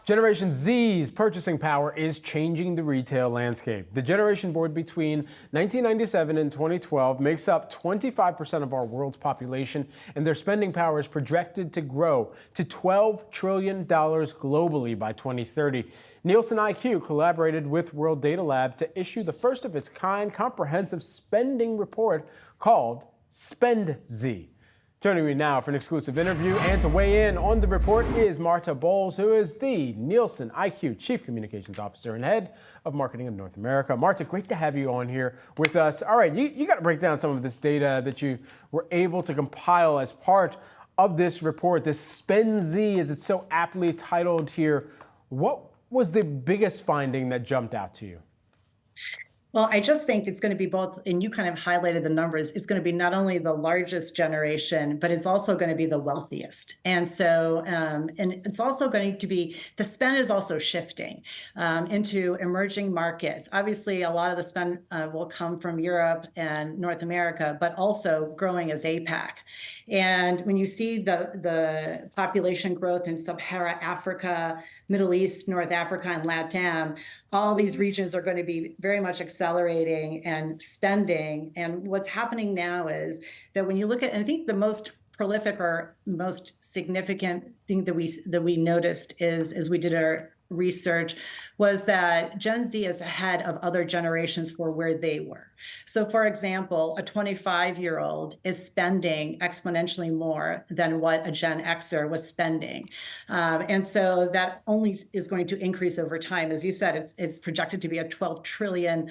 Generation Z's purchasing power is changing the retail landscape. The generation born between 1997 and 2012 makes up 25% of our world's population, and their spending power is projected to grow to $12 trillion globally by 2030. Nielsen IQ collaborated with World Data Lab to issue the first of its kind comprehensive spending report called Spend Z. Joining me now for an exclusive interview and to weigh in on the report is Marta Bowles, who is the Nielsen IQ Chief Communications Officer and Head of Marketing of North America. Marta, great to have you on here with us. All right, you got to break down some of this data that you were able to compile as part of this report, this Spend Z, as it's so aptly titled here. What was the biggest finding that jumped out to you? Well, I just think it's going to be both, and you kind of highlighted the numbers, it's going to be not only the largest generation, but it's also going to be the wealthiest. And so, and it's also going to be, the spend is also shifting into emerging markets. Obviously, a lot of the spend will come from Europe and North America, but also growing as APAC. And when you see the population growth in Sub-Saharan Africa, Middle East, North Africa, and LATAM, all these regions are going to be very much accelerating and spending. And what's happening now is that when you look at, and I think the most prolific or most significant thing that we noticed is, as we did our research, was that Gen Z is ahead of other generations for where they were. So for example, a 25-year-old is spending exponentially more than what a Gen Xer was spending. And so that only is going to increase over time. As you said, it's projected to be a 12 trillion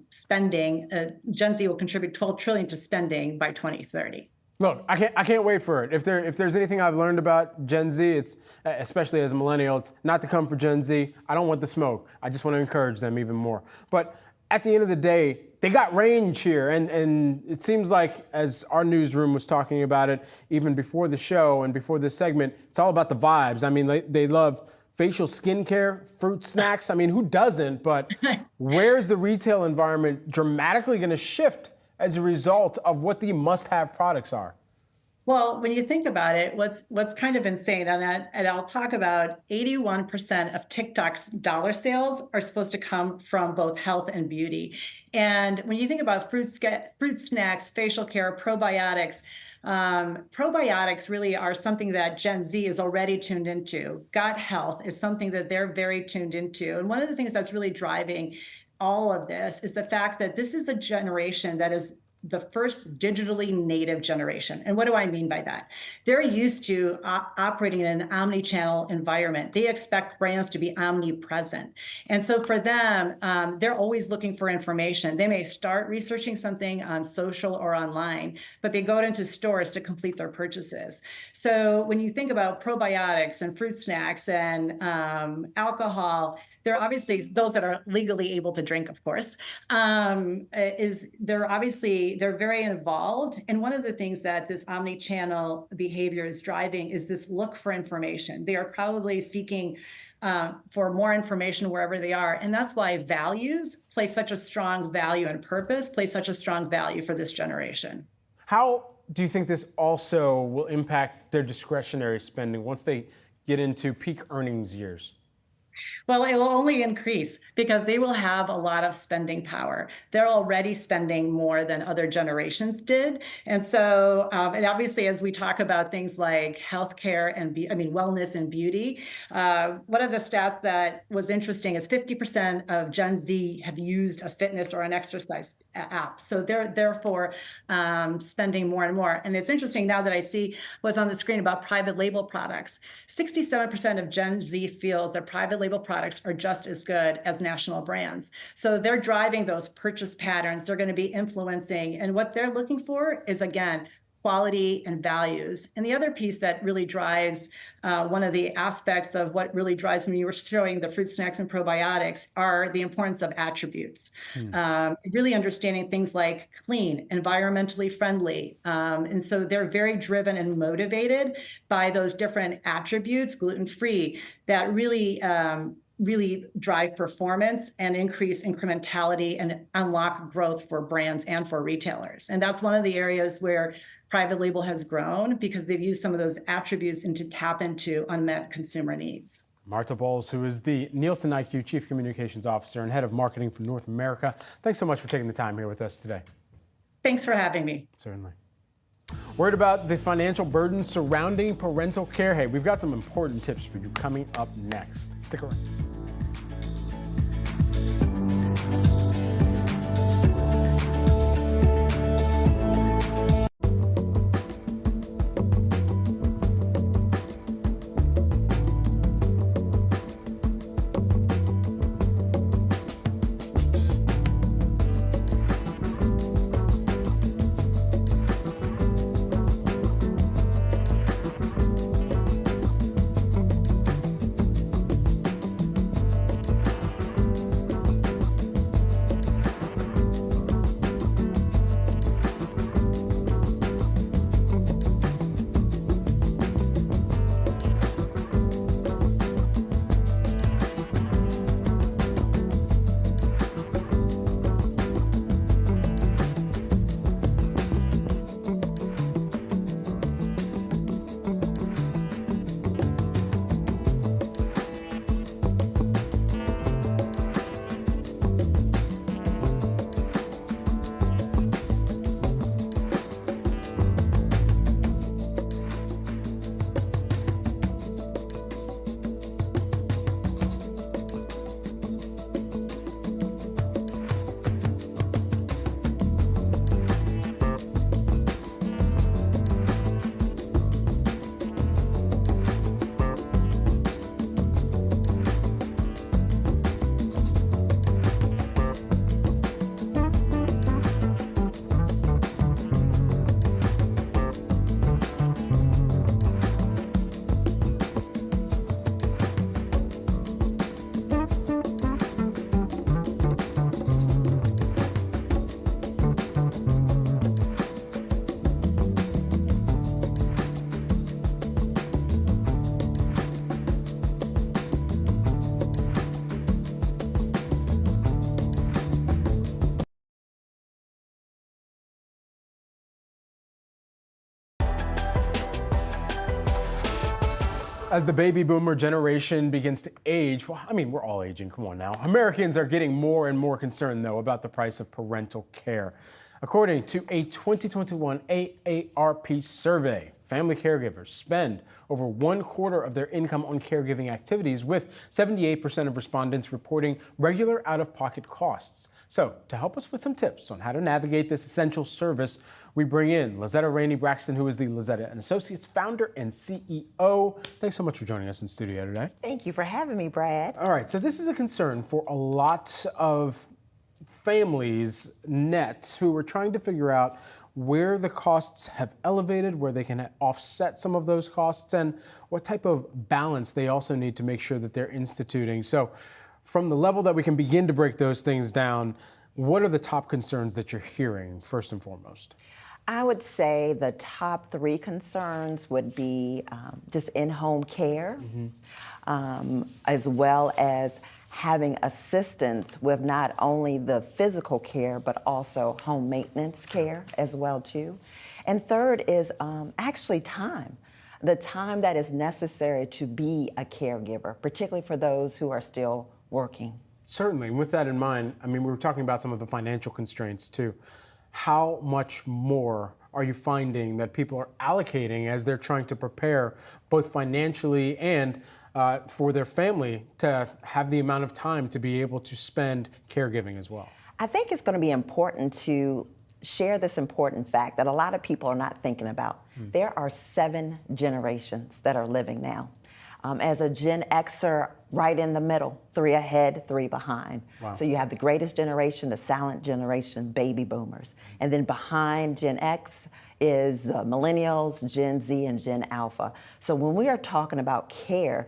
spending. Gen Z will contribute 12 trillion to spending by 2030. Look, I can't wait for it. If there's anything I've learned about Gen Z, it's, especially as a millennial, it's not to come for Gen Z. I don't want the smoke. I just want to encourage them even more. But at the end of the day, they got range here. And it seems like, as our newsroom was talking about it, even before the show and before this segment, it's all about the vibes. I mean, they love facial skincare, fruit snacks. I mean, who doesn't? But where's the retail environment dramatically going to shift as a result of what the must-have products are? Well, when you think about it, what's kind of insane, and I'll talk about 81% of TikTok's dollar sales are supposed to come from both health and beauty. And when you think about fruit snacks, facial care, probiotics, probiotics really are something that Gen Z is already tuned into. Gut health is something that they're very tuned into. And one of the things that's really driving all of this is the fact that this is a generation that is the first digitally native generation. And what do I mean by that? They're used to operating in an omni-channel environment. They expect brands to be omnipresent. And so for them, they're always looking for information. They may start researching something on social or online, but they go into stores to complete their purchases. So when you think about probiotics and fruit snacks and alcohol, they're obviously those that are legally able to drink, of course, they're very involved. And one of the things that this omni-channel behavior is driving is this look for information. They are probably seeking for more information wherever they are. And that's why values play such a strong value, and purpose plays such a strong value for this generation. How do you think this also will impact their discretionary spending once they get into peak earnings years? Well, it will only increase because they will have a lot of spending power. They're already spending more than other generations did. And so, and obviously, as we talk about things like healthcare and wellness and beauty, one of the stats that was interesting is 50% of Gen Z have used a fitness or an exercise app. So they're therefore spending more and more. And it's interesting now that I see what's on the screen about private label products. 67% of Gen Z feels that private label products are just as good as national brands. So they're driving those purchase patterns. They're going to be influencing. And what they're looking for is, again, quality and values. And the other piece that really drives one of the aspects of what really drives when you were showing the fruit snacks and probiotics are the importance of attributes. Really understanding things like clean, environmentally friendly. And so they're very driven and motivated by those different attributes, gluten-free, that really drive performance and increase incrementality and unlock growth for brands and for retailers. And that's one of the areas where private label has grown, because they've used some of those attributes to tap into unmet consumer needs. Marta Bowles, who is the Nielsen IQ Chief Communications Officer and Head of Marketing for North America. Thanks so much for taking the time here with us today. Thanks for having me. Certainly. Worried about the financial burden surrounding parental care? Hey, we've got some important tips for you coming up next. Stick around. As the baby boomer generation begins to age, well, I mean, we're all aging, come on now. Americans are getting more and more concerned, though, about the price of parental care. According to a 2021 AARP survey, family caregivers spend over 1/4 of their income on caregiving activities, with 78% of respondents reporting regular out-of-pocket costs. So, to help us with some tips on how to navigate this essential service, we bring in Lizetta Rainey Braxton, who is the Lizetta & Associates founder and CEO. Thanks so much for joining us in studio today. Thank you for having me, Brad. All right, so this is a concern for a lot of families net who are trying to figure out where the costs have elevated, where they can offset some of those costs, and what type of balance they also need to make sure that they're instituting. So from the level that we can begin to break those things down, what are the top concerns that you're hearing first and foremost? I would say the top 3 concerns would be just in-home care, as well as having assistance with not only the physical care, but also home maintenance care as well too. And third is actually time. The time that is necessary to be a caregiver, particularly for those who are still working. Certainly. With that in mind, I mean, we were talking about some of the financial constraints too. How much more are you finding that people are allocating as they're trying to prepare both financially and for their family to have the amount of time to be able to spend caregiving as well? I think it's going to be important to share this important fact that a lot of people are not thinking about. There are 7 generations that are living now. As a Gen Xer, right in the middle, 3 ahead, 3 behind. Wow. So you have the greatest generation, the silent generation, baby boomers. And then behind Gen X is the millennials, Gen Z, and Gen Alpha. So when we are talking about care,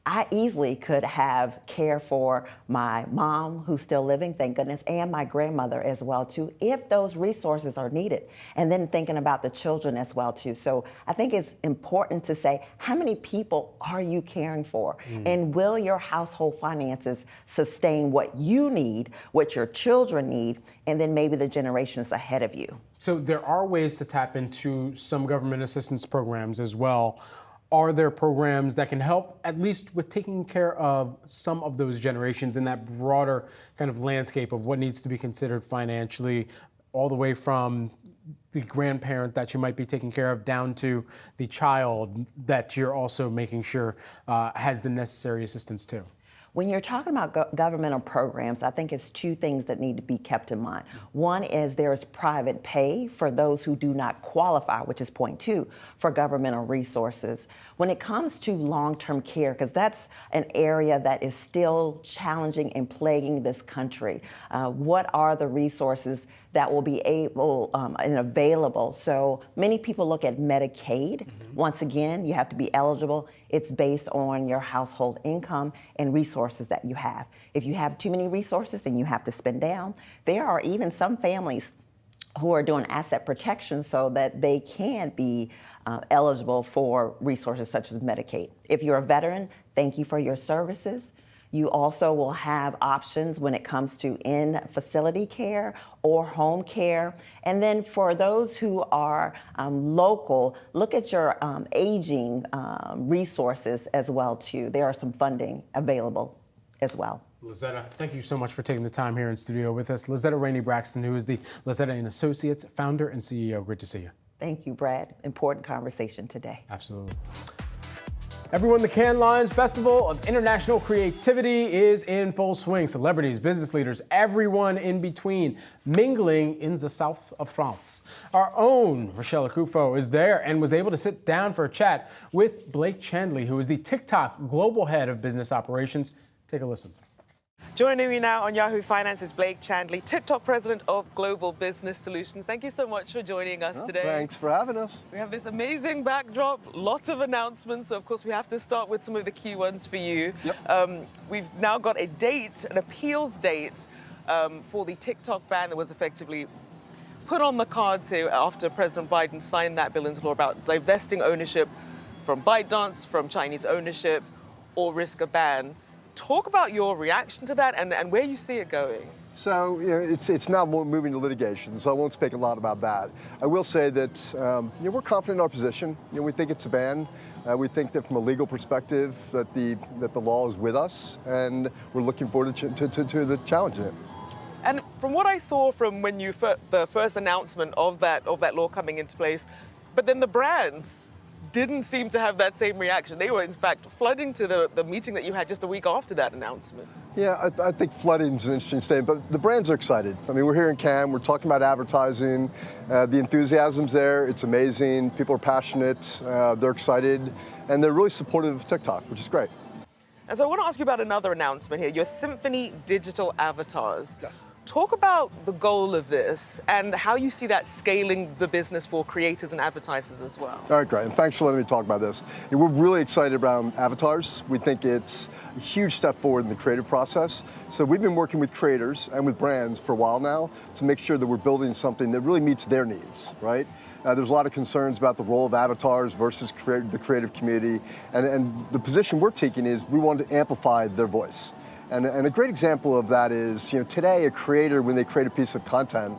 I easily could have care for my mom, who's still living, thank goodness, and my grandmother as well too, if those resources are needed. And then thinking about the children as well too. So I think it's important to say, how many people are you caring for? And will your household finances sustain what you need, what your children need, and then maybe the generations ahead of you? So there are ways to tap into some government assistance programs as well. are there programs that can help at least with taking care of some of those generations in that broader kind of landscape of what needs to be considered financially, all the way from the grandparent that you might be taking care of down to the child that you're also making sure has the necessary assistance too? When you're talking about governmental programs, I think it's two things that need to be kept in mind. One is there is private pay for those who do not qualify, which is point 2, for governmental resources. When it comes to long-term care, because that's an area that is still challenging and plaguing this country, what are the resources that will be able and available? So many people look at Medicaid. Once again, you have to be eligible. It's based on your household income and resources that you have. If you have too many resources and you have to spend down, there are even some families who are doing asset protection so that they can be eligible for resources such as Medicaid. If you're a veteran, thank you for your services. You also will have options when it comes to in-facility care or home care. And then for those who are local, look at your aging resources as well too. There are some funding available as well. Lizetta, thank you so much for taking the time here in studio with us. Lizetta Rainey Braxton, who is the Lizetta & Associates founder and CEO. Great to see you. Thank you, Brad. Important conversation today. Absolutely. Everyone, the Cannes Lions Festival of International Creativity is in full swing. Celebrities, business leaders, everyone in between, mingling in the south of France. Our own Rochelle Akufo is there and was able to sit down for a chat with Blake Chandley, who is the TikTok Global Head of Business Operations. Take a listen. Joining me now on Yahoo Finance is Blake Chandley, TikTok President of Global Business Solutions. Thank you so much for joining us today. Thanks for having us. We have this amazing backdrop, lots of announcements. So of course, we have to start with some of the key ones for you. Yep. We've now got a date, an appeals date for the TikTok ban that was effectively put on the cards here after President Biden signed that bill into law about divesting ownership from ByteDance, from Chinese ownership, or risk a ban. Talk about your reaction to that and where you see it going. So it's now more moving to litigation, so I won't speak a lot about that. I will say that we're confident in our position. We think it's a ban. We think that from a legal perspective that the law is with us, and we're looking forward to the challenging it. And from what I saw from when you the first announcement of that law coming into place, but then the brands didn't seem to have that same reaction. They were, in fact, flooding to the meeting that you had just a week after that announcement. Yeah, I think flooding is an interesting statement, but the brands are excited. I mean, we're here in Cannes, we're talking about advertising. The enthusiasm's there, it's amazing. People are passionate, they're excited, and they're really supportive of TikTok, which is great. And so I want to ask you about another announcement here, your Symphony digital avatars. Yes. Talk about the goal of this and how you see that scaling the business for creators and advertisers as well. All right, great, and thanks for letting me talk about this. We're really excited about avatars. We think it's a huge step forward in the creative process. So we've been working with creators and with brands for a while now to make sure that we're building something that really meets their needs, right? There's a lot of concerns about the role of avatars versus the creative community, and the position we're taking is we want to amplify their voice. And a great example of that is, today a creator, when they create a piece of content,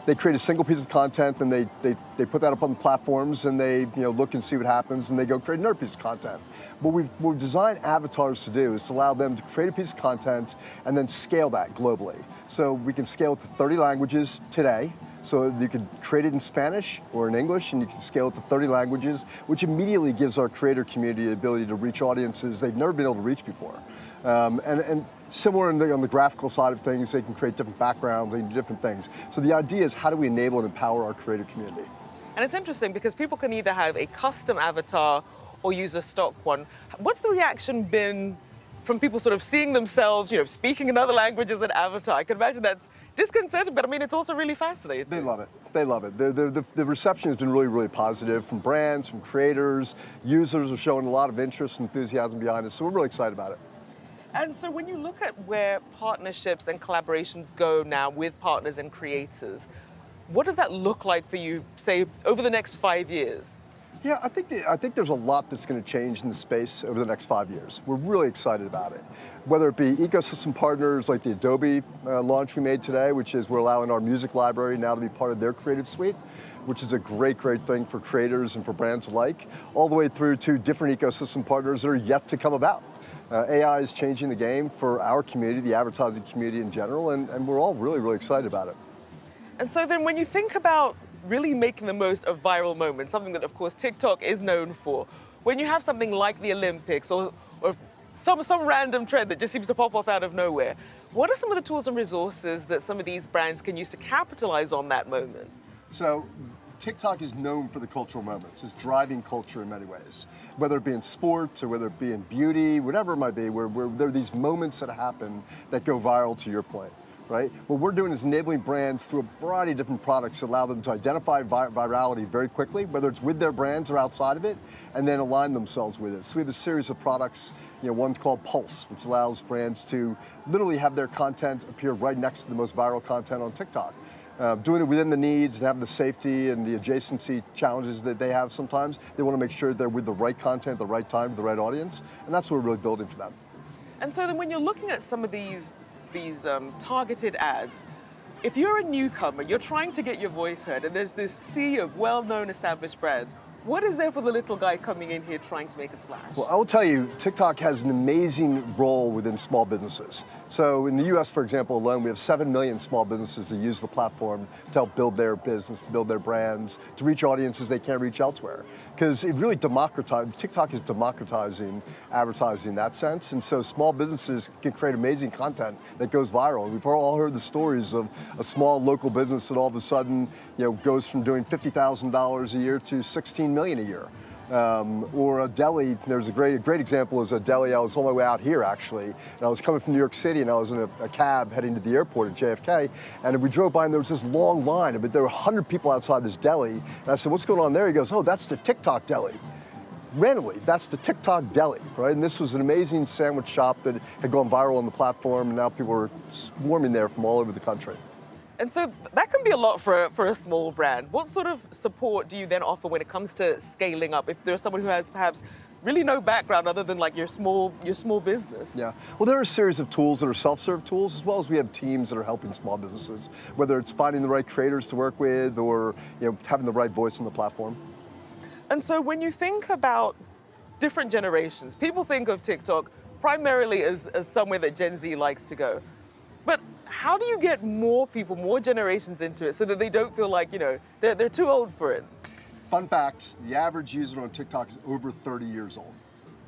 they create a single piece of content and they put that up on the platforms and they look and see what happens and they go create another piece of content. What we've designed avatars to do is to allow them to create a piece of content and then scale that globally. So we can scale it to 30 languages today. So you can create it in Spanish or in English, and you can scale it to 30 languages, which immediately gives our creator community the ability to reach audiences they've never been able to reach before. And similar on the graphical side of things, they can create different backgrounds, they can do different things. So the idea is how do we enable and empower our creator community? And it's interesting because people can either have a custom avatar or use a stock one. What's the reaction been from people sort of seeing themselves, speaking in other languages in avatar? I can imagine that's disconcerting, but I mean, it's also really fascinating. They love it. They love it. The reception has been really, really positive from brands, from creators. Users are showing a lot of interest and enthusiasm behind it, so we're really excited about it. And so when you look at where partnerships and collaborations go now with partners and creators, what does that look like for you, say, over the next 5 years? Yeah, I think there's a lot that's going to change in the space over the next 5 years. We're really excited about it. Whether it be ecosystem partners like the Adobe launch we made today, which is we're allowing our music library now to be part of their creative suite, which is a great thing for creators and for brands alike, all the way through to different ecosystem partners that are yet to come about. AI is changing the game for our community, the advertising community in general, and we're all really excited about it. And so then when you think about really making the most of viral moments, something that of course TikTok is known for, when you have something like the Olympics or some random trend that just seems to pop off out of nowhere, what are some of the tools and resources that some of these brands can use to capitalize on that moment? So TikTok is known for the cultural moments. It's driving culture in many ways, whether it be in sports or whether it be in beauty, whatever it might be, where there are these moments that happen that go viral, to your point. Right? What we're doing is enabling brands through a variety of different products to allow them to identify virality very quickly, whether it's with their brands or outside of it, and then align themselves with it. So we have a series of products, one's called Pulse, which allows brands to literally have their content appear right next to the most viral content on TikTok. Doing it within the needs and having the safety and the adjacency challenges that they have sometimes. They want to make sure they're with the right content, the right time, the right audience, and that's what we're really building for them. And so then when you're looking at some of these targeted ads, if you're a newcomer, you're trying to get your voice heard, and there's this sea of well-known established brands, what is there for the little guy coming in here trying to make a splash? Well, I will tell you, TikTok has an amazing role within small businesses. So in the US, for example, alone, we have 7 million small businesses that use the platform to help build their business, to build their brands, to reach audiences they can't reach elsewhere. Because it really TikTok is democratizing advertising in that sense. And so small businesses can create amazing content that goes viral. We've all heard the stories of a small local business that all of a sudden, goes from doing $50,000 a year to $16 million a year. Or a deli, there's a great example is a deli. I was on my way out here actually, and I was coming from New York City, and I was in a cab heading to the airport at JFK, and we drove by and there was this long line, but there were 100 people outside this deli, and I said, what's going on there? He goes, oh, that's the TikTok deli. Randomly, that's the TikTok deli, right? And this was an amazing sandwich shop that had gone viral on the platform, and now people were swarming there from all over the country. And so that can be a lot for a small brand. What sort of support do you then offer when it comes to scaling up? If there's someone who has perhaps really no background other than like your small business. Yeah, well, there are a series of tools that are self-serve tools, as well as we have teams that are helping small businesses, whether it's finding the right creators to work with or having the right voice on the platform. And so when you think about different generations, people think of TikTok primarily as somewhere that Gen Z likes to go. But how do you get more people, more generations into it so that they don't feel like, they're too old for it? Fun fact, the average user on TikTok is over 30 years old,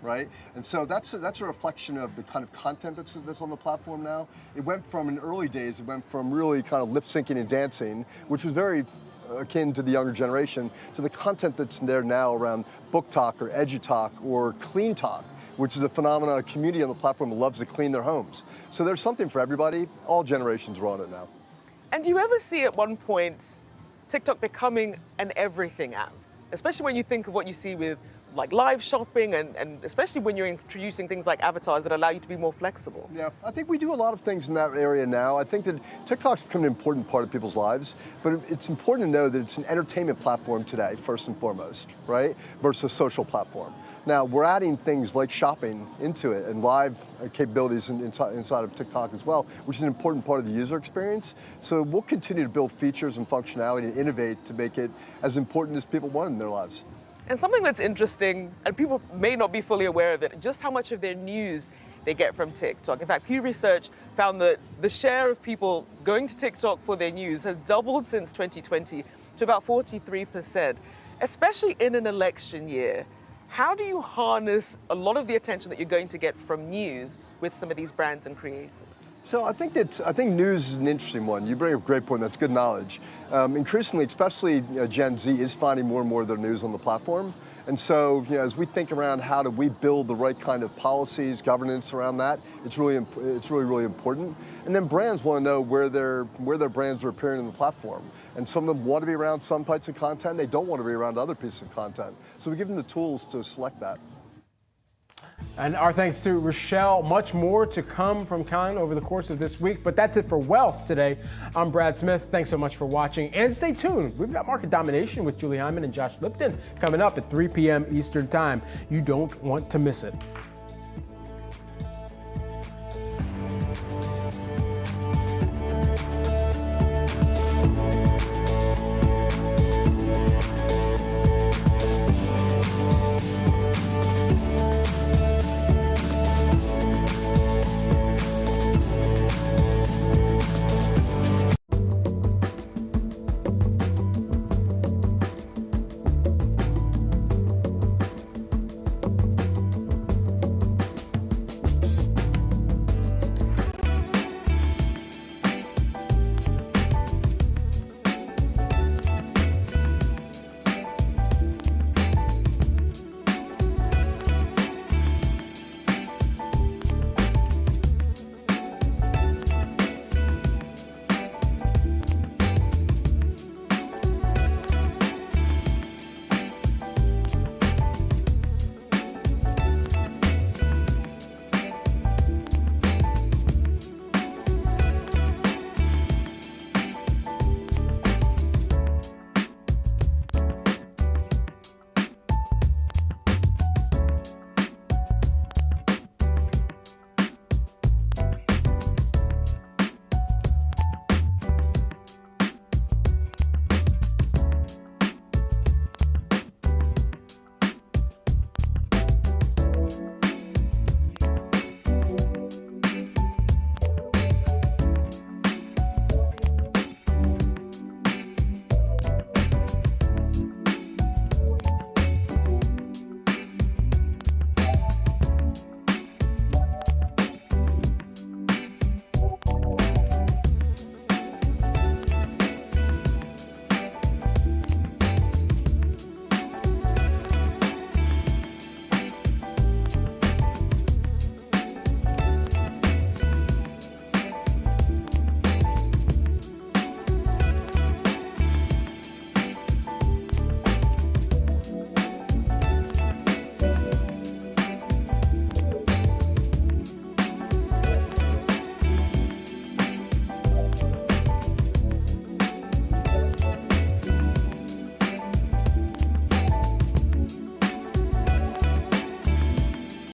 right? And so that's a reflection of the kind of content that's on the platform now. It went from, in early days, really kind of lip syncing and dancing, which was very akin to the younger generation, to the content that's there now around book talk or edu-talk or clean talk, which is a phenomenon, a community on the platform that loves to clean their homes. So there's something for everybody. All generations are on it now. And do you ever see at one point TikTok becoming an everything app? Especially when you think of what you see with like live shopping and especially when you're introducing things like avatars that allow you to be more flexible. Yeah, I think we do a lot of things in that area now. I think that TikTok's become an important part of people's lives, but it's important to know that it's an entertainment platform today, first and foremost, right? Versus a social platform. Now, we're adding things like shopping into it and live capabilities inside of TikTok as well, which is an important part of the user experience. So we'll continue to build features and functionality and innovate to make it as important as people want in their lives. And something that's interesting, and people may not be fully aware of it, just how much of their news they get from TikTok. In fact, Pew Research found that the share of people going to TikTok for their news has doubled since 2020 to about 43%, especially in an election year. How do you harness a lot of the attention that you're going to get from news with some of these brands and creators? So I think news is an interesting one. You bring up a great point. That's good knowledge. Increasingly, especially Gen Z is finding more and more of their news on the platform. And so, as we think around how do we build the right kind of policies, governance around that, it's really important. And then brands want to know where their brands are appearing in the platform. And some of them want to be around some types of content. They don't want to be around other pieces of content. So we give them the tools to select that. And our thanks to Rochelle. Much more to come from Con over the course of this week. But that's it for Wealth today. I'm Brad Smith. Thanks so much for watching. And stay tuned. We've got Market Domination with Julie Hyman and Josh Lipton coming up at 3 p.m. Eastern Time. You don't want to miss it.